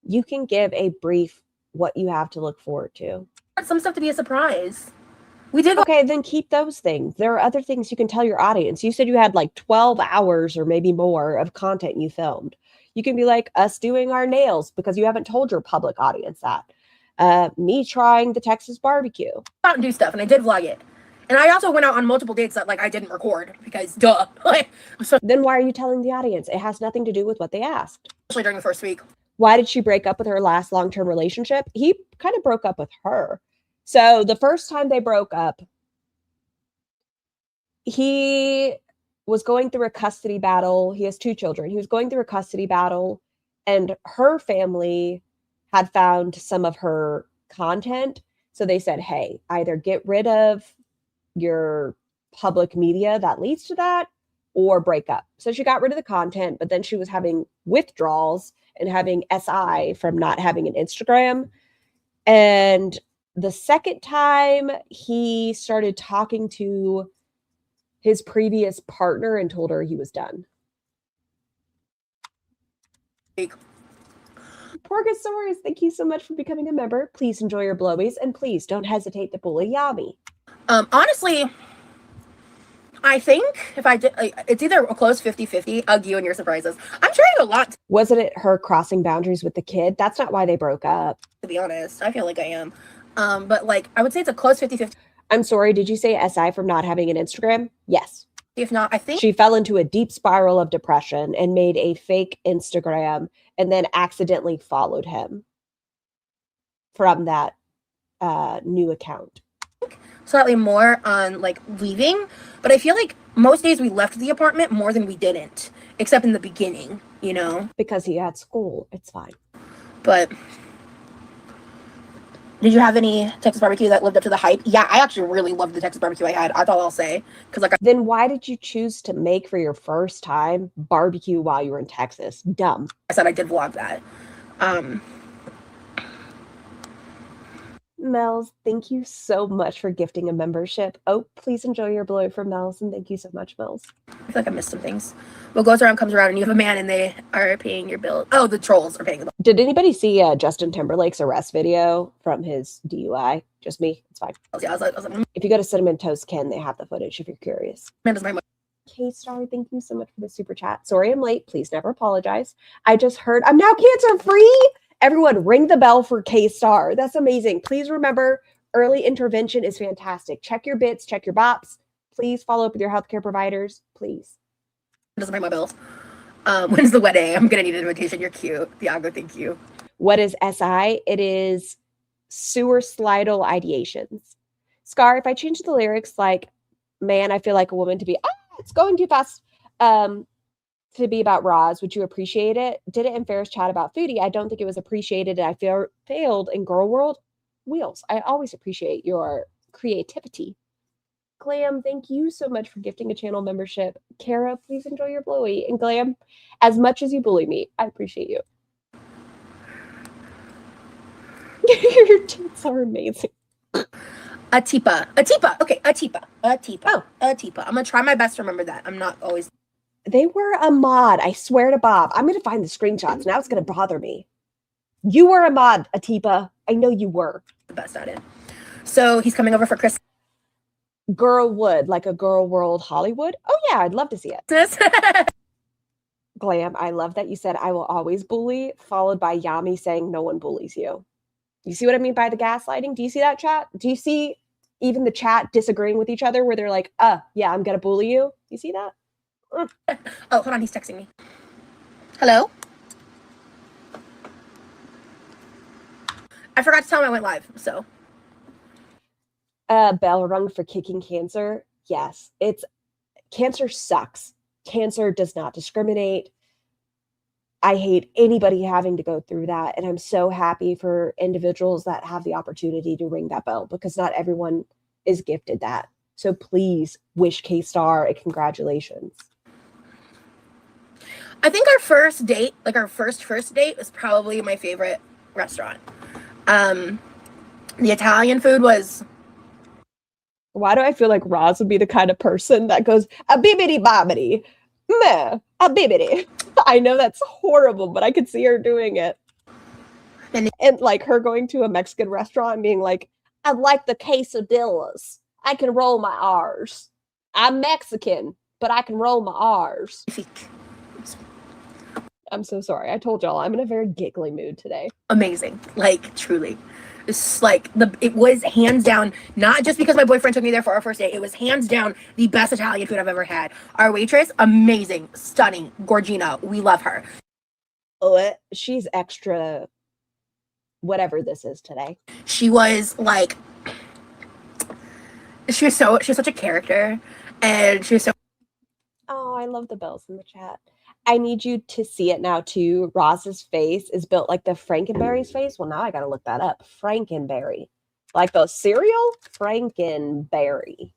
You can give a brief what you have to look forward to. some stuff to be a surprise. We did go Okay, then keep those things. There are other things you can tell your audience. You said you had like 12 hours or maybe more of content you filmed. You can be like us doing our nails because you haven't told your public audience that. Me trying the Texas barbecue. out and do stuff, and I did vlog it. And I also went out on multiple dates that like I didn't record because duh. So Then why are you telling the audience? It has nothing to do with what they asked. especially during the first week. Why did she break up with her last long-term relationship? He kind of broke up with her. So the first time they broke up, he was going through a custody battle. He has 2 children. He was going through a custody battle, and her family had found some of her content. So they said, hey, either get rid of your public media that leads to that or break up. So she got rid of the content, but then she was having withdrawals and having SI from not having an Instagram. And the second time he started talking to his previous partner and told her he was done. Porgasaurus, thank you so much for becoming a member. Please enjoy your blowies and please don't hesitate to bully Yami. Honestly, I think if I did, it's either a close 50-50, Ugh, you and your surprises. I'm sharing a lot, Wasn't it her crossing boundaries with the kid? That's not why they broke up. to be honest. I feel like I am. But like, I would say it's a close 50-50. I'm sorry, did you say SI from not having an Instagram? Yes. If not, I think She fell into a deep spiral of depression and made a fake Instagram and then accidentally followed him from that new account. slightly more on like leaving, but I feel like most days we left the apartment more than we didn't, except in the beginning, you know? Because he had school. It's fine. But did you have any Texas barbecue that lived up to the hype? Yeah, I actually really loved the Texas barbecue I had. I thought I'll say, because like Then why did you choose to make for your first time barbecue while you were in Texas? Dumb. I said, I did vlog that. Mel's, thank you so much for gifting a membership. Oh, please enjoy your blow from Mel's, and thank you so much, Mel's. I feel like I missed some things. What goes around comes around, and you have a man and they are paying your bill. Oh, the trolls are paying the bill. Did anybody see Justin Timberlake's arrest video from his DUI? Just me. It's fine. Yeah, I was like, If you go to Cinnamon Toast Ken, they have the footage if you're curious. man does my money. K-Star, thank you so much for the super chat. Sorry I'm late. Please never apologize. I just heard I'm now cancer free. Everyone ring the bell for K-Star. That's amazing. Please remember, early intervention is fantastic. Check your bits, check your bops. Please follow up with your healthcare providers, please. Doesn't pay my bills. When's the wedding? I'm gonna need an invitation. You're cute. Thiago, thank you. What is SI? It is suicidal ideations. Scar, if I change the lyrics like, man, I feel like a woman to be, it's going too fast, to be about Roz, would you appreciate it? Did it in Ferris chat about foodie? I don't think it was appreciated. And I failed in girl world. Wheels, I always appreciate your creativity. Glam, thank you so much for gifting a channel membership. Kara, please enjoy your blowy. And Glam, as much as you bully me, I appreciate you. Your tits are amazing. Atipa. Okay, Atipa. Oh. Atipa. I'm gonna try my best to remember that. I'm not always. They were a mod. I swear to Bob. I'm gonna find the screenshots. Now it's gonna bother me. You were a mod, Atipa. I know you were. The best at it. So he's coming over for Christmas. Girl would, like a girl world Hollywood. Oh yeah, I'd love to see it. Glam, I love that you said I will always bully, followed by Yami saying no one bullies you. You see what I mean by the gaslighting? Do you see that chat? Do you see even the chat disagreeing with each other where they're like, yeah, I'm gonna bully you? You see that? Oh, hold on, he's texting me. Hello? I forgot to tell him I went live, so. Bell rung for kicking cancer. Yes, cancer sucks. Cancer does not discriminate. I hate anybody having to go through that. And I'm so happy for individuals that have the opportunity to ring that bell because not everyone is gifted that. So please wish K-Star a congratulations. I think our first date, like our first date was probably my favorite restaurant. The Italian food was. Why do I feel like Roz would be the kind of person that goes, a bibbidi bobbidi, meh, a bibbidi. I know that's horrible, but I could see her doing it. And like her going to a Mexican restaurant and being like, I like the quesadillas. I can roll my R's. I'm Mexican, but I can roll my R's. I'm so sorry. I told y'all I'm in a very giggly mood today. Amazing. Like, truly. It's like, it was hands down, not just because my boyfriend took me there for our first date. It was hands down the best Italian food I've ever had. Our waitress, amazing, stunning, Gorgina. We love her. Oh, she's extra whatever this is today. She was like, she was such a character. And she was so. Oh, I love the bells in the chat. I need you to see it now too. Roz's face is built like the Frankenberry's face. Well, now I got to look that up. Frankenberry. Like the cereal? Frankenberry.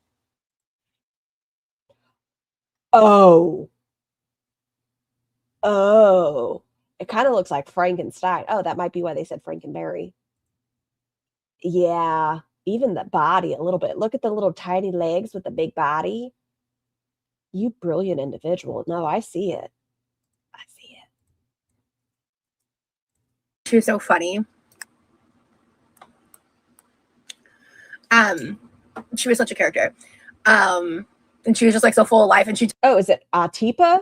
Oh. It kind of looks like Frankenstein. Oh, that might be why they said Frankenberry. Yeah. Even the body a little bit. Look at the little tiny legs with the big body. You brilliant individual. No, I see it. She was so funny. She was such a character. And she was just like so full of life. And oh, is it Atipa?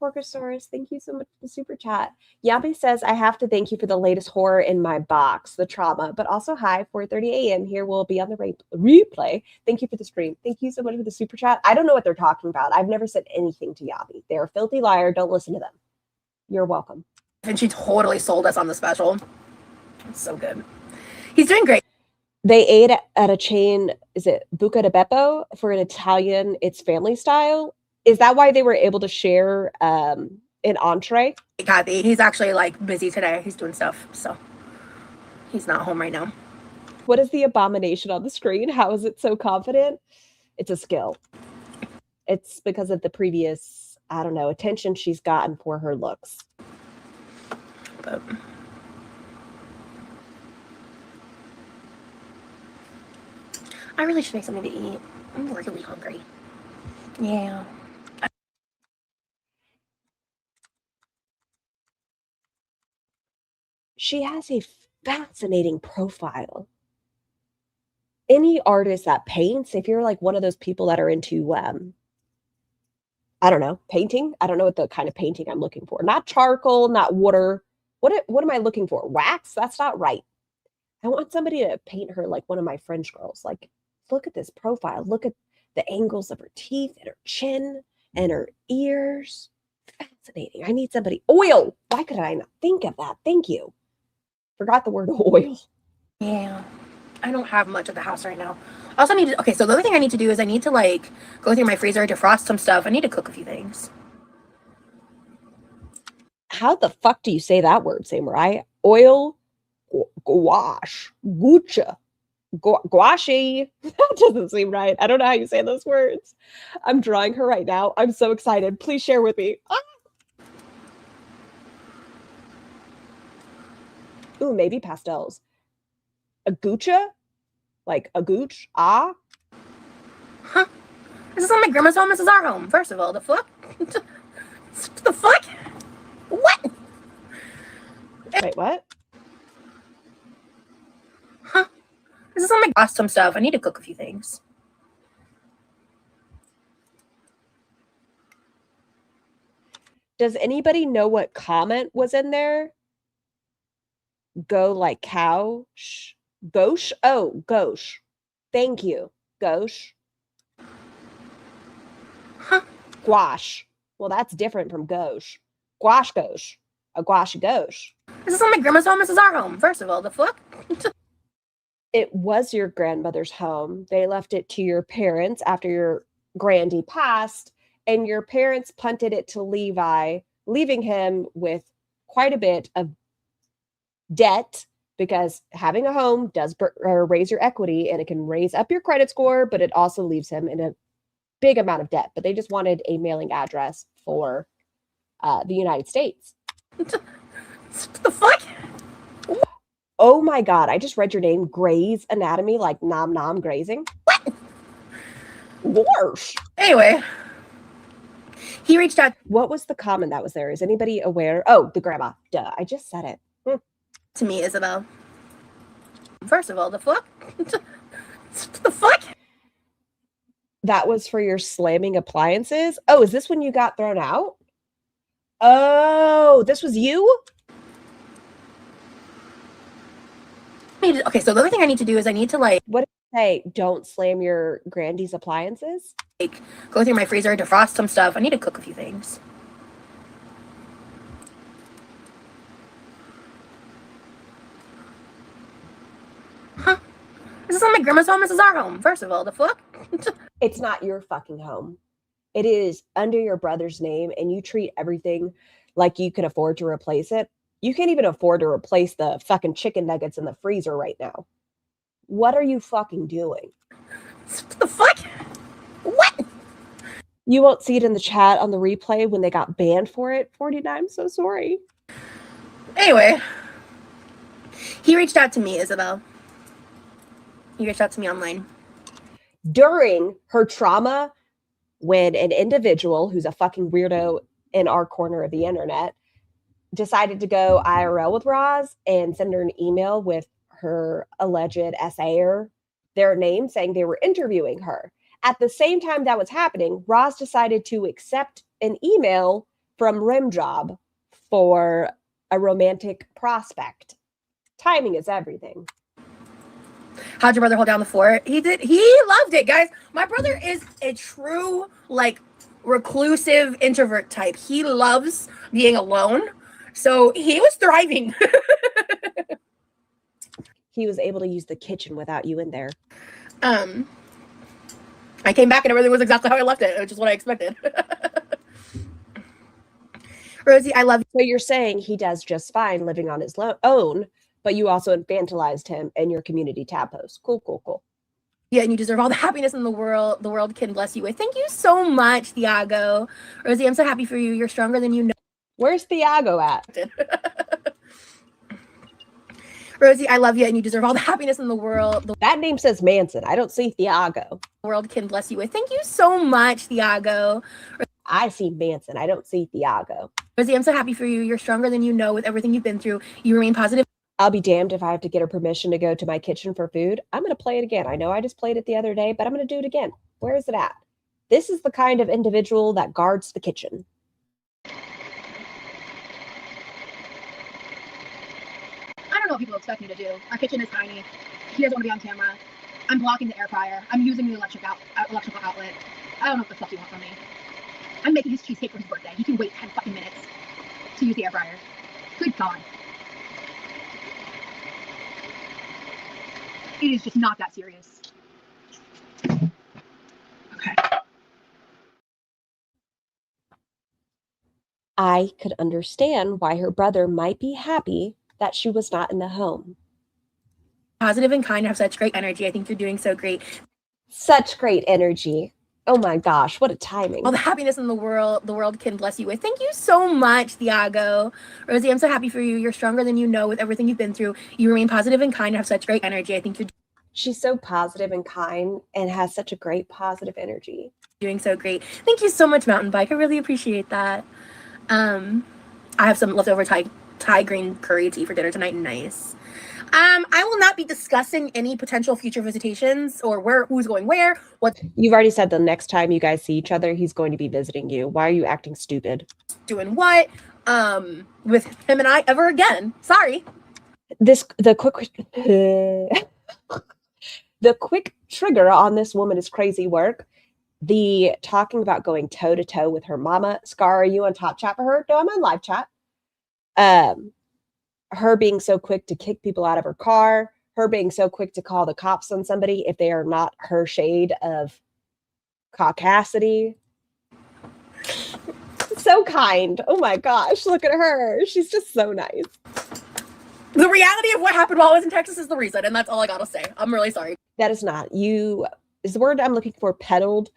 Porcosaurus, thank you so much for the super chat. Yami says, I have to thank you for the latest horror in my box, the trauma, but also hi, 4:30 a.m. Here we'll be on the replay. Thank you for the stream. Thank you so much for the super chat. I don't know what they're talking about. I've never said anything to Yami. They're a filthy liar. Don't listen to them. You're welcome. And she totally sold us on the special. It's so good. He's doing great. They ate at a chain, is it Buca di Beppo? For an Italian, it's family style. Is that why they were able to share an entree? Kathy, he's actually like busy today. He's doing stuff, so he's not home right now. What is the abomination on the screen? How is it so confident? It's a skill. It's because of the previous, I don't know, attention she's gotten for her looks. But I really should make something to eat. I'm really hungry. Yeah. She has a fascinating profile. Any artist that paints, if you're like one of those people that are into, I don't know, painting. I don't know what the kind of painting I'm looking for. Not charcoal, not water. What am I looking for? Wax? That's not right. I want somebody to paint her like one of my French girls. Like, look at this profile. Look at the angles of her teeth and her chin and her ears. Fascinating. I need somebody. Oil. Why could I not think of that? Thank you. Forgot the word oil. Yeah. I don't have much at the house right now. Also need to, okay, so the other thing I need to do is I need to like go through my freezer, defrost some stuff. I need to cook a few things. How the fuck do you say that word, Samurai? Oil, gouache, gucha, gouache. That doesn't seem right. I don't know how you say those words. I'm drawing her right now. I'm so excited. Please share with me. Ah! Ooh, maybe pastels. A gucha? Like a gooch? Ah? Huh? This is not my grandma's home. This is our home. First of all, the fuck? The fuck? What? Wait, what? Huh? This is not my awesome stuff. I need to cook a few things. Does anybody know what comment was in there? Go like cow. Gauche? Oh, gauche. Thank you. Gauche. Huh? Gouache. Well, that's different from gauche. Gouache gauche. A gouache gauche. This is not my grandma's home. This is our home. First of all, the fuck? It was your grandmother's home. They left it to your parents after your granddie passed, and your parents punted it to Levi, leaving him with quite a bit of debt, because having a home does raise your equity and it can raise up your credit score, but it also leaves him in a big amount of debt. But they just wanted a mailing address for the United States. The fuck? Oh my God, I just read your name, Gray's Anatomy, like nom nom grazing. What? Worse. Anyway, he reached out What was the comment that was there? Is anybody aware? Oh, the grandma. Duh, I just said it. to me, Isabel. First of all, the fuck? The fuck? That was for your slamming appliances? Oh, is this when you got thrown out? Oh, this was you? Okay, so the other thing I need to do is I need to like What did you say? Don't slam your grandy's appliances? go through my freezer, defrost some stuff. I need to cook a few things. Huh? This is not my grandma's home. This is our home. First of all, the fuck? It's not your fucking home. It is under your brother's name, and you treat everything like you can afford to replace it. You can't even afford to replace the fucking chicken nuggets in the freezer right now. What are you fucking doing? The fuck? What? You won't see it in the chat on the replay when they got banned for it. 49, I'm so sorry. Anyway, he reached out to me, Isabel. He reached out to me online. During her trauma, when an individual who's a fucking weirdo in our corner of the internet decided to go IRL with Roz and send her an email with her alleged essayer, their name, saying they were interviewing her. At the same time that was happening, Roz decided to accept an email from Rimjob for a romantic prospect. Timing is everything. How'd your brother hold down the fort? He did. He loved it, guys. My brother is a true, like, reclusive introvert type. He loves being alone. So he was thriving. He was able to use the kitchen without you in there. I came back and everything was exactly how I left it, which is what I expected. Rosie, I love you. So you're saying he does just fine living on his own, but you also infantilized him in your community tab post. Cool, cool, cool. Yeah, and you deserve all the happiness in the world can bless you with. Thank you so much, Thiago. Rosie, I'm so happy for you. You're stronger than you know. Where's Thiago at? Rosie, I love you, and you deserve all the happiness in the world. That name says Manson. I don't see Thiago. The world can bless you with. Thank you so much, Thiago. I see Manson. I don't see Thiago. Rosie, I'm so happy for you. You're stronger than you know with everything you've been through. You remain positive. I'll be damned if I have to get her permission to go to my kitchen for food. I'm going to play it again. I know I just played it the other day, but I'm going to do it again. Where is it at? This is the kind of individual that guards the kitchen. I don't know what people expect me to do. Our kitchen is tiny. He doesn't want to be on camera. I'm blocking the air fryer. I'm using the electrical outlet. I don't know what the fuck you want from me. I'm making his cheesecake for his birthday. He can wait 10 fucking minutes to use the air fryer. Good God. It is just not that serious. Okay. I could understand why her brother might be happy that she was not in the home. Positive and kind, have such great energy. I think you're doing so great. Such great energy. Oh my gosh, what a timing. All the happiness in the world can bless you with. Thank you so much, Thiago. Rosie, I'm so happy for you. You're stronger than you know with everything you've been through. You remain positive and kind, have such great energy. I think you're She's so positive and kind and has such a great positive energy. doing so great. Thank you so much, Mountain Bike. I really appreciate that. I have some leftover Thai green curry tea for dinner tonight. Nice. I will not be discussing any potential future visitations or who's going where. What You've already said the next time you guys see each other, he's going to be visiting you. Why are you acting stupid? doing what? With him and I ever again. Sorry. The quick trigger on this woman is crazy work. The talking about going toe to toe with her mama. Scar, are you on top chat for her? No, I'm on live chat. Her being so quick to kick people out of her car, her being so quick to call the cops on somebody if they are not her shade of caucasity. So kind. Oh my gosh, look at her. She's just so nice. The reality of what happened while I was in Texas is the reason, and that's all I gotta say. I'm really sorry. That is not. You is the word I'm looking for, peddled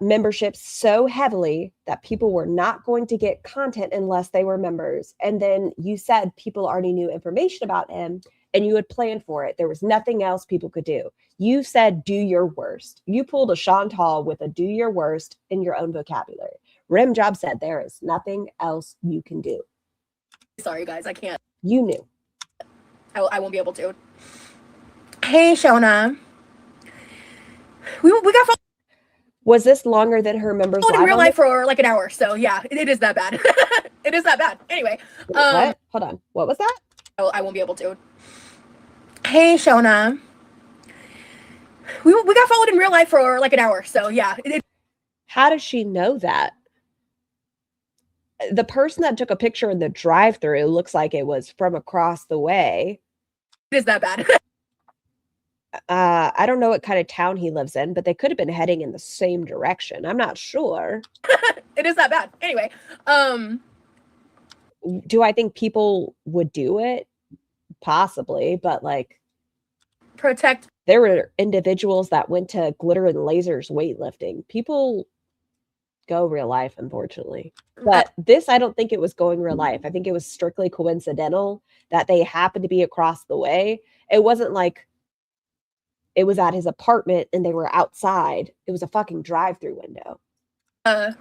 memberships so heavily that people were not going to get content unless they were members. And then you said people already knew information about him and you had planned for it. There was nothing else people could do. You said, do your worst. You pulled a Chantal with a do your worst in your own vocabulary. Rim Job said there is nothing else you can do. Sorry, guys. I can't. You knew. I won't be able to. Hey, Shona. We got Was this longer than her members followed in live real on life for like an hour. So yeah, it is that bad. It is that bad. Anyway. What? Hold on. What was that? I won't be able to. Hey, Shona. We got followed in real life for like an hour. So yeah. How does she know that? The person that took a picture in the drive-thru looks like it was from across the way. It is that bad. I don't know what kind of town he lives in, but they could have been heading in the same direction. I'm not sure. It is that bad. Anyway, do I think people would do it? Possibly, but like protect. There were individuals that went to glitter and lasers weightlifting. People go real life, unfortunately. But this, I don't think it was going real life. I think it was strictly coincidental that they happened to be across the way. It wasn't like it was at his apartment and they were outside. It was a fucking drive-through window. Or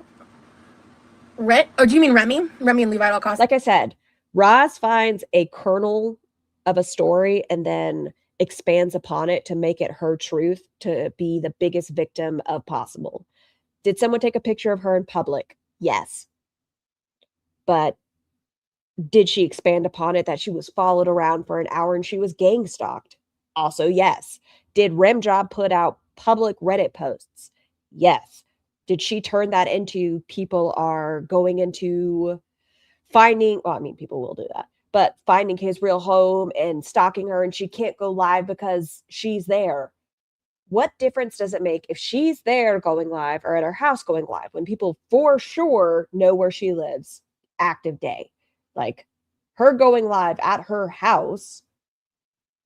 do you mean Remy? Remy and Levi at all costs? Like I said, Roz finds a kernel of a story and then expands upon it to make it her truth, to be the biggest victim of possible. Did someone take a picture of her in public? Yes. But did she expand upon it that she was followed around for an hour and she was gang stalked? Also, yes. Did Remjob put out public Reddit posts? Yes. Did she turn that into people are going into finding, well, I mean, people will do that, but finding his real home and stalking her and she can't go live because she's there? What difference does it make if she's there going live or at her house going live when people for sure know where she lives active day? Like her going live at her house,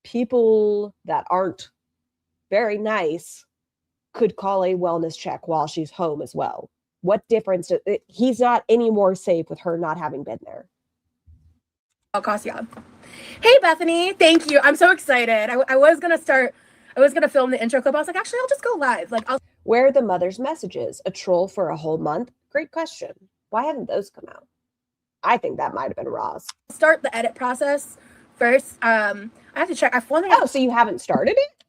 people that aren't very nice could call a wellness check while she's home as well. What difference? He's not any more safe with her not having been there. I'll cost you. Hey, Bethany. Thank you. I'm so excited. I was going to film the intro clip. I was like, actually, I'll just go live. Where are the mother's messages? A troll for a whole month? Great question. Why haven't those come out? I think that might have been Roz. Start the edit process first. I have to check. So you haven't started it?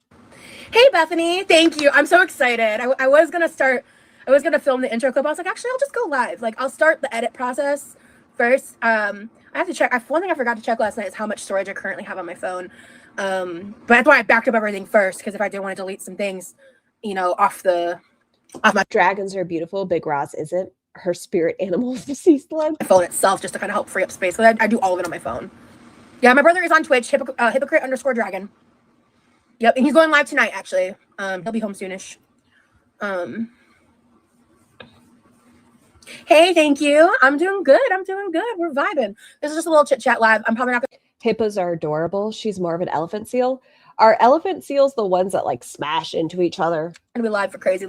Hey, Bethany. Thank you. I'm so excited. I was going to film the intro clip. I was like, actually, I'll just go live. I'll start the edit process first. I have to check. One thing I forgot to check last night is how much storage I currently have on my phone. But that's why I backed up everything first, because if I did want to delete some things, you know, off my Dragons are beautiful. Big Roz isn't. Her spirit animal is deceased love. phone itself, just to kind of help free up space. So I do all of it on my phone. Yeah, my brother is on Twitch, hypocrite_dragon. Yep, and he's going live tonight, actually. He'll be home soonish. Hey, thank you. I'm doing good. We're vibing. This is just a little chit chat live. I'm probably not gonna. Hippos are adorable. She's more of an elephant seal. Are elephant seals the ones that like smash into each other? Gonna be live for crazy.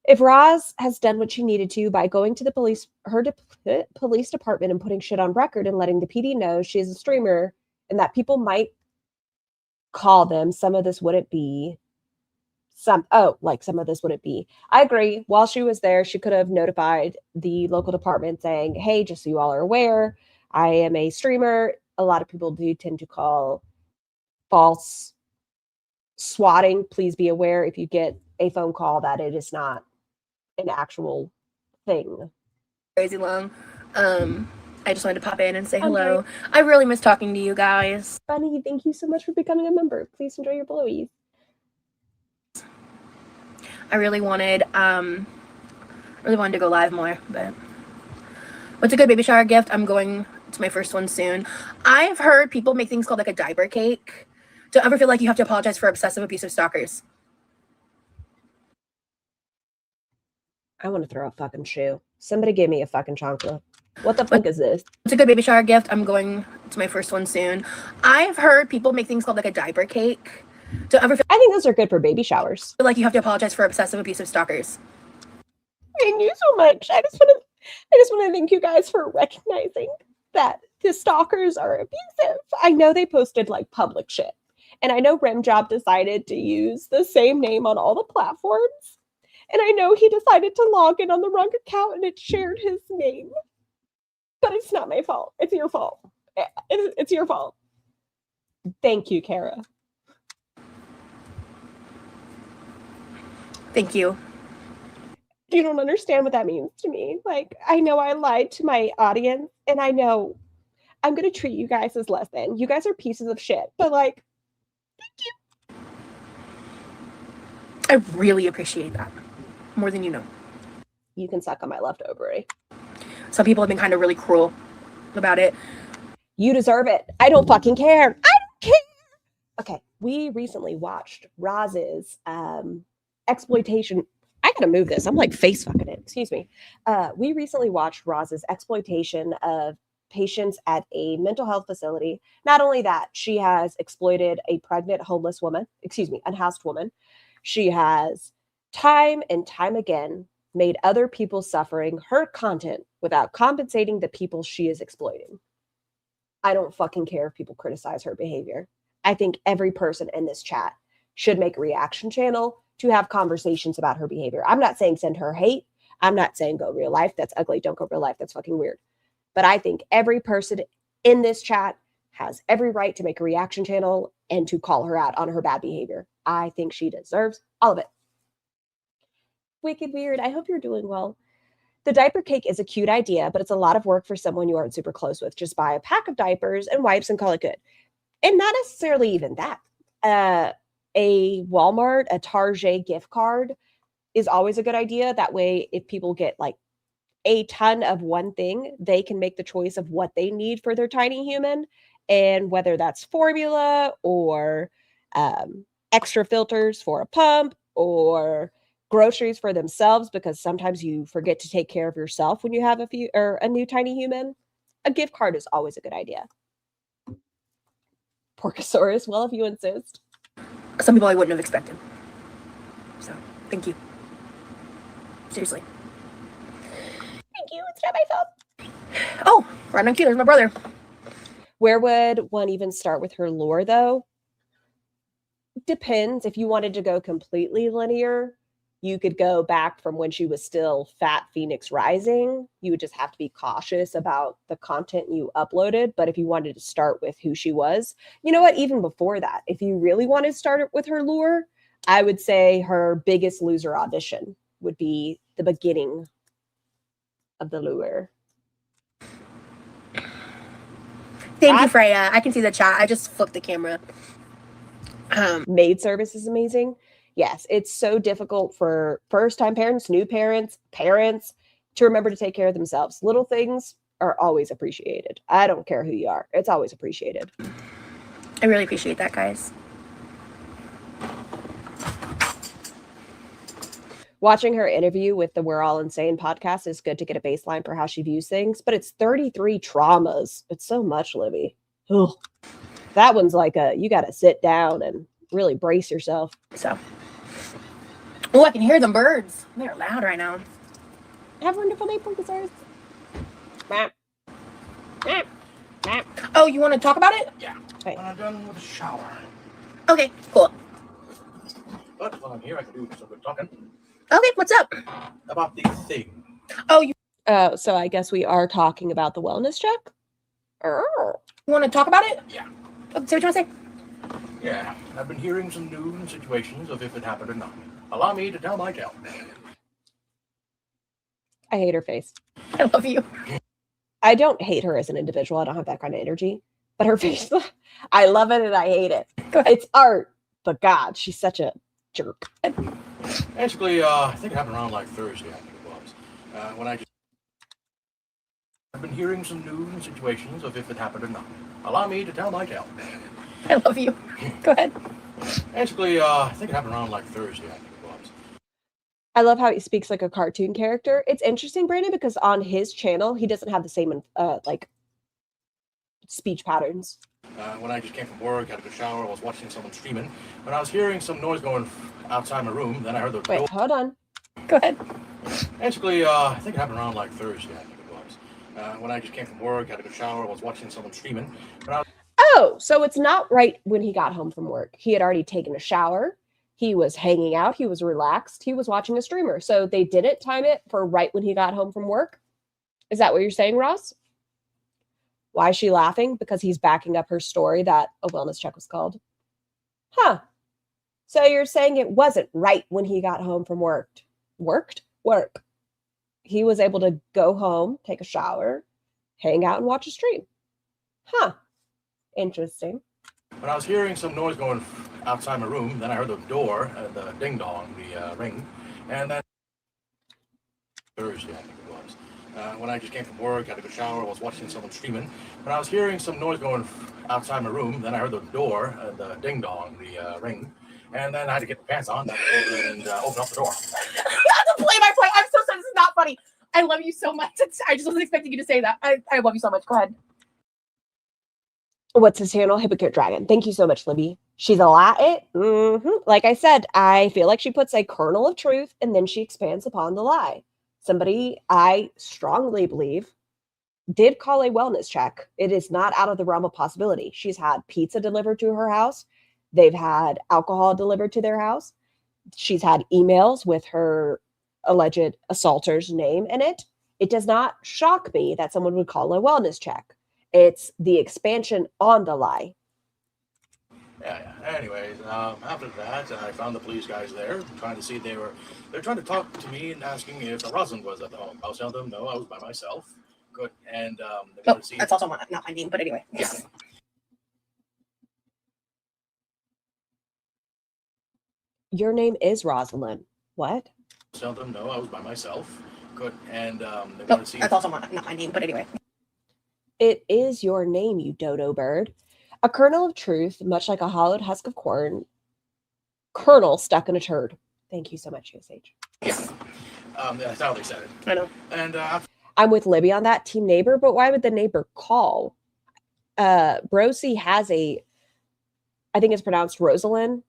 If Roz has done what she needed to by going to the police department and putting shit on record and letting the PD know she is a streamer and that people might call them, some of this wouldn't be. Some of this wouldn't be. I agree. While she was there, she could have notified the local department saying, hey, just so you all are aware, I am a streamer. A lot of people do tend to call false swatting. Please be aware if you get a phone call that it is not an actual thing. Crazy long. I just wanted to pop in and say hello. I really miss talking to you guys. Bunny, thank you so much for becoming a member. Please enjoy your blowies. I really wanted to go live more, but what's a good baby shower gift? I'm going to my first one soon. I've heard people make things called like a diaper cake. Don't ever feel like you have to apologize for obsessive abusive stalkers. I want to throw a fucking shoe. Somebody give me a fucking chancla. What the fuck is this? It's a good baby shower gift. I'm going to my first one soon. I've heard people make things called like a diaper cake. Don't ever feel I think those are good for baby showers. like you have to apologize for obsessive abusive stalkers. Thank you so much. I just want to thank you guys for recognizing that the stalkers are abusive. I know they posted like public shit. And I know Rimjob decided to use the same name on all the platforms. And I know he decided to log in on the wrong account and it shared his name. But it's not my fault. It's your fault. It's your fault. Thank you, Kara. Thank you. You don't understand what that means to me. Like, I know I lied to my audience, and I know I'm going to treat you guys as less than. You guys are pieces of shit, but like, thank you. I really appreciate that. More than you know. You can suck on my leftover. Some people have been kind of really cruel about it. You deserve it. I don't fucking care. I don't care. Okay, we recently watched Roz's exploitation. I gotta move this. I'm like face fucking it. Excuse me. We recently watched Roz's exploitation of patients at a mental health facility. Not only that, she has exploited a pregnant homeless woman, unhoused woman. She has time and time again made other people suffering her content without compensating the people she is exploiting. I don't fucking care if people criticize her behavior. I think every person in this chat should make a reaction channel to have conversations about her behavior. I'm not saying send her hate. I'm not saying go real life. That's ugly. Don't go real life. That's fucking weird. But I think every person in this chat has every right to make a reaction channel and to call her out on her bad behavior. I think she deserves all of it. Wicked weird. I hope you're doing well. The diaper cake is a cute idea, but it's a lot of work for someone you aren't super close with. Just buy a pack of diapers and wipes and call it good. And not necessarily even that. A Walmart, a Target gift card is always a good idea. That way, if people get like a ton of one thing, they can make the choice of what they need for their tiny human. And whether that's formula or extra filters for a pump or groceries for themselves, because sometimes you forget to take care of yourself when you have a new tiny human, a gift card is always a good idea. Porcosaurus, well, if you insist. Some people I wouldn't have expected. So, thank you. Seriously. Thank you. It's not my fault. Oh, right on cue. There's my brother. Where would one even start with her lore, though? Depends. If you wanted to go completely linear, you could go back from when she was still Fat Phoenix Rising. You would just have to be cautious about the content you uploaded. But if you wanted to start with who she was, you know what? Even before that, if you really wanted to start it with her lore, I would say her Biggest Loser audition would be the beginning of the lure. Thank you, Freya. I can see the chat. I just flipped the camera. Maid service is amazing. Yes, it's so difficult for first-time parents, new parents, parents to remember to take care of themselves. Little things are always appreciated. I don't care who you are. It's always appreciated. I really appreciate that, guys. Watching her interview with the We're All Insane podcast is good to get a baseline for how she views things, but it's 33 traumas. It's so much, Libby. Ugh. That one's like you got to sit down and really brace yourself. So, oh, I can hear the birds. They're loud right now. Have a wonderful day, Punkasars. Oh, you want to talk about it? Yeah. Right. When I'm done with the shower. Okay, cool. But while I'm here, I can do some good talking Okay, what's up? about the thing. Oh, you So I guess we are talking about the wellness check. want to talk about it? Yeah. Oh, say what you want to say. Yeah. I've been hearing some news situations of if it happened or not. Allow me to tell my tale. I hate her face. I love you. I don't hate her as an individual. I don't have that kind of energy. But her face, I love it and I hate it. It's art, but God, she's such a jerk. Basically, I think it happened around like Thursday, I think it was. When I've been hearing some news situations of if it happened or not. Allow me to tell my tale. I love you. Go ahead. Basically, I think it happened around like Thursday, I think it was. I love how he speaks like a cartoon character. It's interesting, Brandon, because on his channel, he doesn't have the same like speech patterns. When I just came from work, had a good shower, I was watching someone streaming. When I was hearing some noise going outside my room, then I heard the door. Wait, hold on. Go ahead. Basically, I think it happened around like Thursday, I think it was. When I just came from work, had a good shower, I was watching someone streaming. Oh, so it's not right when he got home from work. He had already taken a shower. He was hanging out. He was relaxed. He was watching a streamer. So they didn't time it for right when he got home from work. Is that what you're saying, Ross? Why is she laughing? Because he's backing up her story that a wellness check was called. Huh. So you're saying it wasn't right when he got home from work. Work. He was able to go home, take a shower, hang out, and watch a stream. Huh. Interesting. When I was hearing some noise going outside my room, then I heard the door, the ding dong, the ring, and then Thursday, I think it was. When I just came from work, had a good shower, was watching someone streaming. When I was hearing some noise going outside my room, then I heard the door, the ding dong, the ring, and then I had to get the pants on and open up the door. Not to play my play. I'm so sorry. This is not funny. I love you so much. I just wasn't expecting you to say that. I love you so much. Go ahead. What's his channel? Hypocrite Dragon. Thank you so much, Libby. She's a lie. Like I said, I feel like she puts a kernel of truth and then she expands upon the lie. Somebody I strongly believe did call a wellness check. It is not out of the realm of possibility. She's had pizza delivered to her house. They've had alcohol delivered to their house. She's had emails with her alleged assaulter's name in it. It does not shock me that someone would call a wellness check. It's the expansion on the lie. Yeah. Anyways, after that, I found the police guys there, trying to see they're trying to talk to me and asking if Rosalind was at the home. I was telling them, no, I was by myself. Good. And they wanted to see. That's also not my name, but anyway. Yeah. Your name is Rosalind. What? I was telling them, no, I was by myself. Good. And they wanted to see. That's also not my name, but anyway. It is your name, you dodo bird. A kernel of truth, much like a hollowed husk of corn, kernel stuck in a turd. Thank you so much, USH. Yeah. That's how they said it. I know. And I'm with Libby on that, team neighbor, but why would the neighbor call? Brosee has I think it's pronounced Rosalind.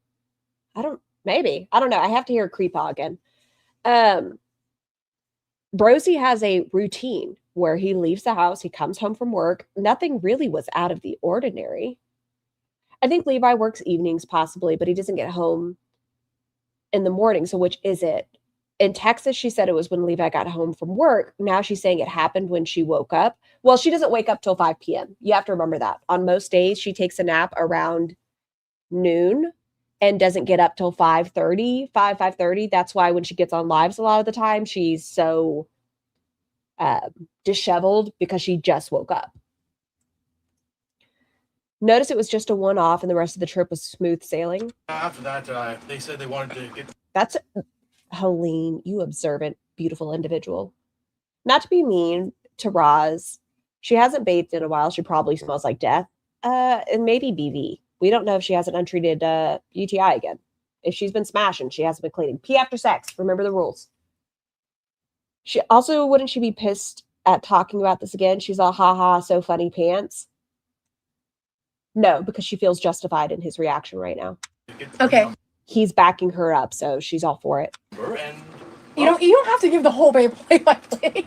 I don't know. I have to hear Creepaw again. Brosee has a routine where he leaves the house, he comes home from work. Nothing really was out of the ordinary. I think Levi works evenings possibly, but he doesn't get home in the morning. So which is it? In Texas, she said it was when Levi got home from work. Now she's saying it happened when she woke up. Well, she doesn't wake up till 5 p.m. You have to remember that. On most days, she takes a nap around noon and doesn't get up till 5:30. That's why when she gets on lives a lot of the time, she's so disheveled because she just woke up. Notice it was just a one-off and the rest of the trip was smooth sailing. After that, they said they wanted to get. That's Helene, you observant, beautiful individual. Not to be mean to Roz. She hasn't bathed in a while. She probably smells like death. And maybe BV. We don't know if she has an untreated UTI again. If she's been smashing, she hasn't been cleaning. Pee after sex. Remember the rules. She also, wouldn't she be pissed at talking about this again? She's all, haha, so funny pants. No, because she feels justified in his reaction right now. Okay. He's backing her up, so she's all for it. And You don't have to give the whole play-by-play.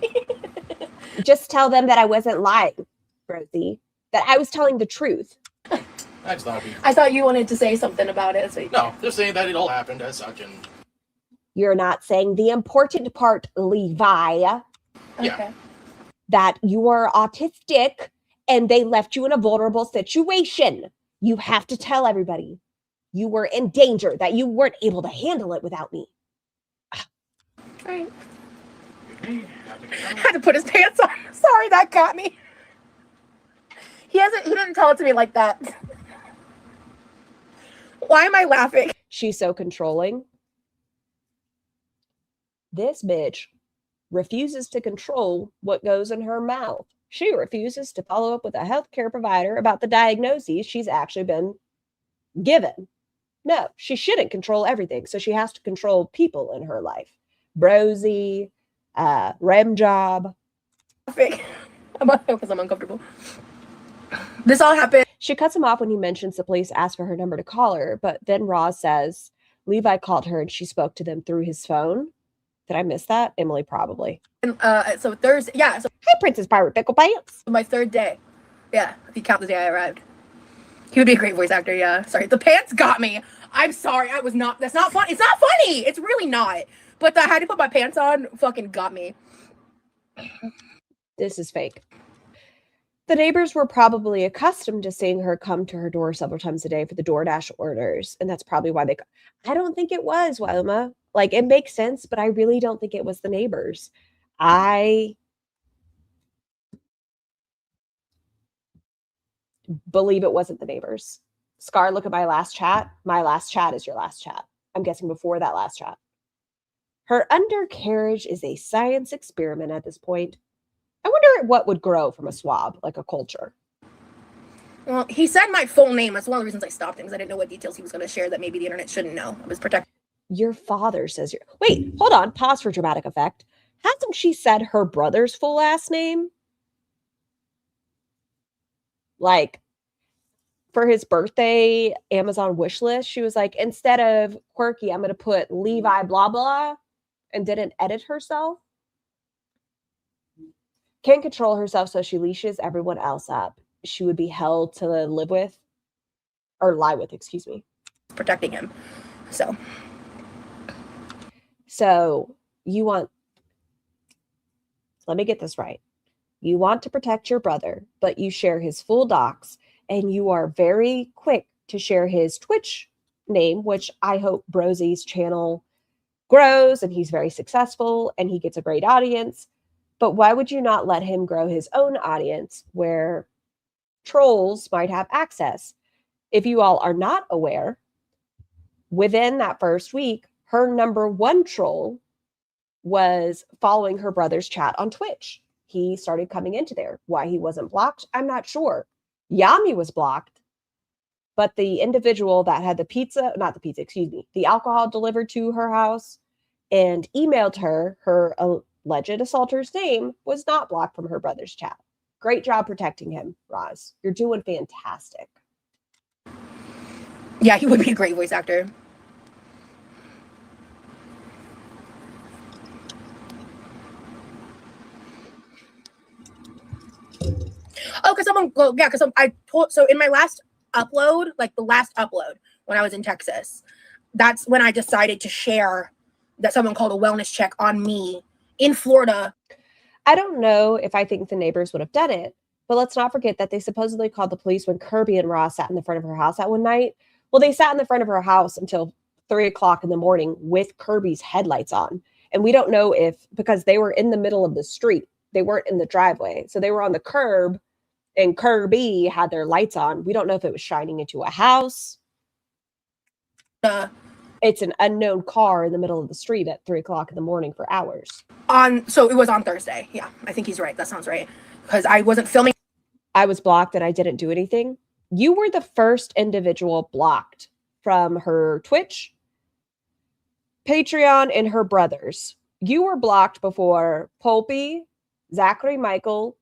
Just tell them that I wasn't lying, Rosie. That I was telling the truth. that's not. I thought you wanted to say something about it. So No, they're saying that it all happened as such, and You're not saying the important part, Levi. yeah. Okay. That you are autistic and they left you in a vulnerable situation. You have to tell everybody you were in danger, that you weren't able to handle it without me. Right. Had to put his pants on. Sorry, that got me. He didn't tell it to me like that. Why am I laughing? She's so controlling. This bitch refuses to control what goes in her mouth. She refuses to follow up with a healthcare provider about the diagnoses she's actually been given. No, she shouldn't control everything. So she has to control people in her life. Brosy, Rem Job. Because I'm uncomfortable. This all happened. She cuts him off when he mentions the police asked for her number to call her, but then Roz says Levi called her and she spoke to them through his phone. Did I miss that? Emily, probably. So Thursday, yeah. So Hi, Princess Pirate Pickle Pants. my third day. Yeah, if you count the day I arrived. He would be a great voice actor, yeah. Sorry, the pants got me. I'm sorry, that's not fun. It's not funny. It's really not. But I had to put my pants on fucking got me. This is fake. The neighbors were probably accustomed to seeing her come to her door several times a day for the DoorDash orders. And that's probably why I don't think it was, Wilma. Like, it makes sense, but I really don't think it was the neighbors. I believe it wasn't the neighbors. Scar, look at my last chat. My last chat is your last chat. I'm guessing before that last chat. Her undercarriage is a science experiment at this point. I wonder what would grow from a swab, like a culture. Well, he said my full name. That's one of the reasons I stopped him, because I didn't know what details he was going to share that maybe the internet shouldn't know. I was protected. Your father says you're... Wait, hold on. Pause for dramatic effect. Hasn't she said her brother's full last name? Like, for his birthday Amazon wish list, she was like, instead of Quirky, I'm going to put Levi blah blah, and didn't edit herself. Can't control herself, so she leashes everyone else up. She would be hell to live with, or lie with, excuse me. Protecting him. So you want, let me get this right. You want to protect your brother, but you share his full docs, and you are very quick to share his Twitch name, which I hope Brosie's channel grows and he's very successful and he gets a great audience. But why would you not let him grow his own audience where trolls might have access? If you all are not aware, within that first week, her number one troll was following her brother's chat on Twitch. He started coming into there. Why he wasn't blocked, I'm not sure. Yami was blocked, but the individual that had the alcohol delivered to her house and emailed her alleged assaulter's name was not blocked from her brother's chat. Great job protecting him, Roz. You're doing fantastic. Yeah, he would be a great voice actor. Oh, so in my last upload, like the last upload when I was in Texas, that's when I decided to share that someone called a wellness check on me in Florida. I don't know if I think the neighbors would have done it, but let's not forget that they supposedly called the police when Kirby and Ross sat in the front of her house that one night. Well, they sat in the front of her house until 3:00 in the morning with Kirby's headlights on. And we don't know because they were in the middle of the street. They weren't in the driveway. So they were on the curb and Kirby had their lights on. We don't know if it was shining into a house. It's an unknown car in the middle of the street at 3:00 in the morning for hours. So it was on Thursday. Yeah, I think he's right. That sounds right. Because I wasn't filming. I was blocked and I didn't do anything. You were the first individual blocked from her Twitch, Patreon, and her brothers. You were blocked before Pulpy, Zachary Michael,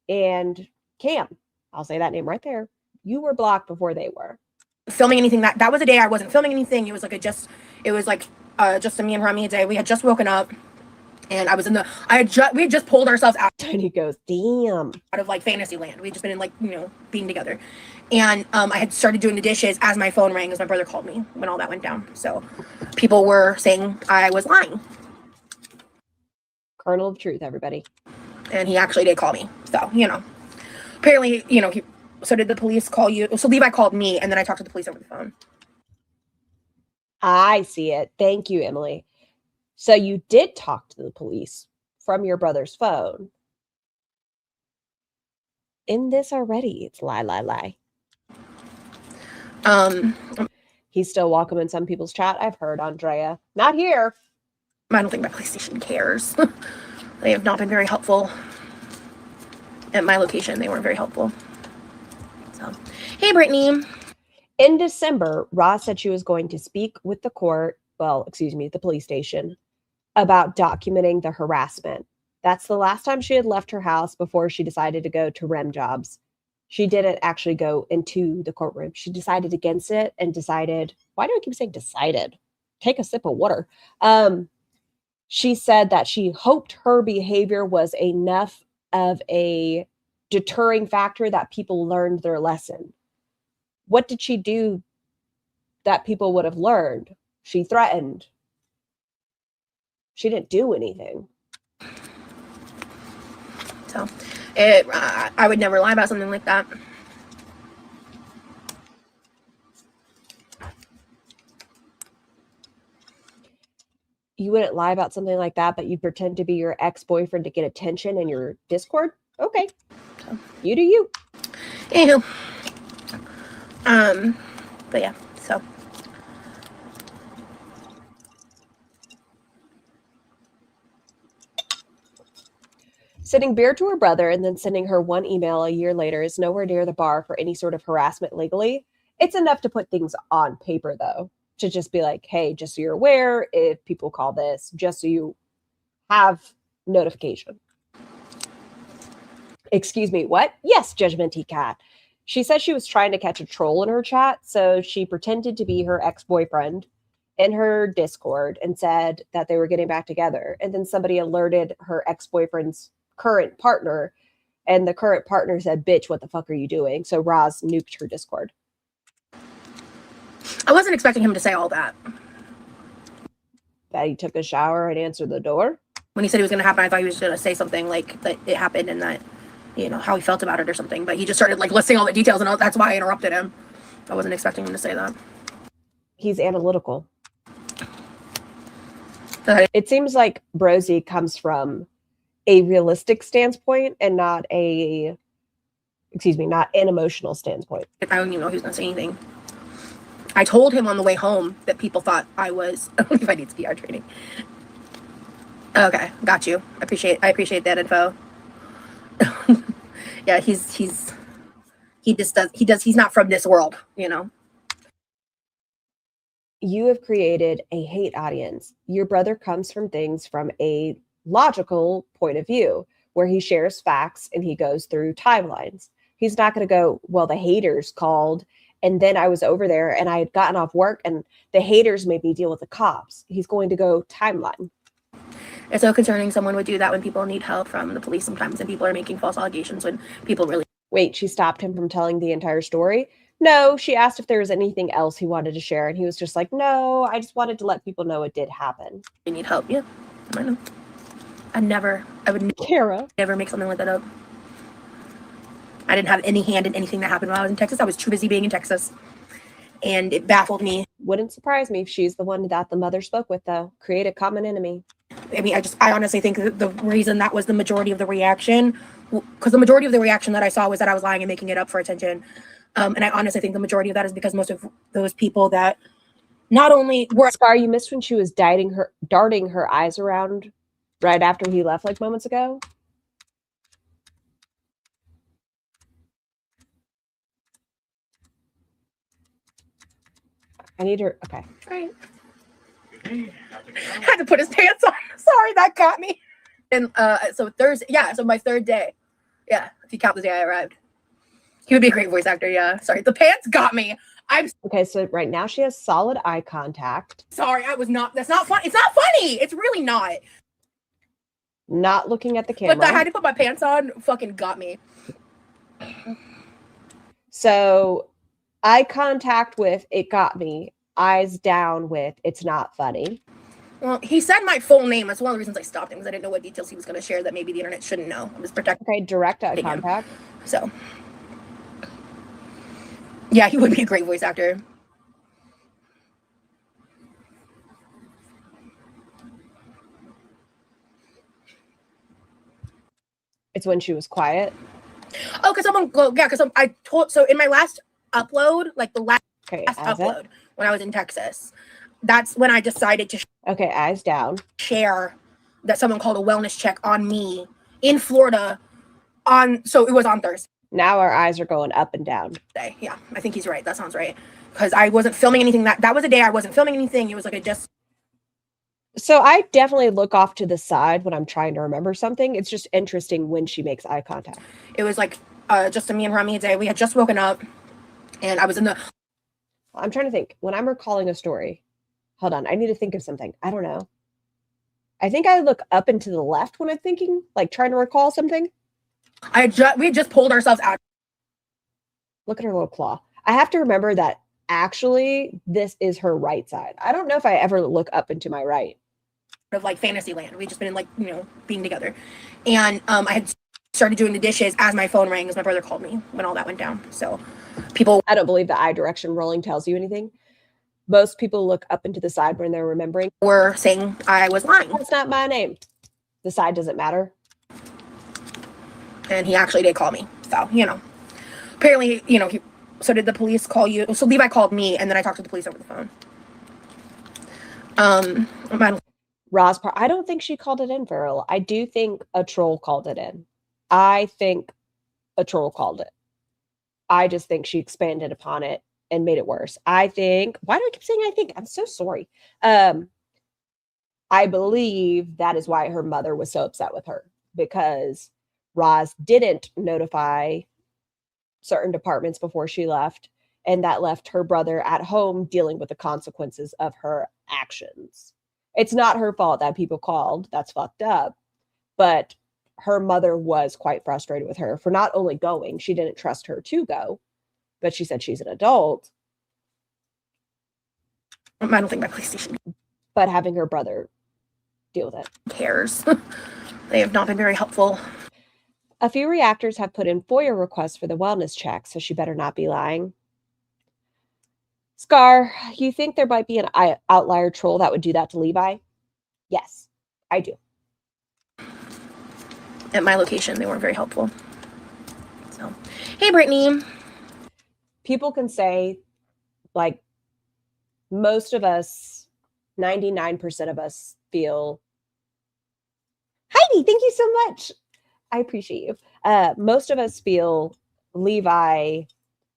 and Cam. I'll say that name right there. You were blocked before they were. Filming anything. That was a day I wasn't filming anything. It was like just a me and Rami a day. We had just woken up. And I was we had just pulled ourselves out. And he goes, damn. Out of like fantasy land. We'd just been in like, being together. And I had started doing the dishes as my phone rang, as my brother called me when all that went down. So people were saying I was lying. Kernel of truth, everybody. And he actually did call me. So, apparently, so did the police call you? So Levi called me and then I talked to the police over the phone. I see it. Thank you, Emily. So you did talk to the police from your brother's phone. In this already, it's lie. He's still welcome in some people's chat. I've heard, Andrea. Not here. I don't think my PlayStation cares. They have not been very helpful. At my location, they weren't very helpful. So, hey, Brittany. In December, Roz said she was going to speak with the the police station, about documenting the harassment. That's the last time she had left her house before she decided to go to REM jobs. She didn't actually go into the courtroom. She decided against it and decided, why do I keep saying decided? Take a sip of water. She said that she hoped her behavior was enough of a deterring factor that people learned their lesson. What did she do that people would have learned? She threatened. She didn't do anything. So, I would never lie about something like that. You wouldn't lie about something like that, but you pretend to be your ex-boyfriend to get attention in your Discord? Okay. So, you do you. Anywho. But yeah, so. Sending beer to her brother and then sending her one email a year later is nowhere near the bar for any sort of harassment legally. It's enough to put things on paper, though, to just be like, hey, just so you're aware, if people call this, just so you have notification. Excuse me, what? Yes, Judgmenty Cat. She said she was trying to catch a troll in her chat, so she pretended to be her ex-boyfriend in her Discord and said that they were getting back together. And then somebody alerted her ex-boyfriend's current partner, and the current partner said, bitch, what the fuck are you doing? So Roz nuked her Discord. I wasn't expecting him to say all that. That he took a shower and answered the door? When he said it was going to happen, I thought he was going to say something like that it happened and that, how he felt about it or something. But he just started listing all the details, and that's why I interrupted him. I wasn't expecting him to say that. He's analytical. It seems like Brosee comes from a realistic standpoint and not an emotional standpoint. I don't even know if he's going to say anything. I told him on the way home that people thought I was, if I need PR training. Okay, got you. I appreciate that info. Yeah, he's not from this world, You have created a hate audience. Your brother comes from things from a logical point of view where he shares facts and he goes through timelines. He's not going to go, well, the haters called and then I was over there and I had gotten off work and the haters made me deal with the cops. He's going to go timeline. It's so concerning someone would do that when people need help from the police sometimes and people are making false allegations when people really... Wait, she stopped him from telling the entire story? No, she asked if there was anything else he wanted to share, and he was just like, no, I just wanted to let people know it did happen. You need help, yeah. I know. I would never make something like that up. I didn't have any hand in anything that happened while I was in Texas. I was too busy being in Texas, and it baffled me. Wouldn't surprise me if she's the one that the mother spoke with, though. Create a common enemy. I mean, I honestly think that the reason that was the majority of the reaction because the majority of the reaction that I saw was that I was lying and making it up for attention. And I honestly think the majority of that is because most of those people that not only were Scar, you missed when she was darting her eyes around right after he left like moments ago. I need her. Okay. right. Had to put his pants on. Sorry, that got me. And so Thursday, yeah, so my third day. Yeah, if you count the day I arrived. He would be a great voice actor, yeah. Sorry, the pants got me. I'm Okay, so right now she has solid eye contact. sorry, that's not funny. It's not funny. It's really not. Not looking at the camera. But I had to put my pants on, fucking got me. So eye contact with it got me. Eyes down with it's not funny. Well, he said my full name. That's one of the reasons I stopped him, because I didn't know what details he was going to share that maybe the internet shouldn't know. I was protecting Okay, direct eye him. contact. So, yeah, he would be a great voice actor. It's when she was quiet. Oh, because I told, so in my last upload, like the last upload when I was in Texas, that's when I decided to okay, eyes down. Share that someone called a wellness check on me in Florida so it was on Thursday. Now our eyes are going up and down. Yeah, I think he's right. That sounds right. Because I wasn't filming anything. That was a day I wasn't filming anything. It was like So I definitely look off to the side when I'm trying to remember something. It's just interesting when she makes eye contact. It was like just a me and Rami day. We had just woken up and I was in the... I'm trying to think. When I'm recalling a story, hold on, I need to think of something. I don't know. I think I look up and to the left when I'm thinking, like trying to recall something. We had just pulled ourselves out. Look at her little claw. I have to remember that actually this is her right side. I don't know if I ever look up into my right. Of like fantasy land. We'd just been in like, being together. And I had started doing the dishes as my phone rang, as my brother called me when all that went down. So I don't believe the eye direction rolling tells you anything. Most people look up into the side when they're remembering. Were saying I was lying. That's not my name. The side doesn't matter. And he actually did call me. So, apparently, so did the police call you? So Levi called me, and then I talked to the police over the phone. I don't think she called it in, Farrell. I do think a troll called it in. I think a troll called it. I just think she expanded upon it and made it worse. Why do I keep saying I think? I'm so sorry. I believe that is why her mother was so upset with her, because Roz didn't notify certain departments before she left, and that left her brother at home dealing with the consequences of her actions. It's not her fault that people called. That's fucked up. But her mother was quite frustrated with her for not only going, she didn't trust her to go, but she said she's an adult. I don't think my PlayStation. But having her brother deal with it. Cares. They have not been very helpful. A few reactors have put in FOIA requests for the wellness check, so she better not be lying. Scar, you think there might be an outlier troll that would do that to Levi? Yes, I do. At my location, they weren't very helpful. So, hey, Brittany. People can say, like, most of us, 99% of us feel... Heidi, thank you so much. I appreciate you. Most of us feel Levi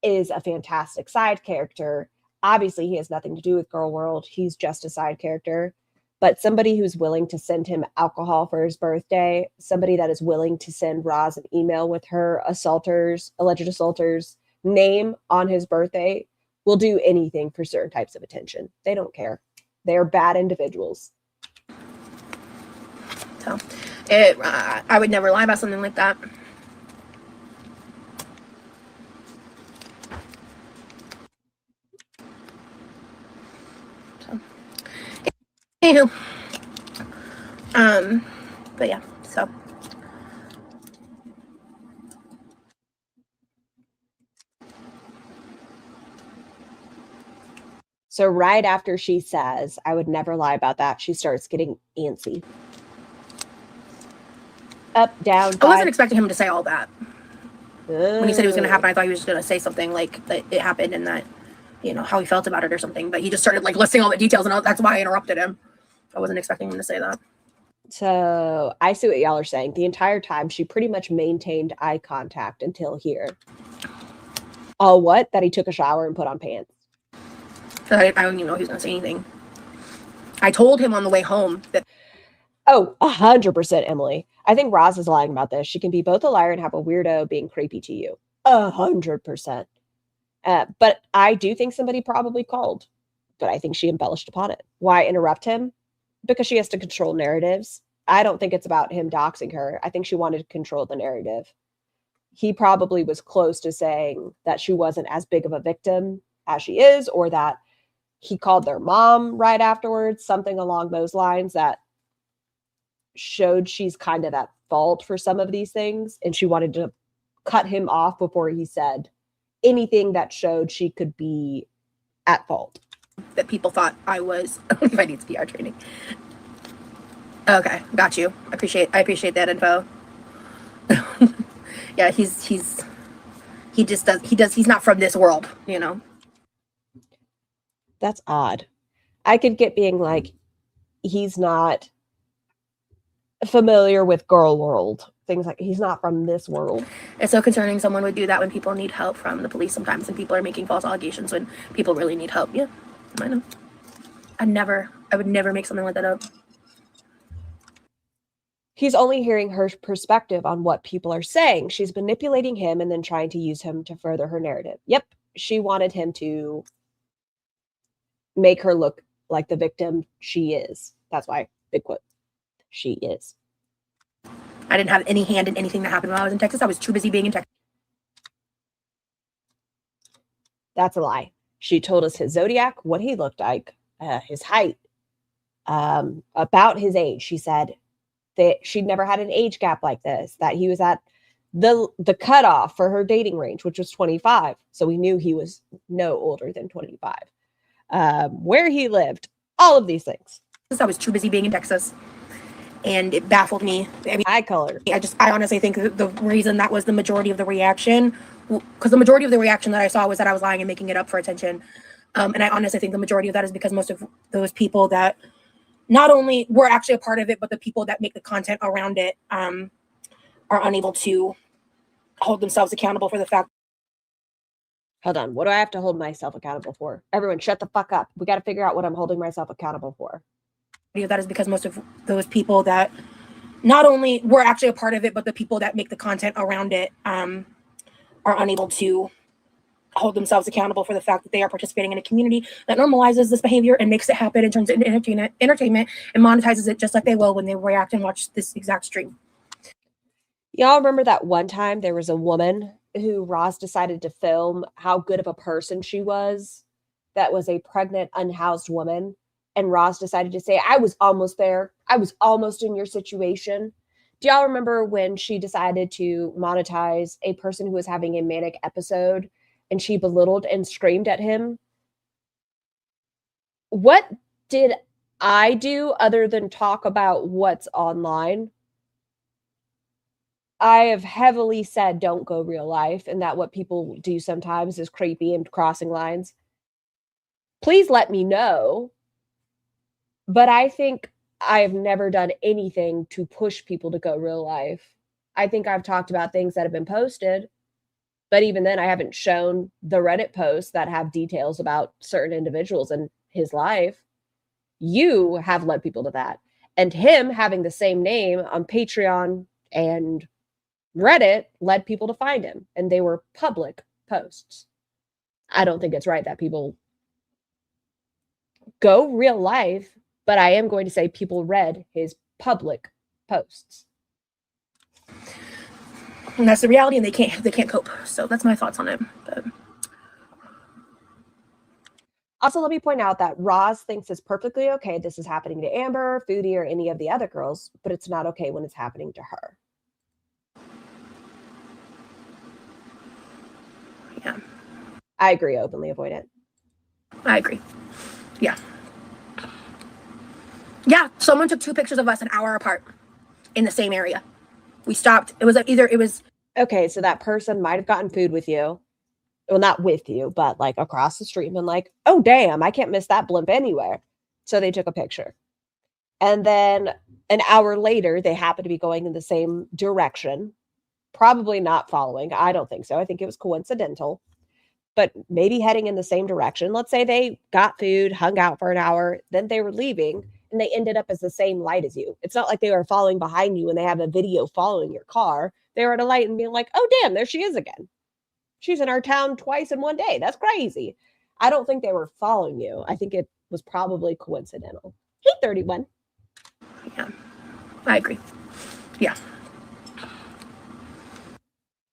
is a fantastic side character. Obviously, he has nothing to do with Girl World. He's just a side character. But somebody who's willing to send him alcohol for his birthday, somebody that is willing to send Roz an email with her alleged assaulters' name on his birthday, will do anything for certain types of attention. They don't care. They're bad individuals. So, I would never lie about something like that. So, anywho, but yeah, so. So right after she says, I would never lie about that, she starts getting antsy. Up, down, I wasn't side. expecting him to say all that. When he said it was going to happen, Oh. I thought he was going to say something like that it happened and that, you know, how he felt about it or something. But he just started like listing all the details, and that's why I interrupted him. I wasn't expecting him to say that. So I see what y'all are saying. The entire time, she pretty much maintained eye contact until here. Oh, what? That he took a shower and put on pants. So I don't even know if he was going to say anything. I told him on the way home that. Oh, 100%, Emily. I think Roz is lying about this. She can be both a liar and have a weirdo being creepy to you. 100%. But I do think somebody probably called. But I think she embellished upon it. Why interrupt him? Because she has to control narratives. I don't think it's about him doxing her. I think she wanted to control the narrative. He probably was close to saying that she wasn't as big of a victim as she is, or that he called their mom right afterwards, something along those lines that showed she's kind of at fault for some of these things, and she wanted to cut him off before he said anything that showed she could be at fault. That people thought I was. If I need PR training. Okay, got you. I appreciate that info. Yeah, he's not from this world, you know. That's odd. I could get being like, he's not familiar with girl world. Things like he's not from this world. It's so concerning someone would do that when people need help from the police sometimes, and people are making false allegations when people really need help. Yeah, I know. I would never make something like that up. He's only hearing her perspective on what people are saying. She's manipulating him and then trying to use him to further her narrative. Yep, she wanted him to make her look like the victim she is. That's why, big quote, she is. I didn't have any hand in anything that happened when I was in Texas. I was too busy being in Texas. That's a lie. She told us his zodiac, what he looked like, his height, about his age. She said that she'd never had an age gap like this, that he was at the cutoff for her dating range, which was 25. So we knew he was no older than 25. Where he lived, all of these things. I was too busy being in Texas, and it baffled me. I mean, Eye color. I honestly think the reason that was the majority of the reaction, because the majority of the reaction that I saw was that I was lying and making it up for attention. And I honestly think the majority of that is because most of those people that not only were actually a part of it, but the people that make the content around it are unable to hold themselves accountable for the fact. Hold on. What do I have to hold myself accountable for? Everyone, shut the fuck up. We got to figure out what I'm holding myself accountable for. That is because most of those people that not only were actually a part of it, but the people that make the content around it are unable to hold themselves accountable for the fact that they are participating in a community that normalizes this behavior and makes it happen and turns it into entertainment and monetizes it just like they will when they react and watch this exact stream. Y'all remember that one time there was a woman who Roz decided to film how good of a person she was? That was a pregnant, unhoused woman. And Roz decided to say, I was almost there. I was almost in your situation. Do y'all remember when she decided to monetize a person who was having a manic episode and she belittled and screamed at him? What did I do other than talk about what's online? I have heavily said don't go real life, and that what people do sometimes is creepy and crossing lines. Please let me know. But I think I have never done anything to push people to go real life. I think I've talked about things that have been posted, but even then I haven't shown the Reddit posts that have details about certain individuals in his life. You have led people to that. And him having the same name on Patreon and Reddit led people to find him, and they were public posts. I don't think it's right that people go real life, but I am going to say people read his public posts. And that's the reality, and they can't cope. So that's my thoughts on it. But also, let me point out that Roz thinks it's perfectly okay this is happening to Amber, Foodie, or any of the other girls, but it's not okay when it's happening to her. Yeah. I agree, openly avoid it. I agree. Yeah. Yeah, someone took 2 pictures of us an hour apart in the same area. We stopped. It was either it was Okay, so that person might have gotten food with you. Well, not with you, but like across the street and been like, oh, damn, I can't miss that blimp anywhere. So they took a picture. And then an hour later, they happened to be going in the same direction, probably not following. I don't think so. I think it was coincidental, but maybe heading in the same direction. Let's say they got food, hung out for an hour, then they were leaving and they ended up as the same light as you. It's not like they were following behind you and they have a video following your car. They were at a light and being like, oh, damn, there she is again. She's in our town twice in one day. That's crazy. I don't think they were following you. I think it was probably coincidental. Hey, 31. Yeah, I agree. Yeah.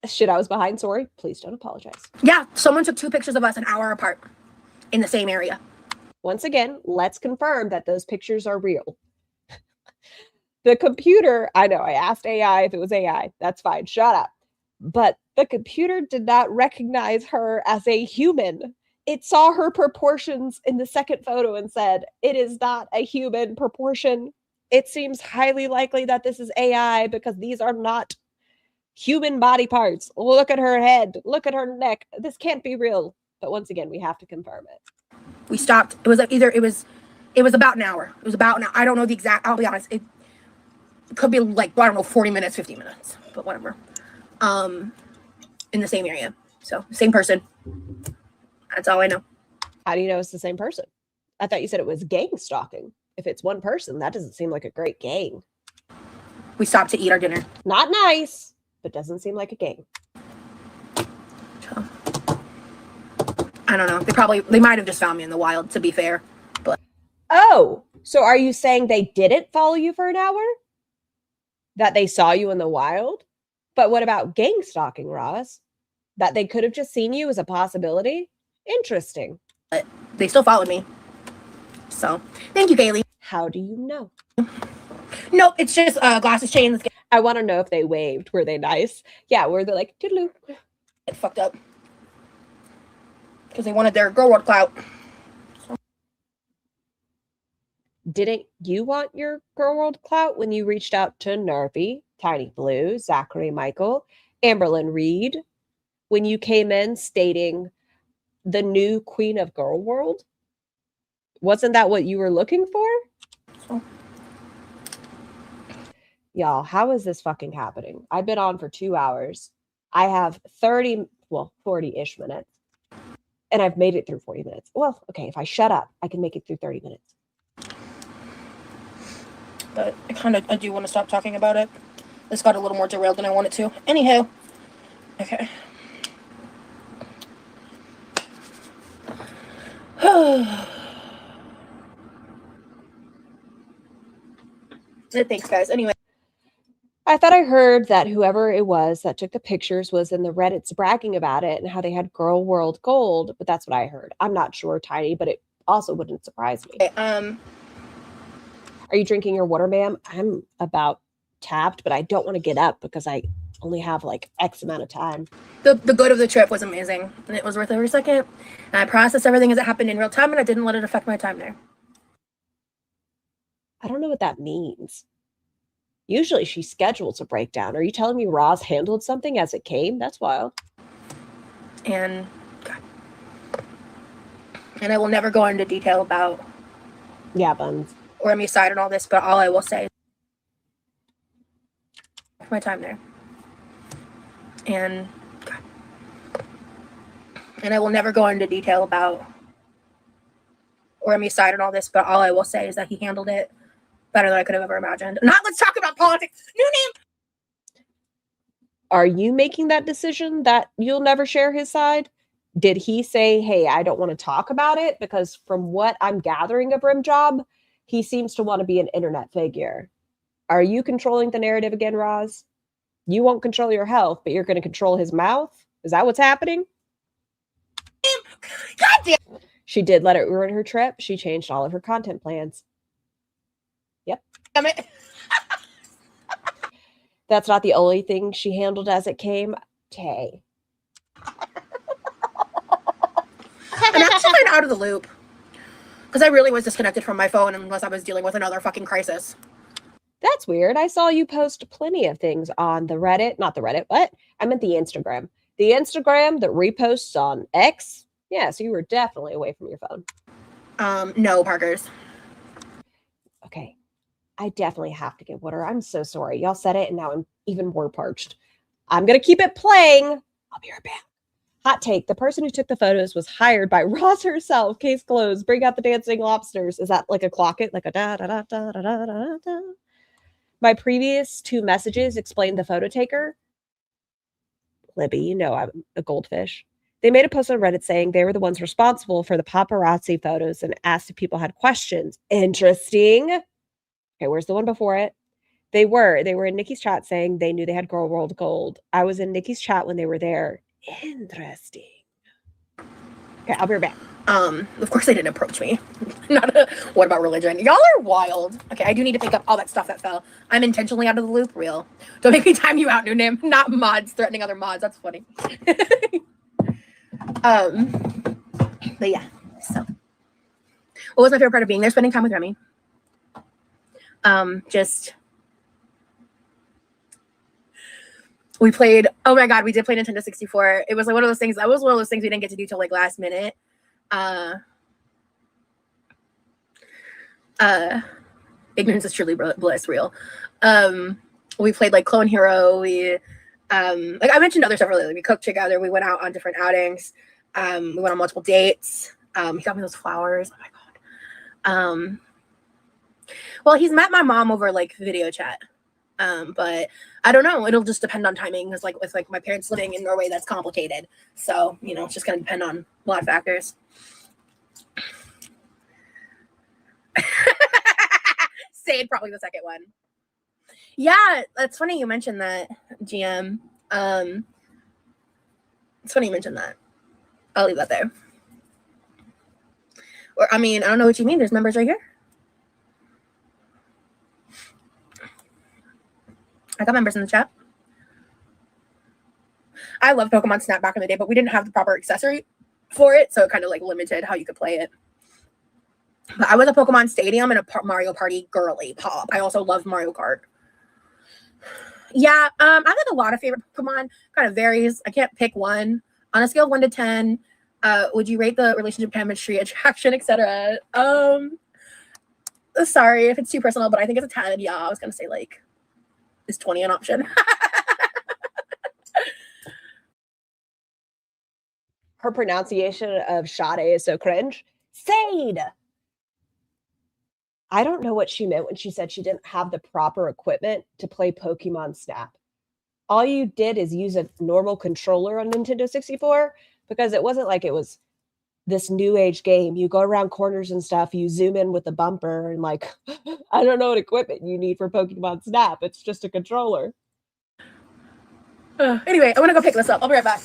Shit, I was behind. Sorry. Please don't apologize. Yeah, someone took 2 pictures of us an hour apart in the same area. Once again, let's confirm that those pictures are real. The computer, I know, I asked AI if it was AI. That's fine. Shut up. But the computer did not recognize her as a human. It saw her proportions in the second photo and said, it is not a human proportion. It seems highly likely that this is AI because these are not human body parts. Look at her head. Look at her neck. This can't be real. But once again, we have to confirm it. We stopped. It was about an hour. It was about an hour. I don't know the exact, I'll be honest. It could be like, I don't know, 40 minutes, 50 minutes, but whatever. In the same area. So same person. That's all I know. How do you know it's the same person? I thought you said it was gang stalking. If it's one person, that doesn't seem like a great gang. We stopped to eat our dinner. Not nice, but doesn't seem like a gang. So, I don't know. They might have just found me in the wild, to be fair. But Oh, so are you saying they didn't follow you for an hour? That they saw you in the wild? But what about gang stalking, Roz? That they could have just seen you as a possibility? Interesting. But they still followed me. So, thank you, Kaylee. How do you know? Nope, it's just glasses, chains. I want to know if they waved. Were they nice? Yeah, were they like, toodaloo? Get fucked up. Because they wanted their girl world clout. Didn't you want your girl world clout when you reached out to Nervy, Tiny Blue, Zachary Michael, Amberlyn Reed, when you came in stating the new queen of girl world? Wasn't that what you were looking for? Y'all, how is this fucking happening? I've been on for 2 hours. I have 40-ish minutes. And I've made it through 40 minutes. Well, okay, if I shut up, I can make it through 30 minutes. But I do want to stop talking about it. This got a little more derailed than I wanted to. Anywho. Okay. Thanks, guys. Anyway. I thought I heard that whoever it was that took the pictures was in the Reddits bragging about it and how they had Girl World Gold, but that's what I heard. I'm not sure, Tiny, but it also wouldn't surprise me. Okay, Are you drinking your water, ma'am? I'm about tapped, but I don't want to get up because I only have like X amount of time. The good of the trip was amazing, and it was worth every second. And I processed everything as it happened in real time, and I didn't let it affect my time there. I don't know what that means. Usually she schedules a breakdown. Are you telling me Roz handled something as it came? That's wild. And I will never go into detail about Buns. or Emmy's side and all this, but all I will say is my time there. And I will never go into detail about or Emmy's side and all this, but all I will say is that he handled it better than I could have ever imagined. Let's talk about politics. New name. Are you making that decision that you'll never share his side? Did he say, hey, I don't want to talk about it? Because from what I'm gathering of Rim Job, he seems to want to be an internet figure. Are you controlling the narrative again, Roz? You won't control your health, but you're going to control his mouth? Is that what's happening? God damn. She did let it ruin her trip. She changed all of her content plans. Yep. Damn it. That's not the only thing she handled as it came. Tay. I'm actually kind of out of the loop. Because I really was disconnected from my phone unless I was dealing with another fucking crisis. That's weird. I saw you post plenty of things on the Reddit, not the Reddit, what? I meant the Instagram. The Instagram that reposts on X. Yeah, so you were definitely away from your phone. No, Parker's. Okay. I definitely have to get water. I'm so sorry. Y'all said it, and now I'm even more parched. I'm going to keep it playing. I'll be right back. Hot take. The person who took the photos was hired by Ross herself. Case closed. Bring out the dancing lobsters. Is that like a clock it? Like a da da da da da da da da? My previous 2 messages explained the photo taker. Libby, you know I'm a goldfish. They made a post on Reddit saying they were the ones responsible for the paparazzi photos and asked if people had questions. Interesting. Okay, where's the one before it? They were in Nikki's chat saying they knew they had Girl World Gold. I was in Nikki's chat when they were there. Interesting. Okay, I'll be right back. Of course they didn't approach me. What about religion? Y'all are wild. Okay, I do need to pick up all that stuff that fell. I'm intentionally out of the loop, real. Don't make me time you out, new name. Not mods threatening other mods. That's funny. But yeah, so. What was my favorite part of being there? Spending time with Remy. We played, oh my God, we did play Nintendo 64. It was like one of those things, that was one of those things we didn't get to do till like last minute. Ignorance is truly bliss, real. We played like Clone Hero. We like I mentioned other stuff earlier. We cooked together. We went out on different outings. We went on multiple dates. He got me those flowers. Oh my God. Well, he's met my mom over like video chat. But I don't know. It'll just depend on timing. Because like with like my parents living in Norway, that's complicated. So, you know, it's just gonna depend on a lot of factors. Say probably the second one. Yeah, it's funny you mentioned that, GM. It's funny you mentioned that. I'll leave that there. Or I mean, I don't know what you mean. There's members right here. I got members in the chat. I loved Pokemon Snap back in the day, but we didn't have the proper accessory for it, so it kind of like limited how you could play it. But I was a Pokemon Stadium and a Mario Party girly pop. I also loved Mario Kart. Yeah, I have a lot of favorite Pokemon. Kind of varies. I can't pick one. On a scale of 1 to 10, would you rate the relationship, chemistry, attraction, etc.? Sorry if it's too personal, but I think it's a 10. Yeah, I was gonna say like, is 20 an option? Her pronunciation of Sade is so cringe. Sade! I don't know what she meant when she said she didn't have the proper equipment to play Pokemon Snap. All you did is use a normal controller on Nintendo 64 because it wasn't like it was this new age game. You go around corners and stuff, you zoom in with the bumper and like, I don't know what equipment you need for Pokemon Snap. It's just a controller. Anyway, I'm gonna go pick this up. I'll be right back.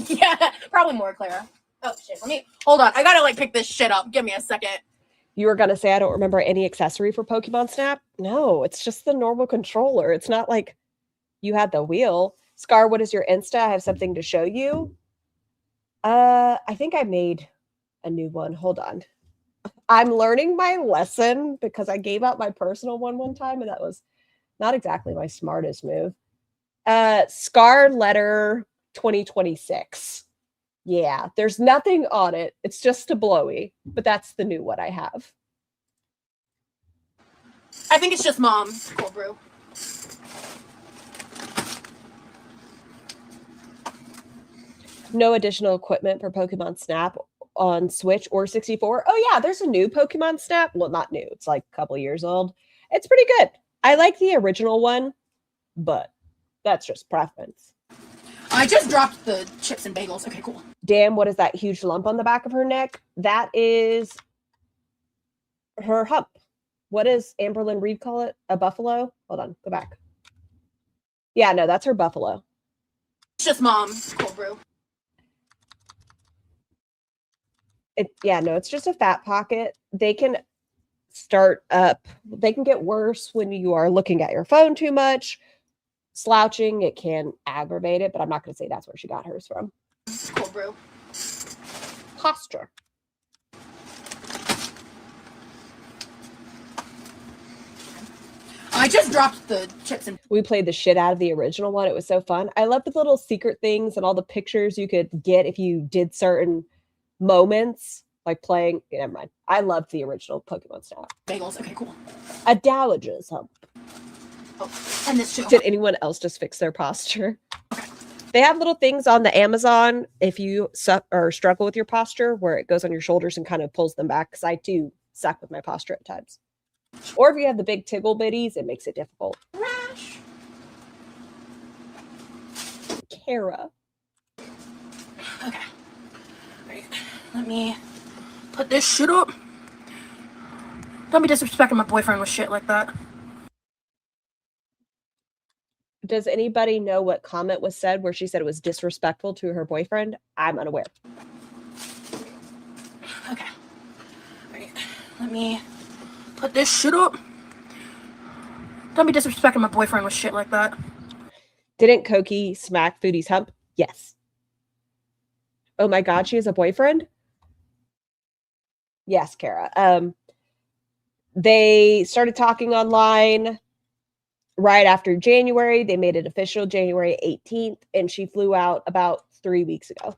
Yeah, probably more, Clara. Oh shit, let me, hold on. I gotta like pick this shit up. Give me a second. You were gonna say I don't remember any accessory for Pokemon Snap? No, it's just the normal controller. It's not like you had the wheel. Scar, what is your Insta? I have something to show you. I think I made a new one. Hold on. I'm learning my lesson because I gave out my personal one time, and that was not exactly my smartest move. Scar letter 2026. Yeah, there's nothing on it. It's just a blowy, but that's the new one I have. I think it's just mom. Cold brew. No additional equipment for Pokemon Snap on Switch or 64. Oh yeah, there's a new Pokemon Snap. Well, not new. It's like a couple years old. It's pretty good. I like the original one, but that's just preference. I just dropped the chips and bagels. Okay, cool. Damn, what is that huge lump on the back of her neck? That is her hump. What does Amberlynn Reed call it? A buffalo? Hold on, go back. Yeah, no, that's her buffalo. It's just mom. Cold brew. It's just a fat pocket. They can start up. They can get worse when you are looking at your phone too much. Slouching, it can aggravate it, but I'm not going to say that's where she got hers from. Cold brew. Posture. I just dropped the chips and We played the shit out of the original one. It was so fun. I loved the little secret things and all the pictures you could get if you did certain moments, like playing. Never mind. I loved the original Pokemon Snap. bagels. Okay, cool. A dowager's hump. Oh, and this too. Did anyone else just fix their posture? They have little things on the Amazon if you suck or struggle with your posture where it goes on your shoulders and kind of pulls them back, because I do suck with my posture at times. Or if you have the big tiggle bitties, it makes it difficult. Rash. Kara. Okay. Right. Let me put this shit up. Don't be disrespecting my boyfriend with shit like that. Does anybody know what comment was said where she said it was disrespectful to her boyfriend? I'm unaware. Okay. Right. Let me put this shit up. Don't be disrespecting my boyfriend with shit like that. Didn't Koki smack Foodie's hump? Yes. Oh my God, she has a boyfriend? Yes, Kara. They started talking online right after January. They made it official January 18th, and she flew out about 3 weeks ago.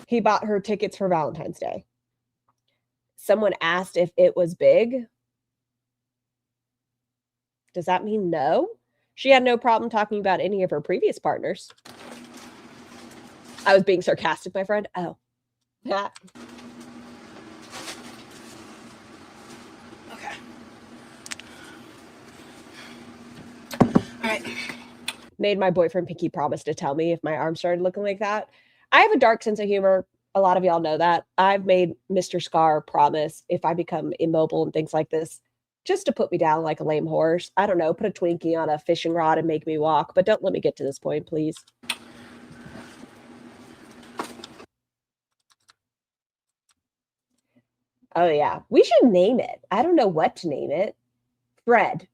He bought her tickets for Valentine's Day. Someone asked if it was big. Does that mean no? She had no problem talking about any of her previous partners. I was being sarcastic, my friend. Oh. Yeah. Okay. All right. Made my boyfriend Pinky promise to tell me if my arm started looking like that. I have a dark sense of humor. A lot of y'all know that. I've made Mr. Scar promise if I become immobile and things like this, just to put me down like a lame horse. I don't know, put a Twinkie on a fishing rod and make me walk, but don't let me get to this point, please. Oh, yeah. We should name it. I don't know what to name it. Fred.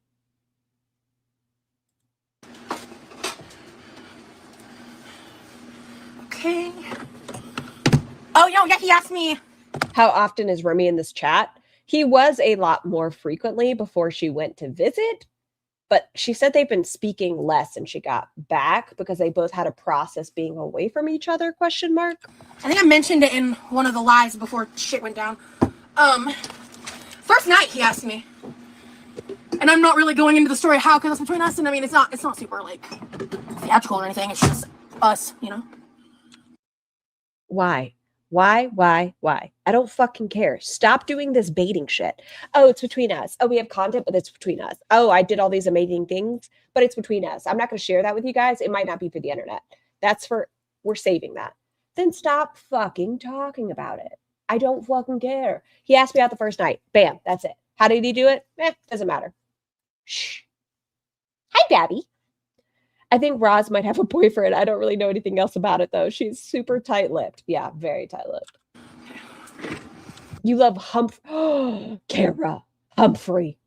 Okay. Oh, yeah, he asked me. How often is Remy in this chat? He was a lot more frequently before she went to visit, but she said they've been speaking less since she got back because they both had a process being away from each other, ? I think I mentioned it in one of the lives before shit went down. First night he asked me. And I'm not really going into the story how, because it's between us, and I mean, it's not super, like, theatrical or anything. It's just us, you know? Why? I don't fucking care. Stop doing this baiting shit. Oh, it's between us. Oh, we have content, but it's between us. Oh, I did all these amazing things, but it's between us. I'm not going to share that with you guys. It might not be for the internet. We're saving that. Then stop fucking talking about it. I don't fucking care. He asked me out the first night. Bam, that's it. How did he do it? Doesn't matter. Shh. Hi, Babby. I think Roz might have a boyfriend. I don't really know anything else about it, though. She's super tight-lipped. Yeah, very tight-lipped. You love Kara. Humphrey.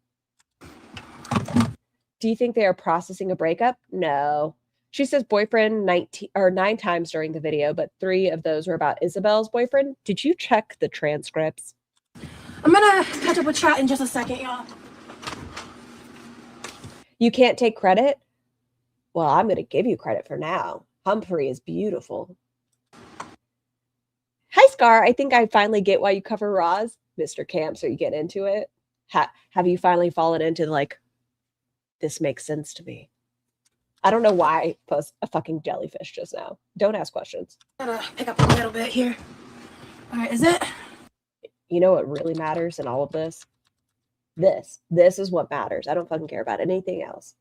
Do you think they are processing a breakup? No. She says boyfriend 9 times during the video, but 3 of those were about Isabel's boyfriend. Did you check the transcripts? I'm gonna catch up with chat in just a second, y'all. You can't take credit? Well, I'm going to give you credit for now. Humphrey is beautiful. Hi, Scar. I think I finally get why you cover Roz. Mr. Camps, are you getting into it? Have you finally fallen into, like, this makes sense to me? I don't know why I posted a fucking jellyfish just now. Don't ask questions. Gotta pick up a little bit here. All right, is it? You know what really matters in all of this? This is what matters. I don't fucking care about anything else.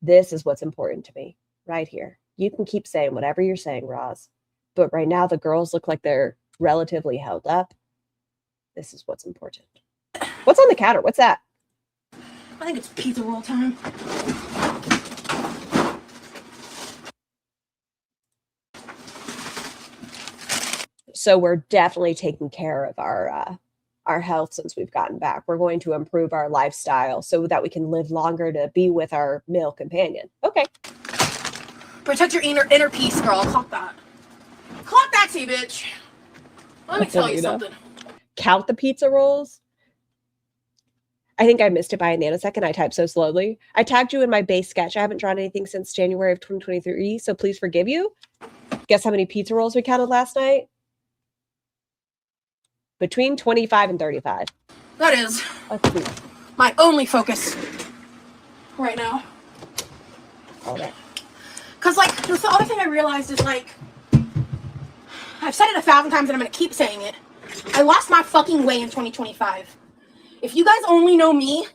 This is what's important to me right here. You can keep saying whatever you're saying, Roz, but right now the girls look like they're relatively held up. This is what's important. What's on the counter? What's that? I think it's pizza roll time. So we're definitely taking care of our health since we've gotten back. We're going to improve our lifestyle so that we can live longer to be with our male companion. Okay. Protect your inner peace, girl. Clock that. Clock that, bitch. Let me tell you something. Count the pizza rolls. I think I missed it by a nanosecond. I typed so slowly. I tagged you in my base sketch. I haven't drawn anything since January of 2023, so please forgive you. Guess how many pizza rolls we counted last night? Between 25 and 35. That is my only focus right now. All right. Because, like, the other thing I realized is, like, I've said it 1,000 times and I'm going to keep saying it. I lost my fucking way in 2025. If you guys only know me.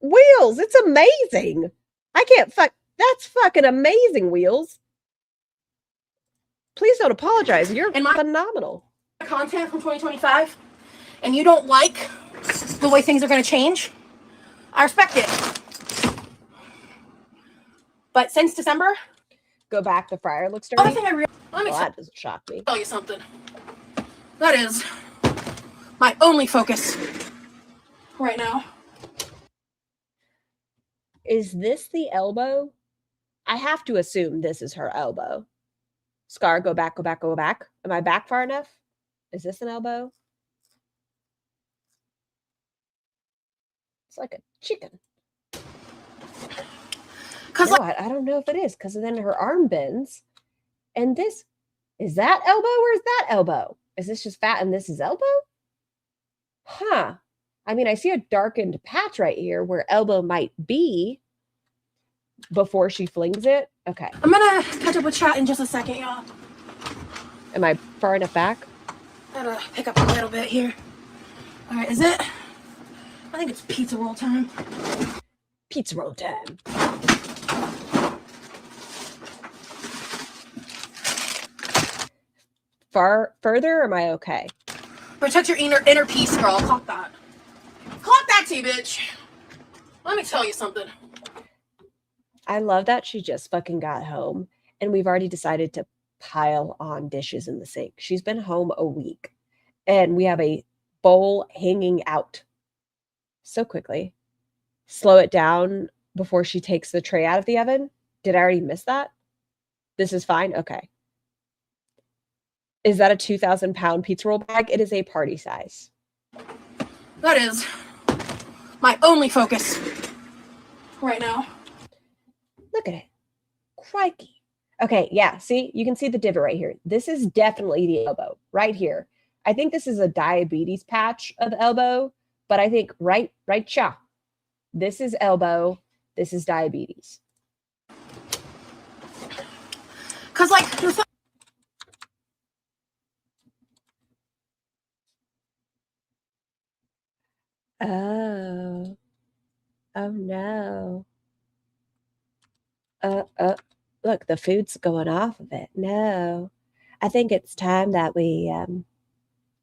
Wheels, it's amazing. I can't that's fucking amazing, Wheels. Please don't apologize. You're phenomenal. Content from 2025, and you don't like the way things are going to change, I respect it. But since December, go back. The fryer looks dirty. Other thing that doesn't shock me. Tell you something. That is my only focus right now. Is this the elbow? I have to assume this is her elbow. Scar, go back, go back, go back. Am I back far enough? Is this an elbow? It's like a chicken. No, I don't know if it is, because then her arm bends. And this, is that elbow or is that elbow? Is this just fat and this is elbow? Huh. I mean, I see a darkened patch right here where elbow might be before she flings it. Okay. I'm going to catch up with chat in just a second, y'all. Am I far enough back? Gotta pick up a little bit here. All right, is it? I think it's pizza roll time. Pizza roll time. Further, or am I okay? Protect your inner peace, girl. Clock that. Clock that, T-bitch. Let me tell you something. I love that she just fucking got home and we've already decided to pile on dishes in the sink. She's been home a week and we have a bowl hanging out so quickly. Slow it down before she takes the tray out of the oven. Did I already miss that? This is fine? Okay. Is that a 2,000-pound pizza roll bag? It is a party size. That is my only focus right now. Look at it. Crikey. Okay, yeah, see? You can see the divot right here. This is definitely the elbow right here. I think this is a diabetes patch of elbow, but I think right cha. This is elbow. This is diabetes. Because, like, oh no. Look, the food's going off of it. No. I think it's time that we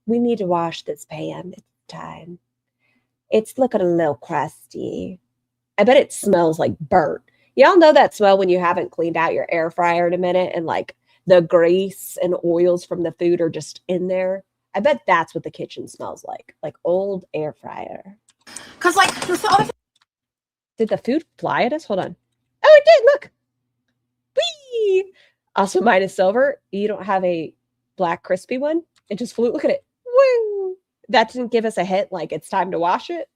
need to wash this pan. It's time. It's looking a little crusty. I bet it smells like burnt. Y'all know that smell when you haven't cleaned out your air fryer in a minute and like the grease and oils from the food are just in there. I bet that's what the kitchen smells like old air fryer. Because, like, did the food fly at us? Hold on. Oh, it did. Look. Whee! Also, mine is silver. You don't have a black crispy one. It just flew. Look at it. Woo! That didn't give us a hint like it's time to wash it.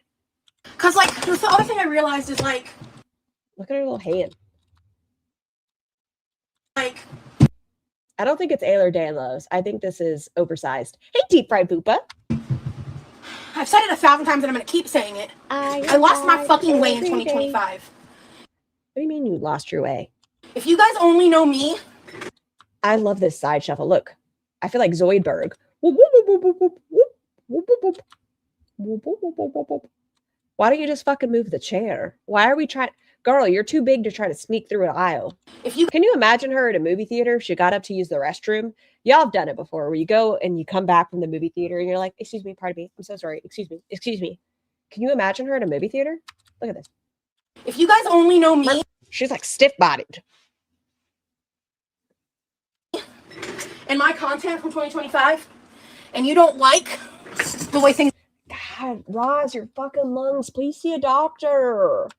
Because, like, the other thing I realized is, like, look at her little hand. Like, I don't think it's Ayler Danlos. I think this is oversized. Hey, deep fried poopa. I've said it 1,000 times and I'm going to keep saying it. I lost my fucking way in 2025. What do you mean you lost your way? If you guys only know me. I love this side shuffle. Look, I feel like Zoidberg. Why don't you just fucking move the chair? Why are we trying? Girl, you're too big to try to sneak through an aisle. Can you imagine her at a movie theater if she got up to use the restroom? Y'all have done it before where you go and you come back from the movie theater and you're like, excuse me, pardon me. I'm so sorry. Excuse me. Can you imagine her at a movie theater? Look at this. If you guys only know me. She's like stiff-bodied. And my content from 2025, and you don't like the way things. God, Roz, your fucking lungs. Please see a doctor.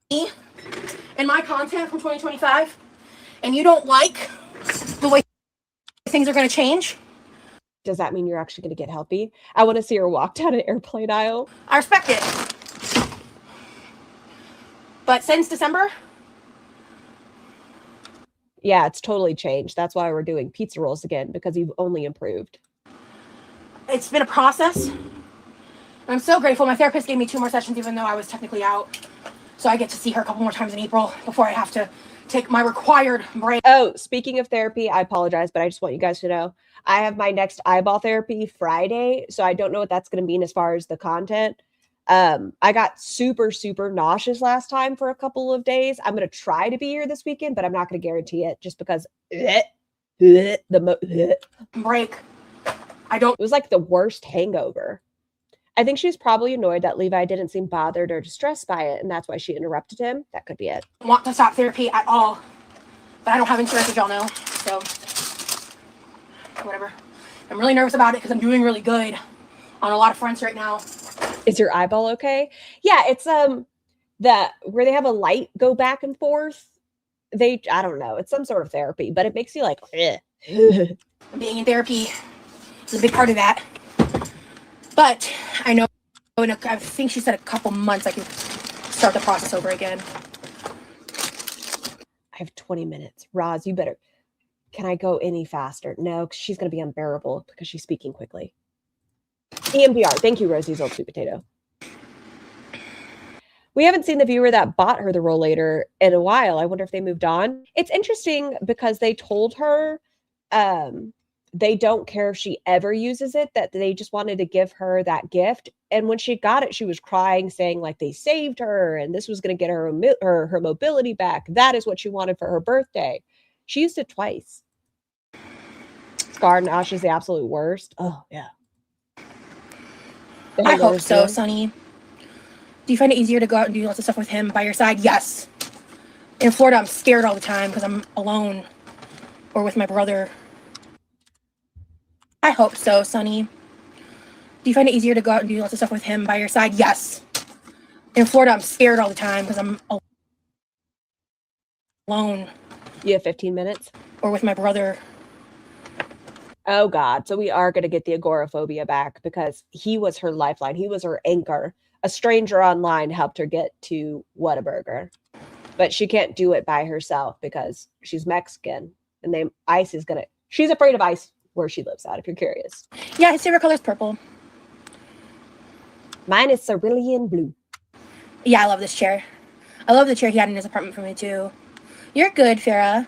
And my content from 2025, and you don't like the way things are going to change. Does that mean you're actually going to get healthy? I want to see her walk down an airplane aisle. I respect it. But since December? Yeah, it's totally changed. That's why we're doing pizza rolls again, because you've only improved. It's been a process. I'm so grateful. My therapist gave me 2 more sessions, even though I was technically out. So I get to see her a couple more times in April before I have to take my required break. Oh, speaking of therapy, I apologize, but I just want you guys to know I have my next eyeball therapy Friday. So I don't know what that's going to mean as far as the content. I got super, super nauseous last time for a couple of days. I'm going to try to be here this weekend, but I'm not going to guarantee it just because it Break. I don't. was like the worst hangover. I think she's probably annoyed that Levi didn't seem bothered or distressed by it, and that's why she interrupted him. That could be it. Want to stop therapy at all, but I don't have insurance, as y'all know, so whatever. I'm really nervous about it because I'm doing really good on a lot of fronts right now. Is your eyeball okay? Yeah, it's the where they have a light go back and forth. I don't know. It's some sort of therapy, but it makes you like Being in therapy is a big part of that. But I know, I think she said a couple months I can start the process over again. I have 20 minutes. Roz, you better. Can I go any faster? No, 'cause she's going to be unbearable because she's speaking quickly. EMDR. Thank you, Rosie's old sweet potato. We haven't seen the viewer that bought her the rollator in a while. I wonder if they moved on. It's interesting because they told her they don't care if she ever uses it, that they just wanted to give her that gift. And when she got it, she was crying, saying like they saved her and this was going to get her her mobility back. That is what she wanted for her birthday. She used it twice. Scarred and Ash is the absolute worst. Oh, yeah. I hope so, Sonny. Do you find it easier to go out and do lots of stuff with him by your side? Yes. In Florida, I'm scared all the time because I'm alone or with my brother. I hope so, Sonny. Do you find it easier to go out and do lots of stuff with him by your side? Yes. In Florida, I'm scared all the time because I'm alone. You have 15 minutes? Or with my brother. Oh, God. So we are going to get the agoraphobia back because he was her lifeline. He was her anchor. A stranger online helped her get to Whataburger. But she can't do it by herself because she's Mexican. And Ice is going to... She's afraid of Ice where she lives at, if you're curious. Yeah, his favorite color is purple. Mine is cerulean blue. Yeah, I love this chair. I love the chair he had in his apartment for me, too. You're good, Farah.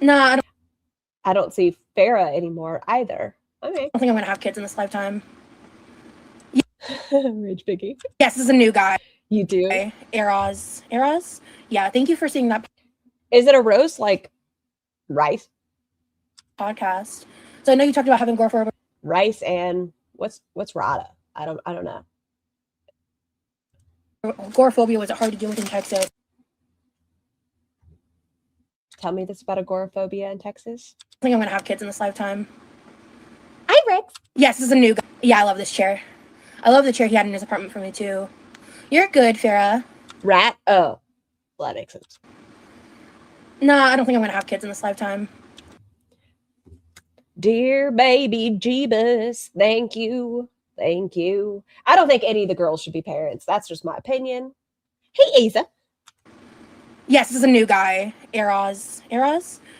No, I don't see Farah anymore either. Okay. I don't think I'm going to have kids in this lifetime. Rich Biggie. Yes, this is a new guy. You do? Okay. Eros? Yeah, thank you for seeing that Is it a roast like rice? podcast. So I know you talked about having agoraphobia. Rice and what's rada? I don't know. Agoraphobia, was it hard to deal with in Texas? Tell me this about agoraphobia in Texas. I think I'm going to have kids in this lifetime. Hi, Rex. Yes, this is a new guy. Yeah, I love this chair. I love the chair he had in his apartment for me, too. You're good, Farah. Rat? Oh, well, that makes sense. No, I don't think I'm going to have kids in this lifetime. Dear baby Jeebus, thank you. Thank you. I don't think any of the girls should be parents. That's just my opinion. Hey, Asa. Yes, this is a new guy. Eros?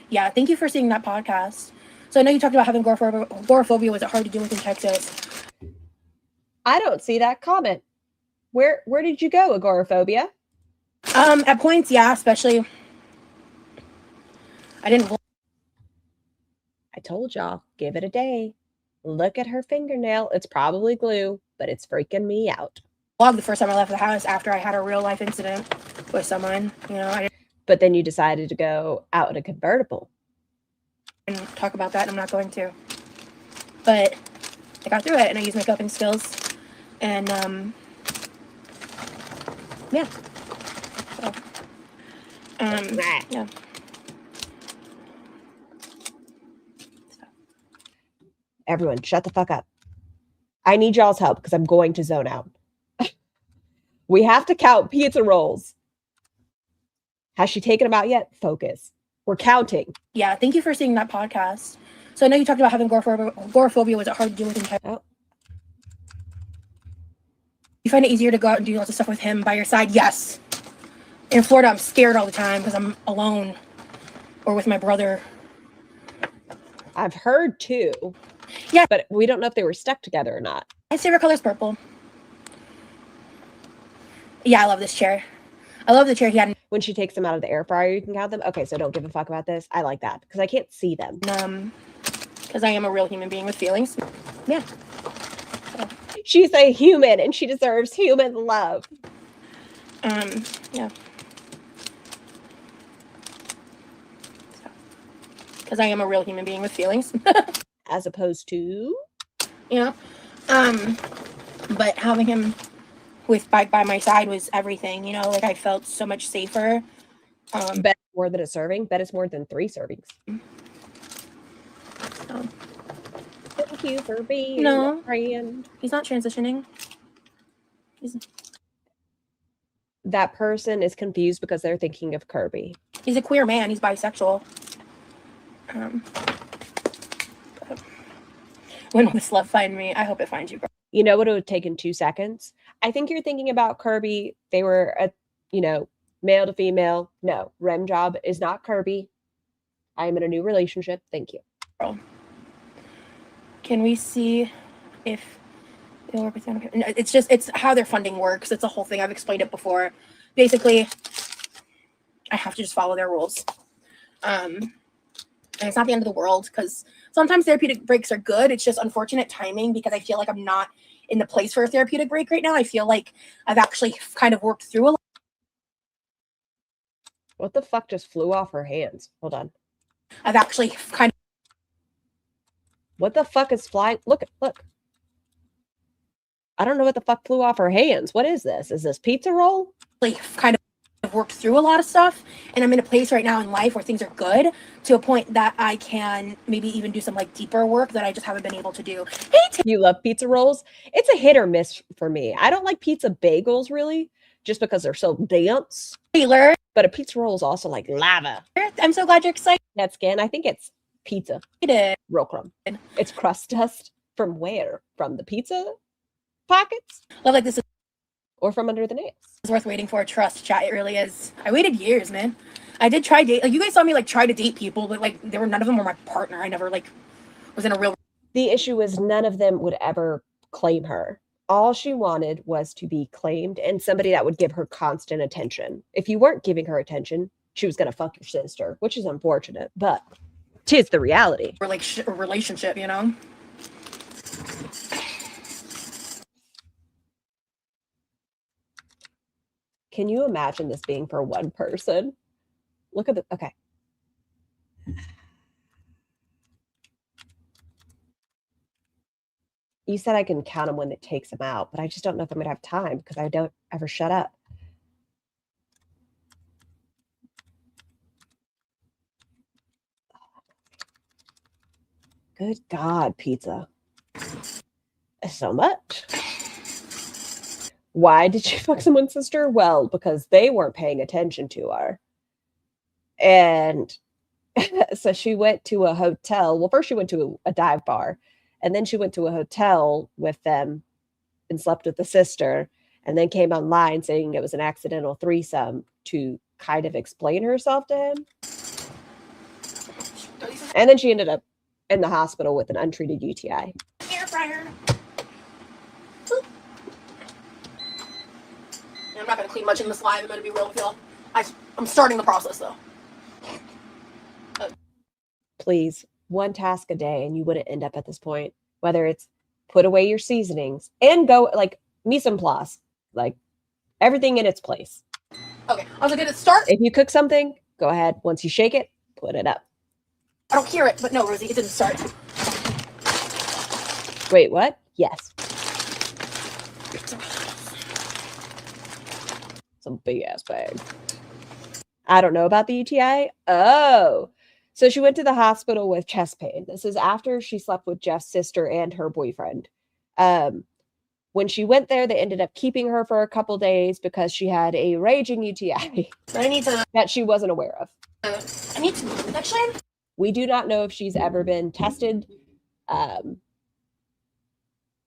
Yeah, thank you for seeing that podcast. So I know you talked about having agoraphobia. Was it hard to deal with in Texas? I don't see that comment. Where did you go, agoraphobia? At points, yeah, especially. I told y'all, give it a day. Look at her fingernail. It's probably glue, but it's freaking me out. Vlog the first time I left the house after I had a real life incident with someone, But then you decided to go out in a convertible. And talk about that, and I'm not going to. But I got through it, and I used my coping skills. And, yeah. So, yeah. Everyone, shut the fuck up. I need y'all's help because I'm going to zone out. We have to count pizza rolls. Has she taken them out yet? Focus. We're counting. Yeah, thank you for seeing that podcast. So I know you talked about having agoraphobia. Was it hard to deal with him? Oh. You find it easier to go out and do lots of stuff with him by your side? Yes. In Florida, I'm scared all the time because I'm alone or with my brother. I've heard too. Yeah. But we don't know if they were stuck together or not. My favorite color is purple. Yeah, I love this chair. I love the chair he had. When she takes them out of the air fryer, you can count them. Okay, so don't give a fuck about this. I like that because I can't see them. Because I am a real human being with feelings. Yeah. She's a human and she deserves human love. Yeah. Because I am a real human being with feelings. As opposed to, you know, but having him by my side was everything, you know, like I felt so much safer. Bet more than a serving. Bet it's more than 3 servings. Thank you for being a friend. He's not transitioning. That person is confused because they're thinking of Kirby. He's a queer man. He's bisexual. When will this love find me? I hope it finds you, bro. You know what it would take in 2 seconds? I think you're thinking about Kirby. They were a, male to female. No, Rem job is not Kirby. I am in a new relationship. Thank you. Can we see if they'll work with you? It's how their funding works. It's a whole thing. I've explained it before. Basically, I have to just follow their rules. And it's not the end of the world because sometimes therapeutic breaks are good. It's just unfortunate timing because I feel like I'm not in the place for a therapeutic break right now. I feel like I've actually kind of worked through a lot. What the fuck just flew off her hands? Hold on. I've actually kind of. What the fuck is flying? Look. I don't know what the fuck flew off her hands. What is this? Is this pizza roll? Kind of worked through a lot of stuff, and I'm in a place right now in life where things are good to a point that I can maybe even do some like deeper work that I just haven't been able to do. Hey, you love pizza rolls? It's a hit or miss for me. I don't like pizza bagels really, just because they're so dense. Taylor, but a pizza roll is also like lava. I'm so glad you're excited. That skin, I think it's pizza. Real crumb. It's crust dust from where? From the pizza pockets? Love like this is or from under the nails. It's worth waiting for. Trust, chat. It really is. I waited years, man. I did try date. Like you guys saw me like try to date people, but like none of them were my partner. I never like was in a real. The issue is none of them would ever claim her. All she wanted was to be claimed and somebody that would give her constant attention. If you weren't giving her attention, she was gonna fuck your sister, which is unfortunate, but 'tis the reality. Relationship, you know. Can you imagine this being for one person? Look at the, okay. You said I can count them when it takes them out, but I just don't know if I'm going to have time because I don't ever shut up. Good God, pizza. So much. Why did she fuck someone's sister? Well, because they weren't paying attention to her. And so she went to a hotel. Well, first she went to a dive bar. And then she went to a hotel with them and slept with the sister. And then came online saying it was an accidental threesome to kind of explain herself to him. And then she ended up in the hospital with an untreated UTI. Air fryer. I'm not going to clean much in this live. I'm going to be real with y'all. I'm starting the process, though. Please, one task a day, and you wouldn't end up at this point. Whether it's put away your seasonings and go, like, mise en place. Like, everything in its place. Okay, I was going to start. If you cook something, go ahead. Once you shake it, put it up. I don't hear it, but no, Rosie, it didn't start. Wait, what? Yes. Some big ass bag. I don't know about the UTI. Oh, so she went to the hospital with chest pain. This is after she slept with Jeff's sister and her boyfriend. When she went there, they ended up keeping her for a couple days because she had a raging UTI I need to. that she wasn't aware of. I need to. Actually, We do not know if she's ever been tested.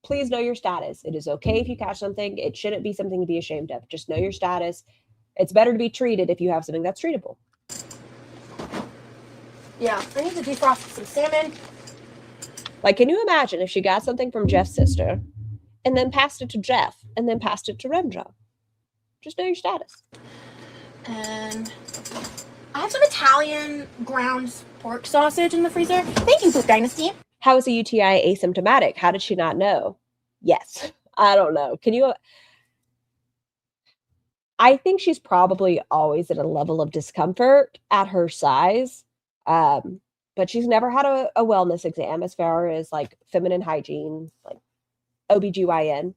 Please know your status. It is okay if you catch something. It shouldn't be something to be ashamed of. Just know your status. It's better to be treated if you have something that's treatable. Yeah, I need to defrost some salmon. Like, can you imagine if she got something from Jeff's sister and then passed it to Jeff and then passed it to Remjo? Just know your status. And I have some Italian ground pork sausage in the freezer. Thank you, Poop Dynasty. How is a UTI asymptomatic? How did she not know? Yes. I don't know. Can you... I think she's probably always at a level of discomfort at her size. But she's never had a wellness exam as far as like feminine hygiene, like OBGYN.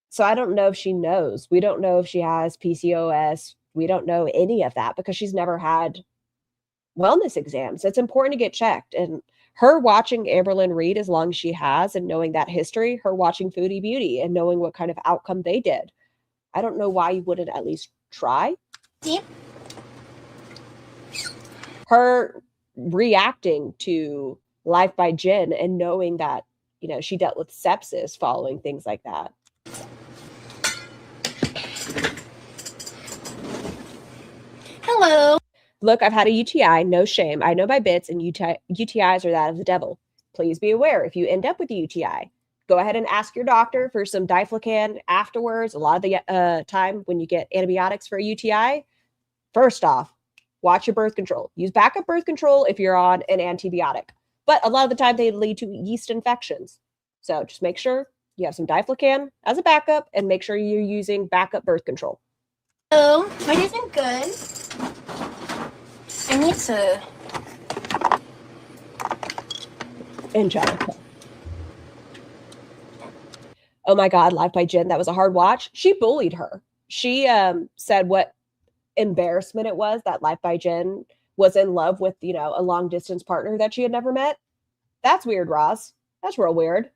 So I don't know if she knows. We don't know if she has PCOS. We don't know any of that because she's never had wellness exams. It's important to get checked. And her watching Amberlynn Reed as long as she has and knowing that history, her watching Foodie Beauty and knowing what kind of outcome they did. I don't know why you wouldn't at least try. See? Her reacting to Life by Jen and knowing that, you know, she dealt with sepsis following things like that. Hello. Look, I've had a UTI, no shame. I know my bits, and UTIs are that of the devil. Please be aware, if you end up with a UTI, go ahead and ask your doctor for some diflucan afterwards. A lot of the time when you get antibiotics for a UTI, first off, watch your birth control. Use backup birth control if you're on an antibiotic. But a lot of the time, they lead to yeast infections. So just make sure you have some diflucan as a backup and make sure you're using backup birth control. Hello. My day's been good. I need to... Angelica. Oh my God, Life by Jen. That was a hard watch. She bullied her. She said what embarrassment it was that Life by Jen was in love with, you know, a long distance partner that she had never met. That's weird, Roz. That's real weird.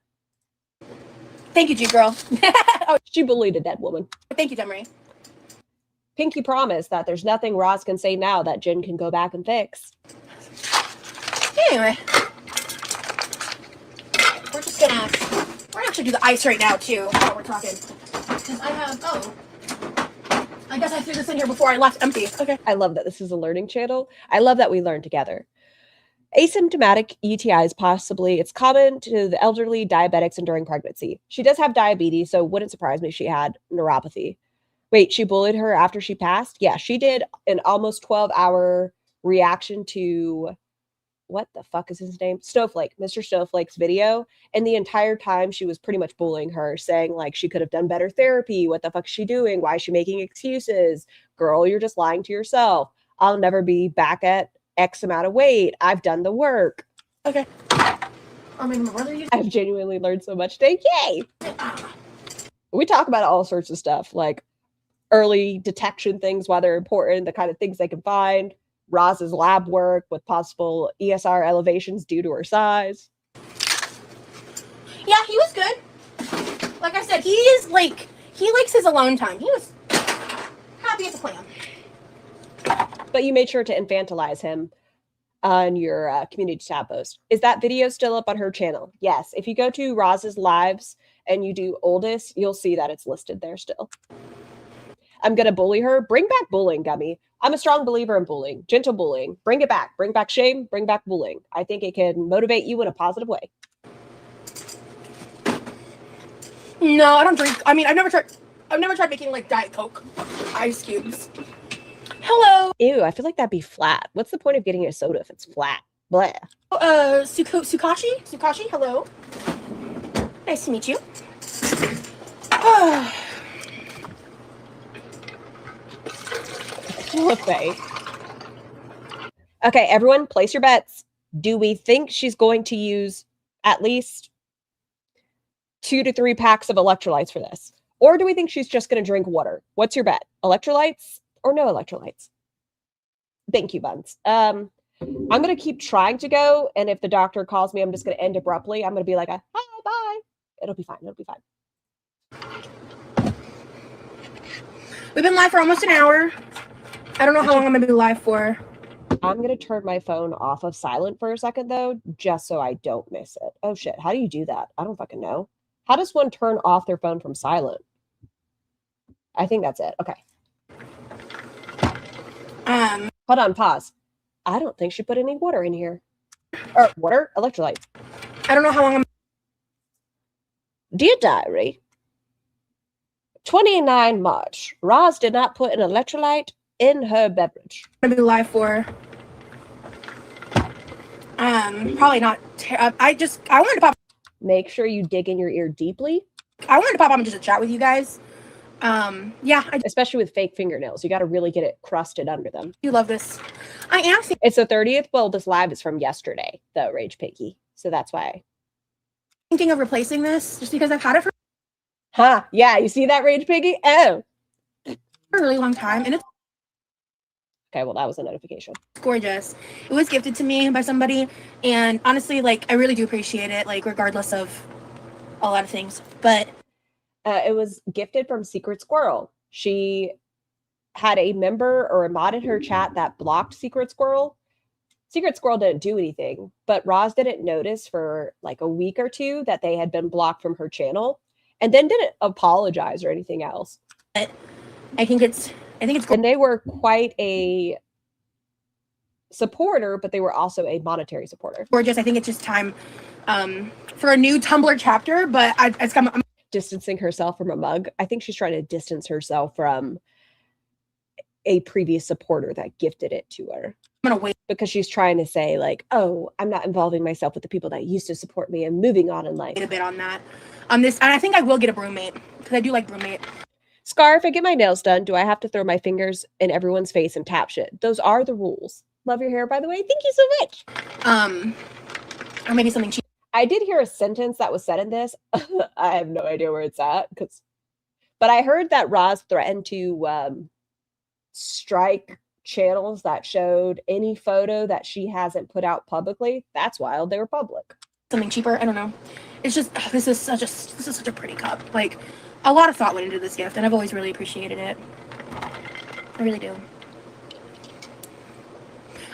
Thank you, G-Girl. Oh, she bullied a dead woman. Thank you, Demery. Pinky promised that there's nothing Roz can say now that Jen can go back and fix. Anyway. We're just gonna... We're gonna actually do the ice right now, too, while we're talking. Because I have... Oh. I guess I threw this in here before I left empty. Okay. I love that this is a learning channel. I love that we learn together. Asymptomatic UTI is possibly, it's common to the elderly, diabetics, and during pregnancy. She does have diabetes, so it wouldn't surprise me if she had neuropathy. Wait, she bullied her after she passed? Yeah, she did an almost 12-hour reaction to, what the fuck is his name? Snowflake, Mr. Snowflake's video. And the entire time she was pretty much bullying her, saying like she could have done better therapy. What the fuck is she doing? Why is she making excuses? Girl, you're just lying to yourself. I'll never be back at X amount of weight. I've done the work. Okay. I mean, my brother used... I've genuinely learned so much today. Yay! We talk about all sorts of stuff, like early detection things, why they're important, the kind of things they can find, Roz's lab work with possible ESR elevations due to her size. Yeah, he was good. Like I said, he is like, he likes his alone time. He was happy as a clam. But you made sure to infantilize him on your community tab post. Is that video still up on her channel? Yes. If you go to Roz's lives and you do oldest, you'll see that it's listed there still. I'm going to bully her. Bring back bullying, Gummy. I'm a strong believer in bullying, gentle bullying. Bring it back. Bring back shame. Bring back bullying. I think it can motivate you in a positive way. No, I don't drink. I mean, I've never tried making like Diet Coke ice cubes. Hello. Ew, I feel like that'd be flat. What's the point of getting a soda if it's flat? Blah. Sukashi? Sukashi, hello. Nice to meet you. Okay, everyone, place your bets. Do we think she's going to use at least 2 to 3 packs of electrolytes for this? Or do we think she's just going to drink water? What's your bet? Electrolytes or no electrolytes? Thank you, Buns. I'm going to keep trying to go, and if the doctor calls me, I'm just going to end abruptly. I'm going to be like, hi, bye. It'll be fine. It'll be fine. We've been live for almost an hour. I don't know how long I'm going to be live for. I'm going to turn my phone off of silent for a second, though, just so I don't miss it. Oh, shit. How do you do that? I don't fucking know. How does one turn off their phone from silent? I think that's it. Okay. Hold on, pause. I don't think she put any water in here. Or water? Electrolyte. I don't know how long I'm... Dear Diary, 29 March. Roz did not put an electrolyte in her beverage. going to be live for. Probably not. I wanted to pop. Make sure you dig in your ear deeply. I wanted to pop on just to chat with you guys. Yeah, I Especially with fake fingernails. You got to really get it crusted under them. do love this. I am It's the 30th. Well, this live is from yesterday, the Rage Piggy. So that's why. thinking of replacing this just because I've had it for Huh. Yeah, you see that, Rage Piggy? Oh. a really long time, and it's Okay, well, that was a notification. gorgeous. It was gifted to me by somebody, and honestly, like, I really do appreciate it, like, regardless of a lot of things. But It was gifted from Secret Squirrel. She had a member or a mod in her chat that blocked Secret Squirrel. Secret Squirrel didn't do anything, but Roz didn't notice for like a week or two that they had been blocked from her channel, and then didn't apologize or anything else. I think it's And they were quite a supporter, but they were also a monetary supporter. gorgeous. I think it's just time for a new Tumblr chapter, but it's come. I'm Distancing herself from a mug. I think she's trying to distance herself from a previous supporter that gifted it to her. gonna wait Because she's trying to say, like, oh, I'm not involving myself with the people that used to support me and moving on in life. a bit on that. This, and I think I will get a roommate because I do like roommate. Scar, if I get my nails done, do I have to throw my fingers in everyone's face and tap shit? Those are the rules. Love your hair, by the way. Thank you so much. Or maybe something cheap. I did hear a sentence that was said in this. I have no idea where it's at, but I heard that Roz threatened to strike channels that showed any photo that she hasn't put out publicly. That's wild. They were public. Something cheaper. I don't know. It's just this is such a pretty cup. Like, a lot of thought went into this gift, and I've always really appreciated it. I really do.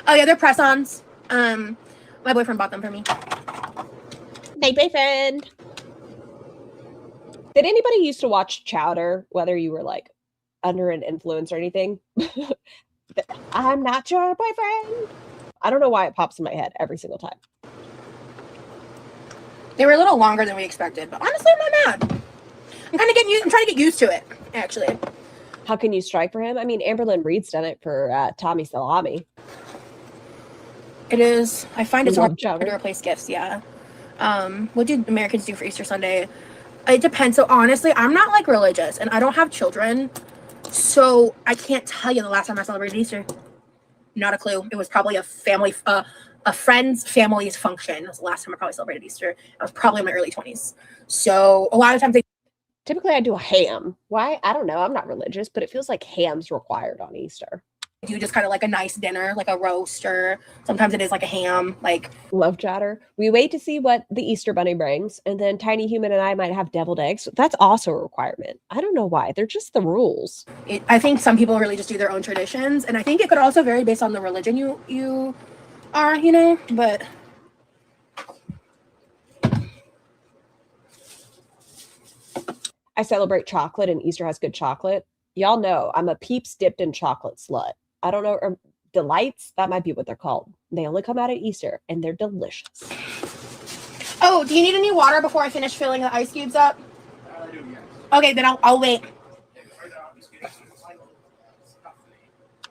Oh yeah, they're press-ons. My boyfriend bought them for me. My boyfriend. Did anybody used to watch Chowder, whether you were like under an influence or anything? I'm not your boyfriend. I don't know why it pops in my head every single time. They were a little longer than we expected, but honestly, I'm not mad. I'm trying to get used to it, actually. How can you strike for him? I mean, Amberlynn Reed's done it for Tommy Salami. It is. I find it's hard Chowder. to replace gifts, yeah. What did Americans do for Easter Sunday? It depends. So honestly, I'm not like religious, and I don't have children, so I can't tell you the last time I celebrated Easter. Not a clue. It was probably a friend's family's function. It was the last time I probably celebrated Easter. I was probably in my early 20s. So a lot of times Typically, I do a ham. Why? I don't know. I'm not religious, but it feels like ham's required on Easter. do just kind of like a nice dinner, like a roast, or sometimes it is like a ham. Like, Love chatter. We wait to see what the Easter Bunny brings, and then Tiny Human and I might have deviled eggs. That's also a requirement. I don't know why. They're just the rules. I think some people really just do their own traditions, and I think it could also vary based on the religion you are, you know. But I celebrate chocolate, and Easter has good chocolate. Y'all know I'm a Peeps dipped in chocolate slut. I don't know, or Delights, that might be what they're called. They only come out at Easter, and they're delicious. oh, do you need any water before I finish filling the ice cubes up? I do, yes. Okay, then I'll wait.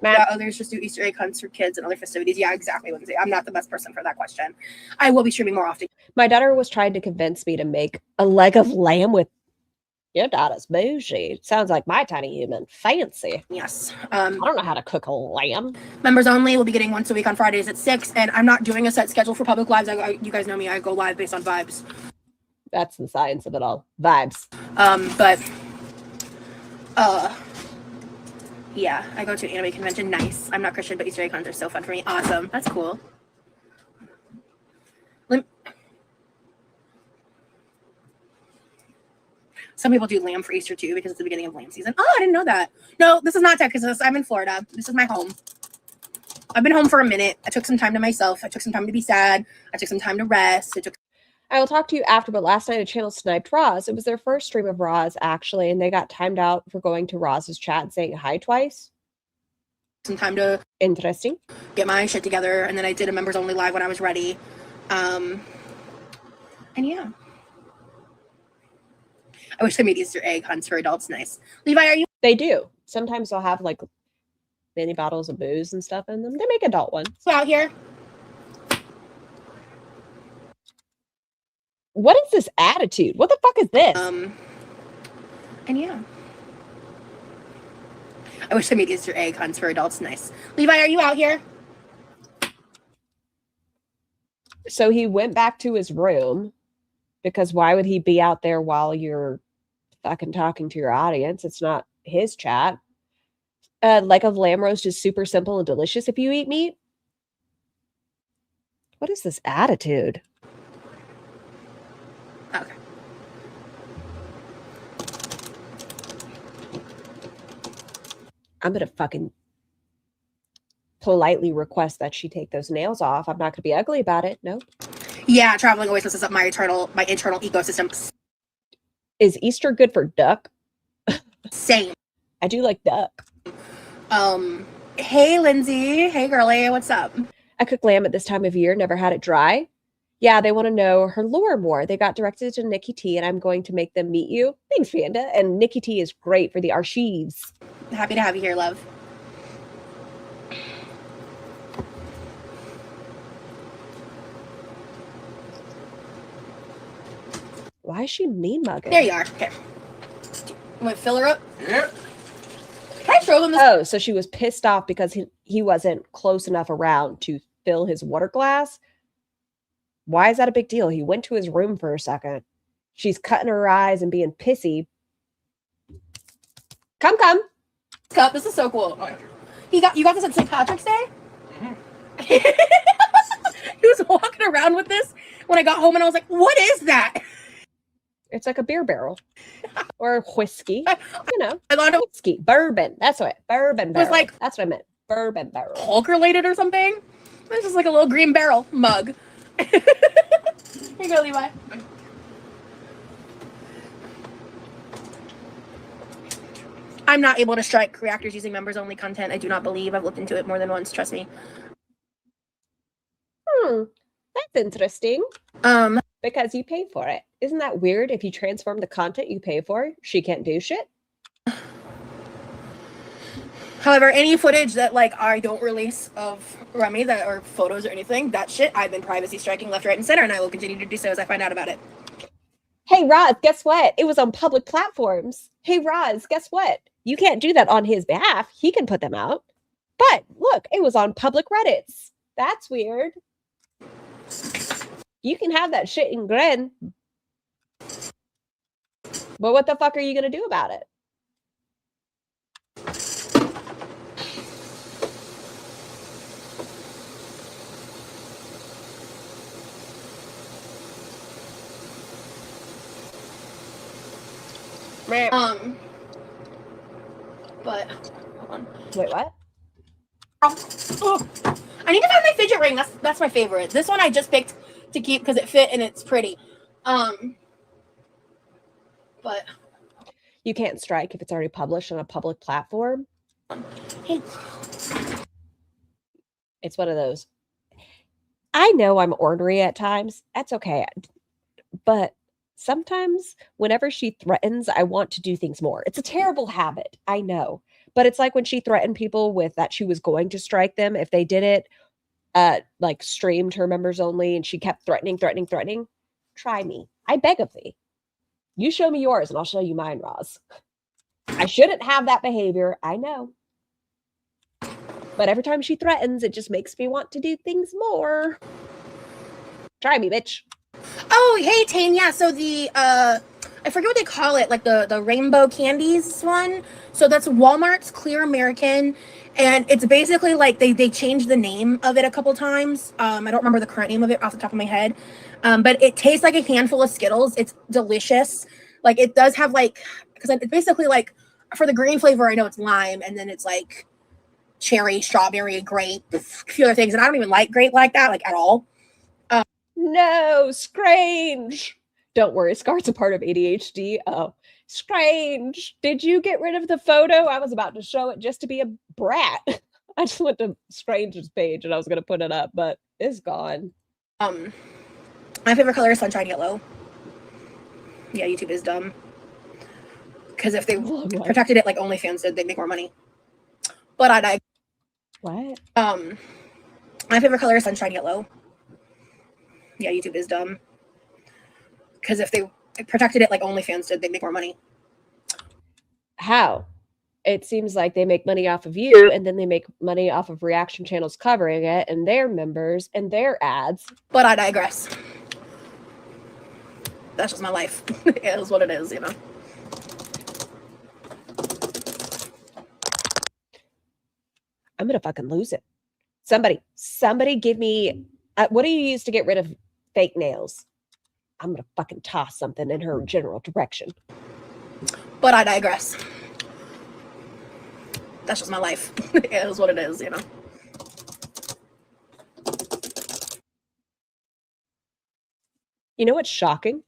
Yeah, others just do Easter egg hunts for kids and other festivities. Yeah, exactly, Lindsay. I'm not the best person for that question. I will be streaming more often. My daughter was trying to convince me to make a leg of lamb with your daughter's bougie. Sounds like my Tiny Human. Fancy. Yes. I don't know how to cook a lamb. Members only will be getting once a week on Fridays at 6, and I'm not doing a set schedule for public lives. You guys know me. I go live based on vibes. That's the science of it all. Vibes. Yeah, I go to an anime convention. Nice. I'm not Christian, but Easter egg hunts are so fun for me. Awesome. That's cool. Some people do lamb for Easter too because it's the beginning of lamb season. Oh, I didn't know that. No, this is not Texas. I'm in Florida. This is my home. I've been home for a minute. I took some time to myself. I took some time to be sad. I took some time to rest. I will talk to you after, but last night a channel sniped Roz. It was their first stream of Roz, actually, and they got timed out for going to Roz's chat and saying hi twice. Some time to interesting get my shit together, and then I did a members only live when I was ready. And yeah. I wish they made Easter egg hunts for adults nice. Levi, are you? They do. Sometimes they'll have like mini bottles of booze and stuff in them. They make adult ones. So out here. What is this attitude? What the fuck is this? And yeah. I wish they made Easter egg hunts for adults nice. Levi, are you out here? So he went back to his room because why would he be out there while you're fucking talking to your audience? It's not his chat. Leg of lamb roast is super simple and delicious if you eat meat. What is this attitude? Okay. I'm going to fucking politely request that she take those nails off. I'm not going to be ugly about it. Nope. Yeah, traveling always messes up my internal ecosystem. Is Easter good for duck? Same. I do like duck. Hey, Lindsay. Hey, girly. What's up? I cook lamb at this time of year. Never had it dry. Yeah, they want to know her lore more. They got directed to Nikki T, and I'm going to make them meet you. Thanks, Panda. And Nikki T is great for the archives. Happy to have you here, love. Why is she mean mugging? There you are. Okay. I'm going to fill her up. Yeah. Can I show them this? Oh, so she was pissed off because he wasn't close enough around to fill his water glass. Why is that a big deal? He went to his room for a second. She's cutting her eyes and being pissy. Come. Cup. This is so cool. Oh, yeah. You got this at St. Patrick's Day? Mm-hmm. He was walking around with this when I got home, and I was like, what is that? It's like a beer barrel or whiskey. You know, I thought it whiskey, bourbon. That's what bourbon barrel. was like that's what I meant. Bourbon barrel. Hulk related or something. It's just like a little green barrel mug. Here you go, Levi. I'm not able to strike reactors using members only content. I do not believe. I've looked into it more than once. Trust me. That's interesting. Because you paid for it. Isn't that weird? If you transform the content you pay for, she can't do shit. However, any footage that like I don't release of Remy that or photos or anything, that shit I've been privacy striking left, right, and center, and I will continue to do so as I find out about it. Hey Roz, guess what? It was on public platforms. Hey Roz, guess what? You can't do that on his behalf. He can put them out. But look, it was on public Reddits. That's weird. You can have that shit in Gren. But what the fuck are you going to do about it? But hold on. Wait, what? Oh, I need to find my fidget ring. That's my favorite. This one I just picked to keep because it fit and it's pretty. But you can't strike if it's already published on a public platform. Hey. It's one of those. I know I'm ornery at times. That's okay. But sometimes whenever she threatens, I want to do things more. It's a terrible habit. I know. But it's like when she threatened people with that she was going to strike them if they did it, like streamed her members only, and she kept threatening. Try me. I beg of thee. You show me yours and I'll show you mine, Roz. I shouldn't have that behavior. I know. But every time she threatens, it just makes me want to do things more. Try me, bitch. Oh, hey, Tane. Yeah, so the, I forget what they call it, like the rainbow candies one. So that's Walmart's Clear American. And it's basically like they changed the name of it a couple times. I don't remember the current name of it off the top of my head. But it tastes like a handful of Skittles. It's delicious. Like it does have like, because it's basically like for the green flavor, I know it's lime. And then it's like cherry, strawberry, grape, a few other things. And I don't even like grape like that, like at all. No, Scrange. Don't worry, Scar's a part of ADHD. Oh, Scrange. Did you get rid of the photo? I was about to show it just to be a brat. I just went to Scrange's page and I was going to put it up, but it's gone. My favorite color is sunshine yellow. Yeah, YouTube is dumb. Because if they protected it like OnlyFans did, they'd make more money. But I What? my favorite color is sunshine yellow. Yeah, YouTube is dumb. Because if they protected it like OnlyFans did, they'd make more money. How? It seems like they make money off of you, and then they make money off of reaction channels covering it, and their members, and their ads. But I digress. That's just my life. It is what it is, you know. I'm gonna fucking lose it. Somebody give me, what do you use to get rid of fake nails? I'm gonna fucking toss something in her general direction. But I digress. That's just my life. It is what it is, you know. You know what's shocking?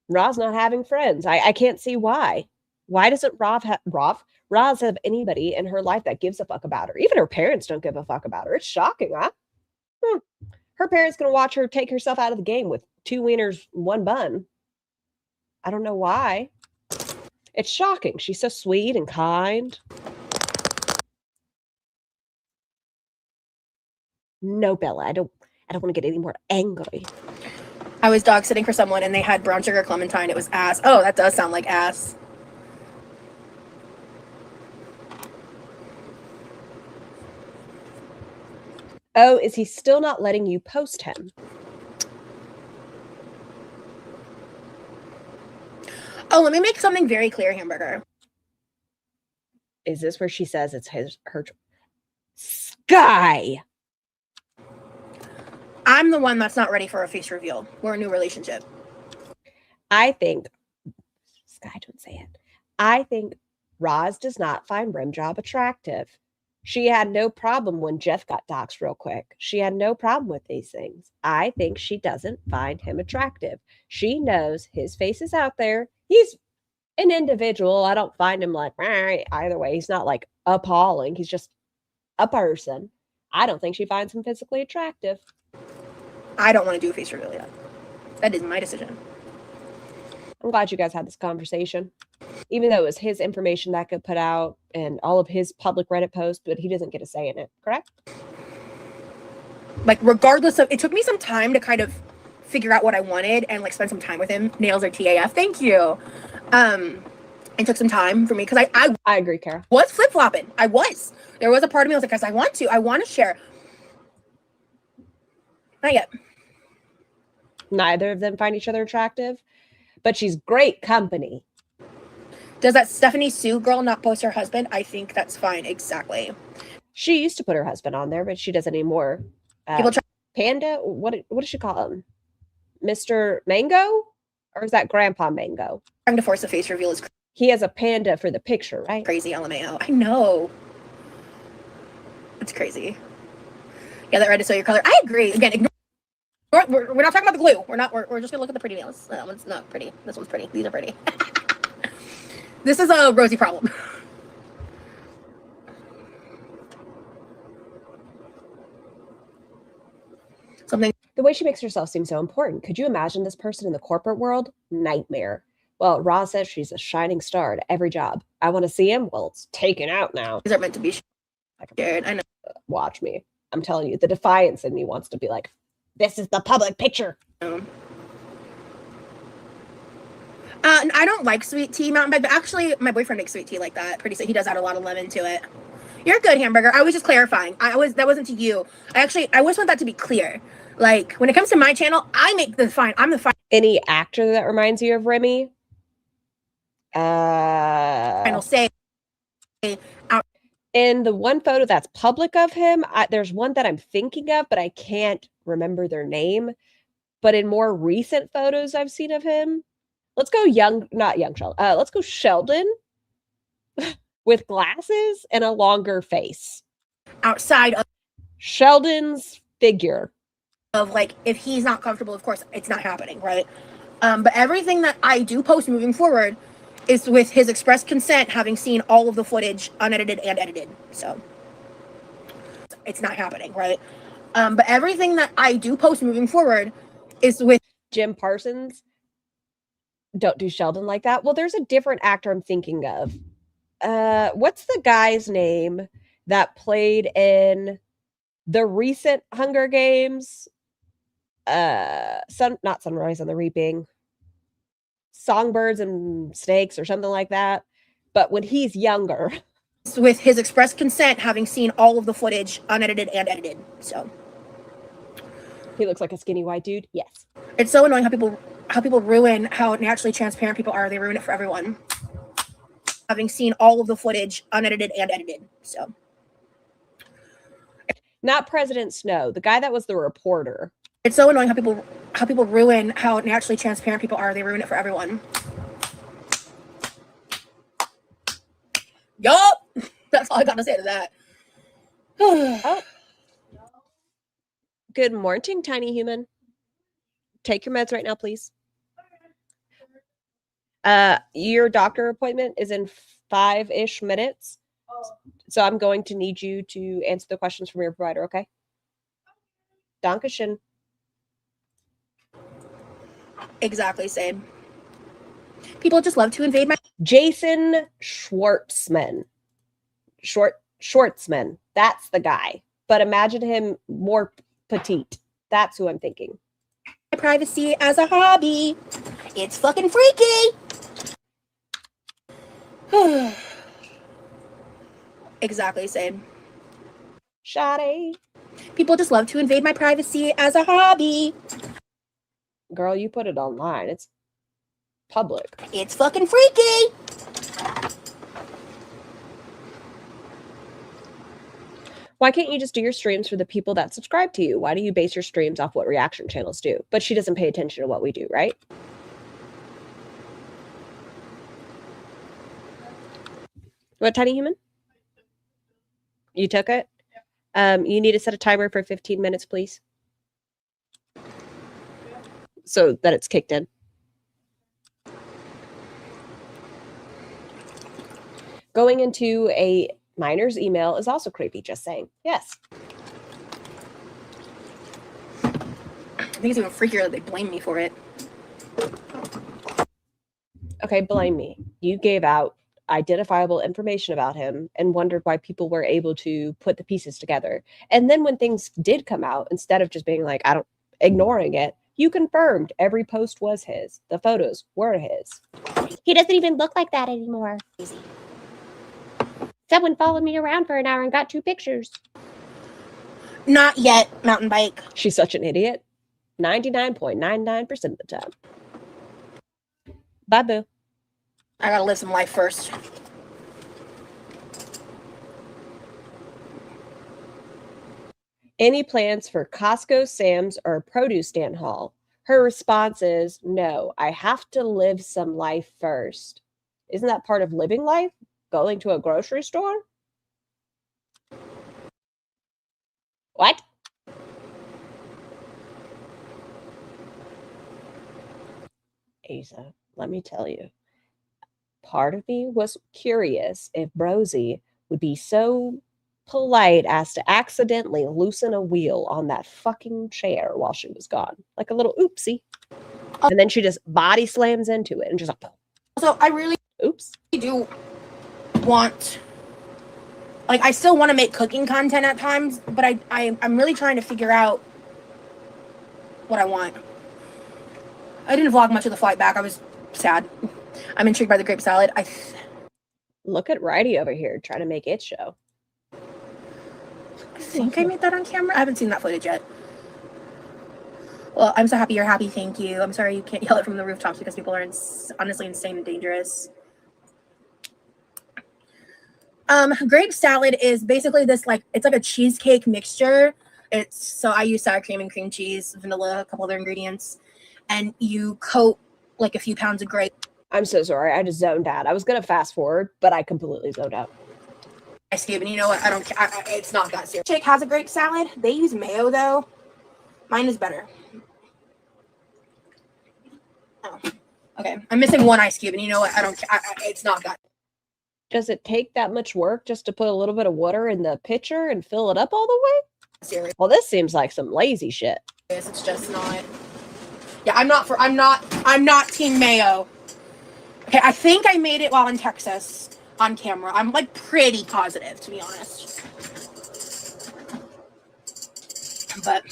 Roz not having friends. I can't see why. Why doesn't Roz have anybody in her life that gives a fuck about her? Even her parents don't give a fuck about her. It's shocking, huh? Her parents gonna watch her take herself out of the game with 2 wieners, 1 bun. I don't know why. It's shocking. She's so sweet and kind. No, Bella, I don't want to get any more angry. I was dog sitting for someone and they had brown sugar clementine. It was ass. Oh, that does sound like ass. Oh, is he still not letting you post him? Oh, let me make something very clear, Hamburger. Is this where she says it's her? Sky! I'm the one that's not ready for a face reveal. We're a new relationship. I think, Sky, don't say it. I think Roz does not find Rim Job attractive. She had no problem when Jeff got doxxed real quick. She had no problem with these things. I think she doesn't find him attractive. She knows his face is out there. He's an individual. I don't find him like, either way. He's not like appalling. He's just a person. I don't think she finds him physically attractive. I don't want to do a face reveal yet. That is my decision. I'm glad you guys had this conversation. Even though it was his information that got put out and all of his public Reddit posts, but he doesn't get a say in it, correct? Like, regardless of, it took me some time to kind of figure out what I wanted and like spend some time with him. Nails are TAF. Thank you. It took some time for me because I agree, Kara. Was flip-flopping. There was a part of me I was like, guys, I want to share. Not yet. Neither of them find each other attractive, but she's great company. Does that Stephanie Sue girl not post her husband? I think that's fine. Exactly. She used to put her husband on there, but she doesn't anymore. Panda? What does she call him? Mr. Mango? Or is that Grandpa Mango? Trying to force a face reveal is He has a panda for the picture, right? crazy, LMAO. I know. It's crazy. Yeah, that red is so your color. I agree. Again, we're not talking about the glue. We're just gonna look at the pretty nails. That one's not pretty. This one's pretty. These are pretty. This is a Rosie problem. The way she makes herself seem so important. Could you imagine this person in the corporate world? Nightmare. Well, Roz says she's a shining star at every job. I want to see him. Well, it's taken out now. These are meant to be shared. I know. Watch me. I'm telling you, the defiance in me wants to be like, this is the public picture. I don't like sweet tea mountain bed, but actually my boyfriend makes sweet tea like that. Pretty soon. He does add a lot of lemon to it. You're good, Hamburger. I was just clarifying. That wasn't to you. I just want that to be clear. Like, when it comes to my channel, I'm the fine. Any actor that reminds you of Remy? Final say. In the one photo that's public of him, there's one that I'm thinking of, but I can't remember their name. But in more recent photos I've seen of him, let's go not young Sheldon. Let's go Sheldon. with glasses and a longer face. Outside Sheldon's figure. of like, if he's not comfortable, of course, it's not happening, right? But everything that I do post moving forward is with his express consent, having seen all of the footage unedited and edited. So it's not happening, right? But everything that I do post moving forward is with Jim Parsons. Don't do Sheldon like that. Well, there's a different actor I'm thinking of. What's the guy's name that played in the recent Hunger Games? Not Sunrise on the Reaping. Songbirds and Snakes or something like that. But when he's younger. with his express consent, having seen all of the footage unedited and edited. So he looks like a skinny white dude. Yes. It's so annoying how people ruin how naturally transparent people are. They ruin it for everyone. Having seen all of the footage unedited and edited. So not President Snow, the guy that was the reporter. It's so annoying how people ruin how naturally transparent people are. They ruin it for everyone. Yup. That's all I got to say to that. Oh. Good morning, tiny human. Take your meds right now, please. Your doctor appointment is in 5-ish minutes. So I'm going to need you to answer the questions from your provider, okay? Dankeschön. Exactly same. People just love to invade my... Jason Schwartzman. Schwartzman. That's the guy. But imagine him more petite. That's who I'm thinking. Privacy as a hobby. It's fucking freaky. Exactly same. Shawty. People just love to invade my privacy as a hobby. Girl, you put it online. It's public. It's fucking freaky. Why can't you just do your streams for the people that subscribe to you? Why do you base your streams off what reaction channels do? But she doesn't pay attention to what we do, right? What, tiny human? You took it? You need to set a timer for 15 minutes, please. So that it's kicked in. Going into a minor's email is also creepy, just saying. Yes. I think it's even freakier that they blame me for it. Okay, blame me. You gave out identifiable information about him and wondered why people were able to put the pieces together. And then when things did come out, instead of just being like, ignoring it, you confirmed every post was his. The photos were his. He doesn't even look like that anymore. Someone followed me around for an hour and got 2 pictures. Not yet, mountain bike. She's such an idiot. 99.99% of the time. Bye, boo. I gotta live some life first. Any plans for Costco, Sam's, or a produce stand haul? Her response is, no, I have to live some life first. Isn't that part of living life? Going to a grocery store? What? Asa, let me tell you. Part of me was curious if Rosie would be so polite as to accidentally loosen a wheel on that fucking chair while she was gone. Like a little oopsie. And then she just body slams into it and just like, So I really oops. do want, like, I still want to make cooking content at times, but I'm really trying to figure out what I want. I didn't vlog much of the flight back. I was sad. I'm intrigued by the grape salad. Look at Righty over here trying to make it show. I think I made that on camera. I haven't seen that footage yet. Well, I'm so happy you're happy. Thank you. I'm sorry you can't yell it from the rooftops because people are honestly insane and dangerous. Grape salad is basically this, like, it's like a cheesecake mixture. So I use sour cream and cream cheese, vanilla, a couple other ingredients, and you coat like a few pounds of grape I'm so sorry. I just zoned out. I was gonna fast forward, but I completely zoned out. Ice cube, and you know what? I don't care. It's not that serious. Chick has a grape salad. They use mayo though. Mine is better. Oh, okay. I'm missing one ice cube, and you know what? I don't care. It's not that. Does it take that much work just to put a little bit of water in the pitcher and fill it up all the way? Serious. Well, this seems like some lazy shit. It's just not. Yeah, I'm not team mayo. Okay, I think I made it while in Texas on camera. I'm like pretty positive, to be honest. But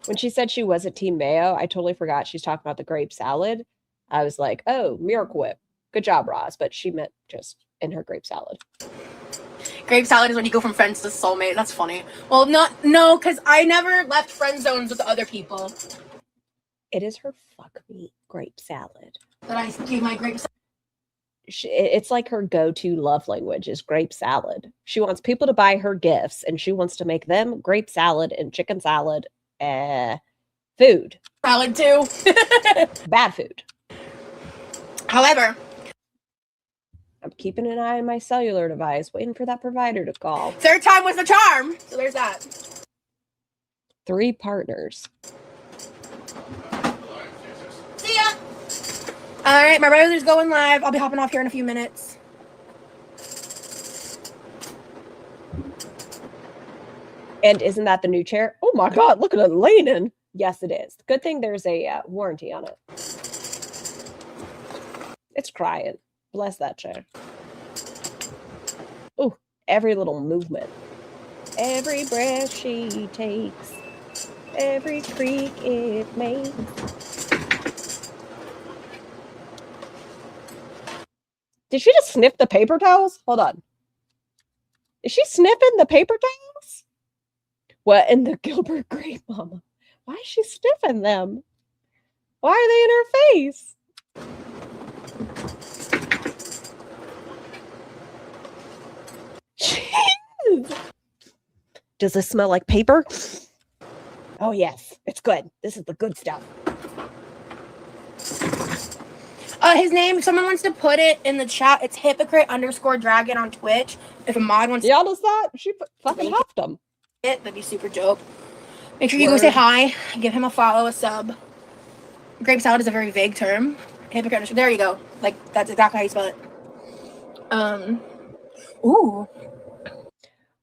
When she said she was a team mayo, I totally forgot she's talking about the grape salad. I was like, oh, Miracle Whip. Good job, Roz. But she meant just in her grape salad. grape salad is when you go from friends to soulmate. That's funny. Well, no, because I never left friend zones with other people. It is her fuck me grape salad. That I gave my grape salad. It's like her go-to love language is grape salad. She wants people to buy her gifts, and she wants to make them grape salad and chicken salad. Food. Salad too. Bad food. However, I'm keeping an eye on my cellular device, waiting for that provider to call. third time was the charm. So there's that. 3 partners. See ya. All right, my brother's going live. I'll be hopping off here in a few minutes. And isn't that the new chair? Oh my God, look at it leaning. Yes, it is. Good thing there's a warranty on it. It's crying. Bless that chair. Oh, every little movement. Every breath she takes. Every creak it makes. Did she just sniff the paper towels? Hold on. Is she sniffing the paper towels? What in the Gilbert Grape, Mama? Why is she sniffing them? Why are they in her face? Jeez. Does this smell like paper? Oh, yes. It's good. This is the good stuff. His name, if someone wants to put it in the chat, it's hypocrite_dragon on Twitch. If a mod wants Y'all notice that? She fucking huffed him. that'd be super dope. Make sure you go say hi, give him a follow, a sub. Grape salad is a very vague term. Hypocrite, there you go. Like, that's exactly how you spell it. Ooh.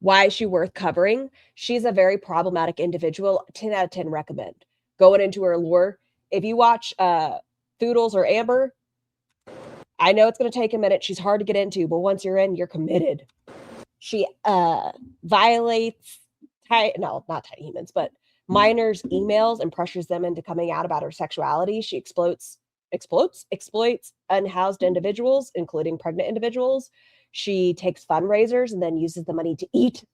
Why is she worth covering? She's a very problematic individual. 10 out of 10 recommend. Going into her lore. If you watch Foodles or Amber, I know it's going to take a minute. She's hard to get into, but once you're in, you're committed. She violates, not tiny humans, but minors' emails and pressures them into coming out about her sexuality. She exploits unhoused individuals, including pregnant individuals. She takes fundraisers and then uses the money to eat.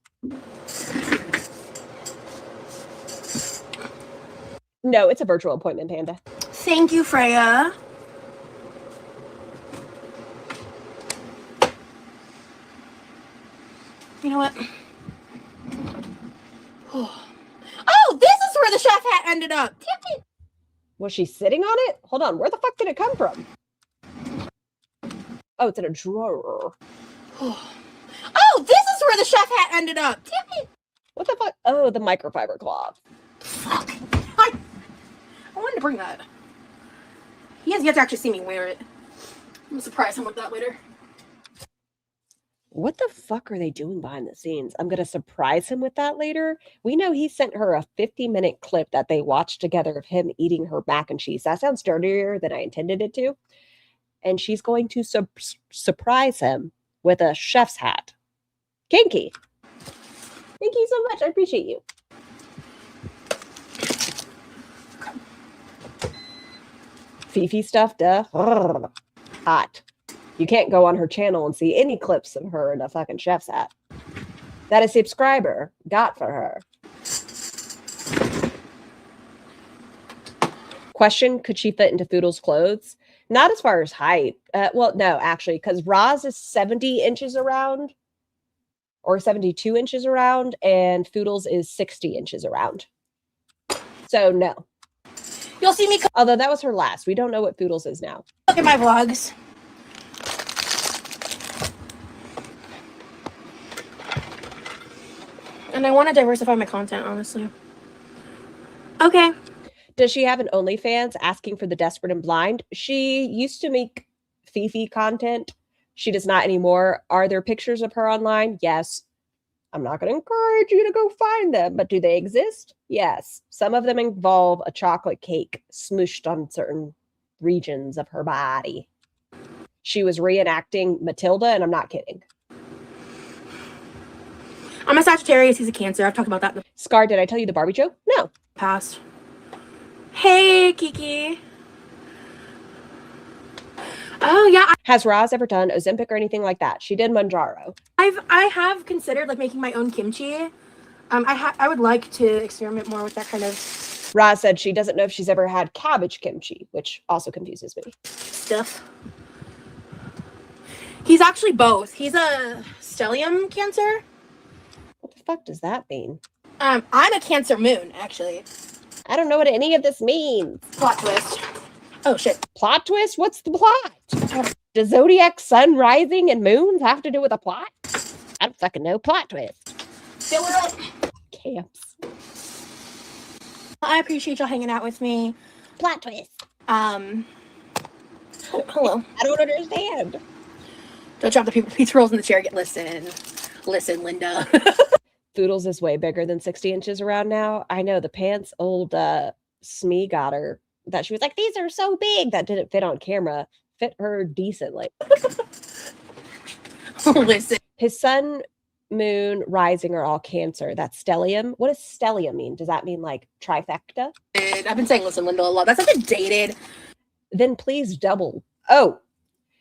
No, it's a virtual appointment, Panda. Thank you, Freya. You know what? Oh, this is where the chef hat ended up. Damn it. Was she sitting on it? Hold on. Where the fuck did it come from? Oh, it's in a drawer. Oh, this is where the chef hat ended up. Damn it. What the fuck? Oh, the microfiber cloth. Fuck. I wanted to bring that. He has yet to actually see me wear it. I'm gonna surprise him with that later. What the fuck are they doing behind the scenes? I'm going to surprise him with that later. We know he sent her a 50-minute clip that they watched together of him eating her mac and cheese. That sounds dirtier than I intended it to. And she's going to surprise him with a chef's hat. Kinky. Thank you so much. I appreciate you. Fifi stuff, duh. Hot. You can't go on her channel and see any clips of her in a fucking chef's hat. That a subscriber got for her. Question, could she fit into Foodle's clothes? Not as far as height. Well, no, actually, because Roz is 70 inches around or 72 inches around, and Foodles is 60 inches around. So, no. You'll see me Although that was her last. We don't know what Foodles is now. look at my vlogs. And I want to diversify my content, honestly. Okay. Does she have an OnlyFans asking for the desperate and blind? She used to make Fifi content. She does not anymore. Are there pictures of her online? Yes. I'm not going to encourage you to go find them, but do they exist? Yes. Some of them involve a chocolate cake smooshed on certain regions of her body. She was reenacting Matilda, and I'm not kidding. I'm a Sagittarius. He's a Cancer. I've talked about that in the Scar, did I tell you the Barbie joke? No. past. Hey, Kiki. Oh, yeah. Has Roz ever done Ozempic or anything like that? She did Manjaro. I have considered like making my own kimchi. I would like to experiment more with that kind of Roz said she doesn't know if she's ever had cabbage kimchi, which also confuses me. stuff. He's actually both. He's a stellium Cancer. What the fuck does that mean? I'm a Cancer moon, actually. I don't know what any of this means. Plot twist. Oh shit. Plot twist? What's the plot? Does Zodiac sun rising and moons have to do with a plot? I don't fucking know. Plot twist. Fill it up. Camps. I appreciate y'all hanging out with me. Plot twist. Hello. I don't understand. Don't drop the pizza rolls in the chair. Listen, Linda. Foodles is way bigger than 60 inches around now. I know the pants old Smee got her that she was like, these are so big, that didn't fit on camera. Fit her decently. Listen. His sun, moon, rising are all Cancer. That's stellium. What does stellium mean? Does that mean like trifecta? I've been saying listen, Linda, a lot. That's something dated. Then please double. Oh,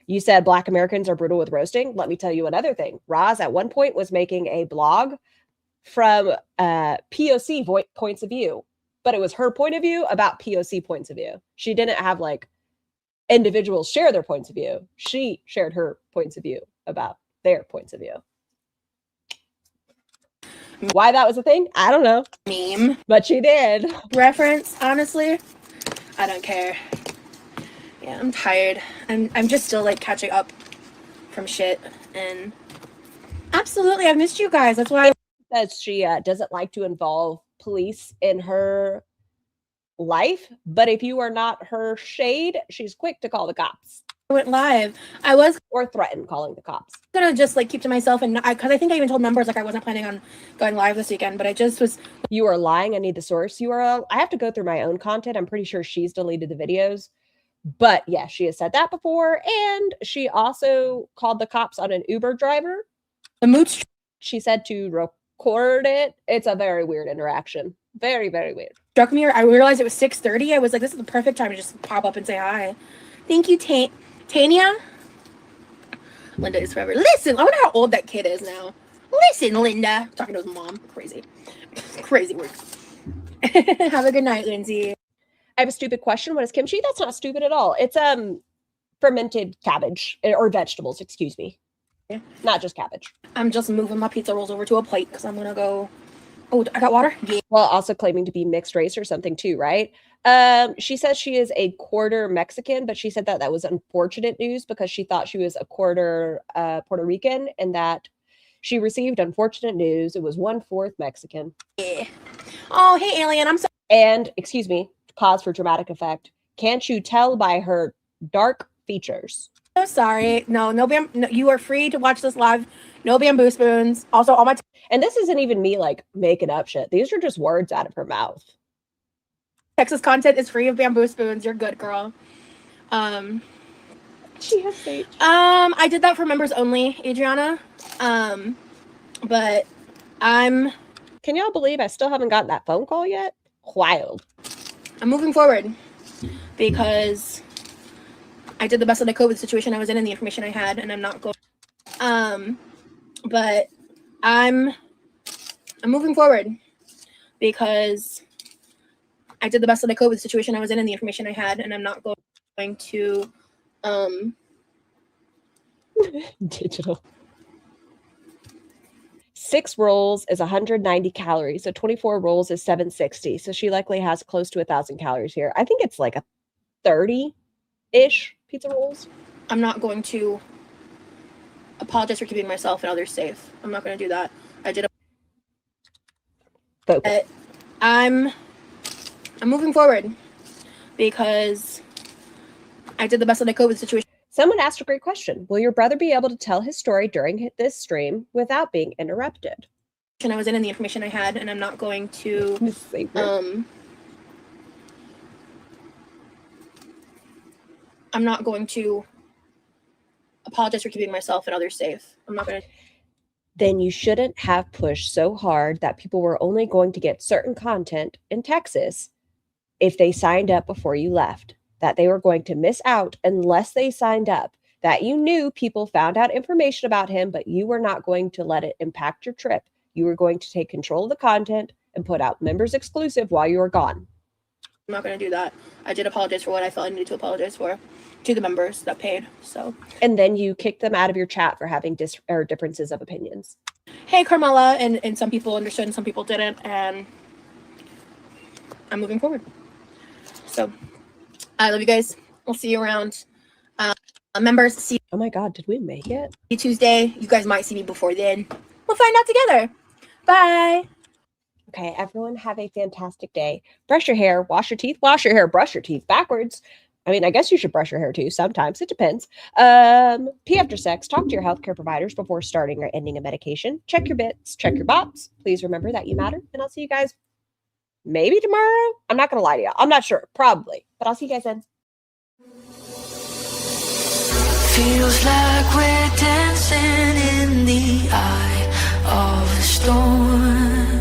you said Black Americans are brutal with roasting. Let me tell you another thing. Roz at one point was making a blog from POC points of view, but it was her point of view about POC points of view. She didn't have like individuals share their points of view. She shared her points of view about their points of view. Why that was a thing, I don't know. Meme. But she did. Reference, honestly. I don't care. Yeah, I'm tired. I'm just still like catching up from shit. And absolutely, I've missed you guys. That's why Says she doesn't like to involve police in her life, but if you are not her shade, she's quick to call the cops. I went live. I was Or threaten calling the cops. gonna just like keep to myself, and because I think I even told members like I wasn't planning on going live this weekend, but I just was. You are lying. I need the source URL. I have to go through my own content. I'm pretty sure she's deleted the videos. But yeah, she has said that before. And she also called the cops on an Uber driver. The mood She said to record it. It's a very weird interaction. Very, very weird. struck me. I realized it was 6:30. I was like, this is the perfect time to just pop up and say hi. Thank you, Tanya. Linda is forever. Listen, I wonder how old that kid is now. Listen, Linda. Talking to his mom. Crazy. Crazy word. Have a good night, Lindsay. I have a stupid question. What is kimchi? That's not stupid at all. It's fermented cabbage or vegetables, excuse me. Yeah. Not just cabbage. I'm just moving my pizza rolls over to a plate because I'm gonna go. Oh, I got water? Yeah. Well, also claiming to be mixed race or something too, right? She says she is a quarter Mexican, but she said that was unfortunate news because she thought she was a quarter Puerto Rican, and that she received unfortunate news. It was 1/4 Mexican. Yeah. Oh, hey, alien. I'm so. And excuse me, cause for dramatic effect. Can't you tell by her dark features? So sorry. No, you are free to watch this live. No bamboo spoons. Also, all my And this isn't even me like making up shit. These are just words out of her mouth. Texas content is free of bamboo spoons. You're good, girl. She has sage. I did that for members only, Adriana. But I'm Can y'all believe I still haven't gotten that phone call yet? Wild. moving forward because I did the best of the COVID situation I was in and the information I had, and I'm not going. But I'm moving forward because I did the best of the COVID situation I was in and the information I had, and I'm not going to Digital. 6 rolls is 190 calories. So 24 rolls is 760. So she likely has close to 1,000 calories here. I think it's like a 30-ish pizza rolls. I'm not going to apologize for keeping myself and others safe. I'm not going to do that. I did focus. I'm moving forward because I did the best that I could with the situation. Someone asked a great question. Will your brother be able to tell his story during this stream without being interrupted? I was in and the information I had, and I'm not going to I'm not going to apologize for keeping myself and others safe. I'm not going to. Then you shouldn't have pushed so hard that people were only going to get certain content in Texas if they signed up before you left, that they were going to miss out unless they signed up, that you knew people found out information about him, but you were not going to let it impact your trip. You were going to take control of the content and put out members exclusive while you were gone. I'm not going to do that. I did apologize for what I felt I needed to apologize for to the members that paid. So. And then you kicked them out of your chat for having differences of opinions. Hey, Carmela, and some people understood and some people didn't, and I'm moving forward. So, I love you guys. We'll see you around. Members, see Oh my God, did we make it? you Tuesday. You guys might see me before then. We'll find out together. Bye. Okay, everyone have a fantastic day. Brush your hair, wash your teeth, wash your hair, brush your teeth backwards. I mean, I guess you should brush your hair too. Sometimes it depends. Pee after sex. Talk to your healthcare providers before starting or ending a medication. Check your bits. Check your bops. Please remember that you matter. And I'll see you guys maybe tomorrow. I'm not going to lie to you. I'm not sure. Probably. But I'll see you guys then. Feels like we're dancing in the eye of the storm.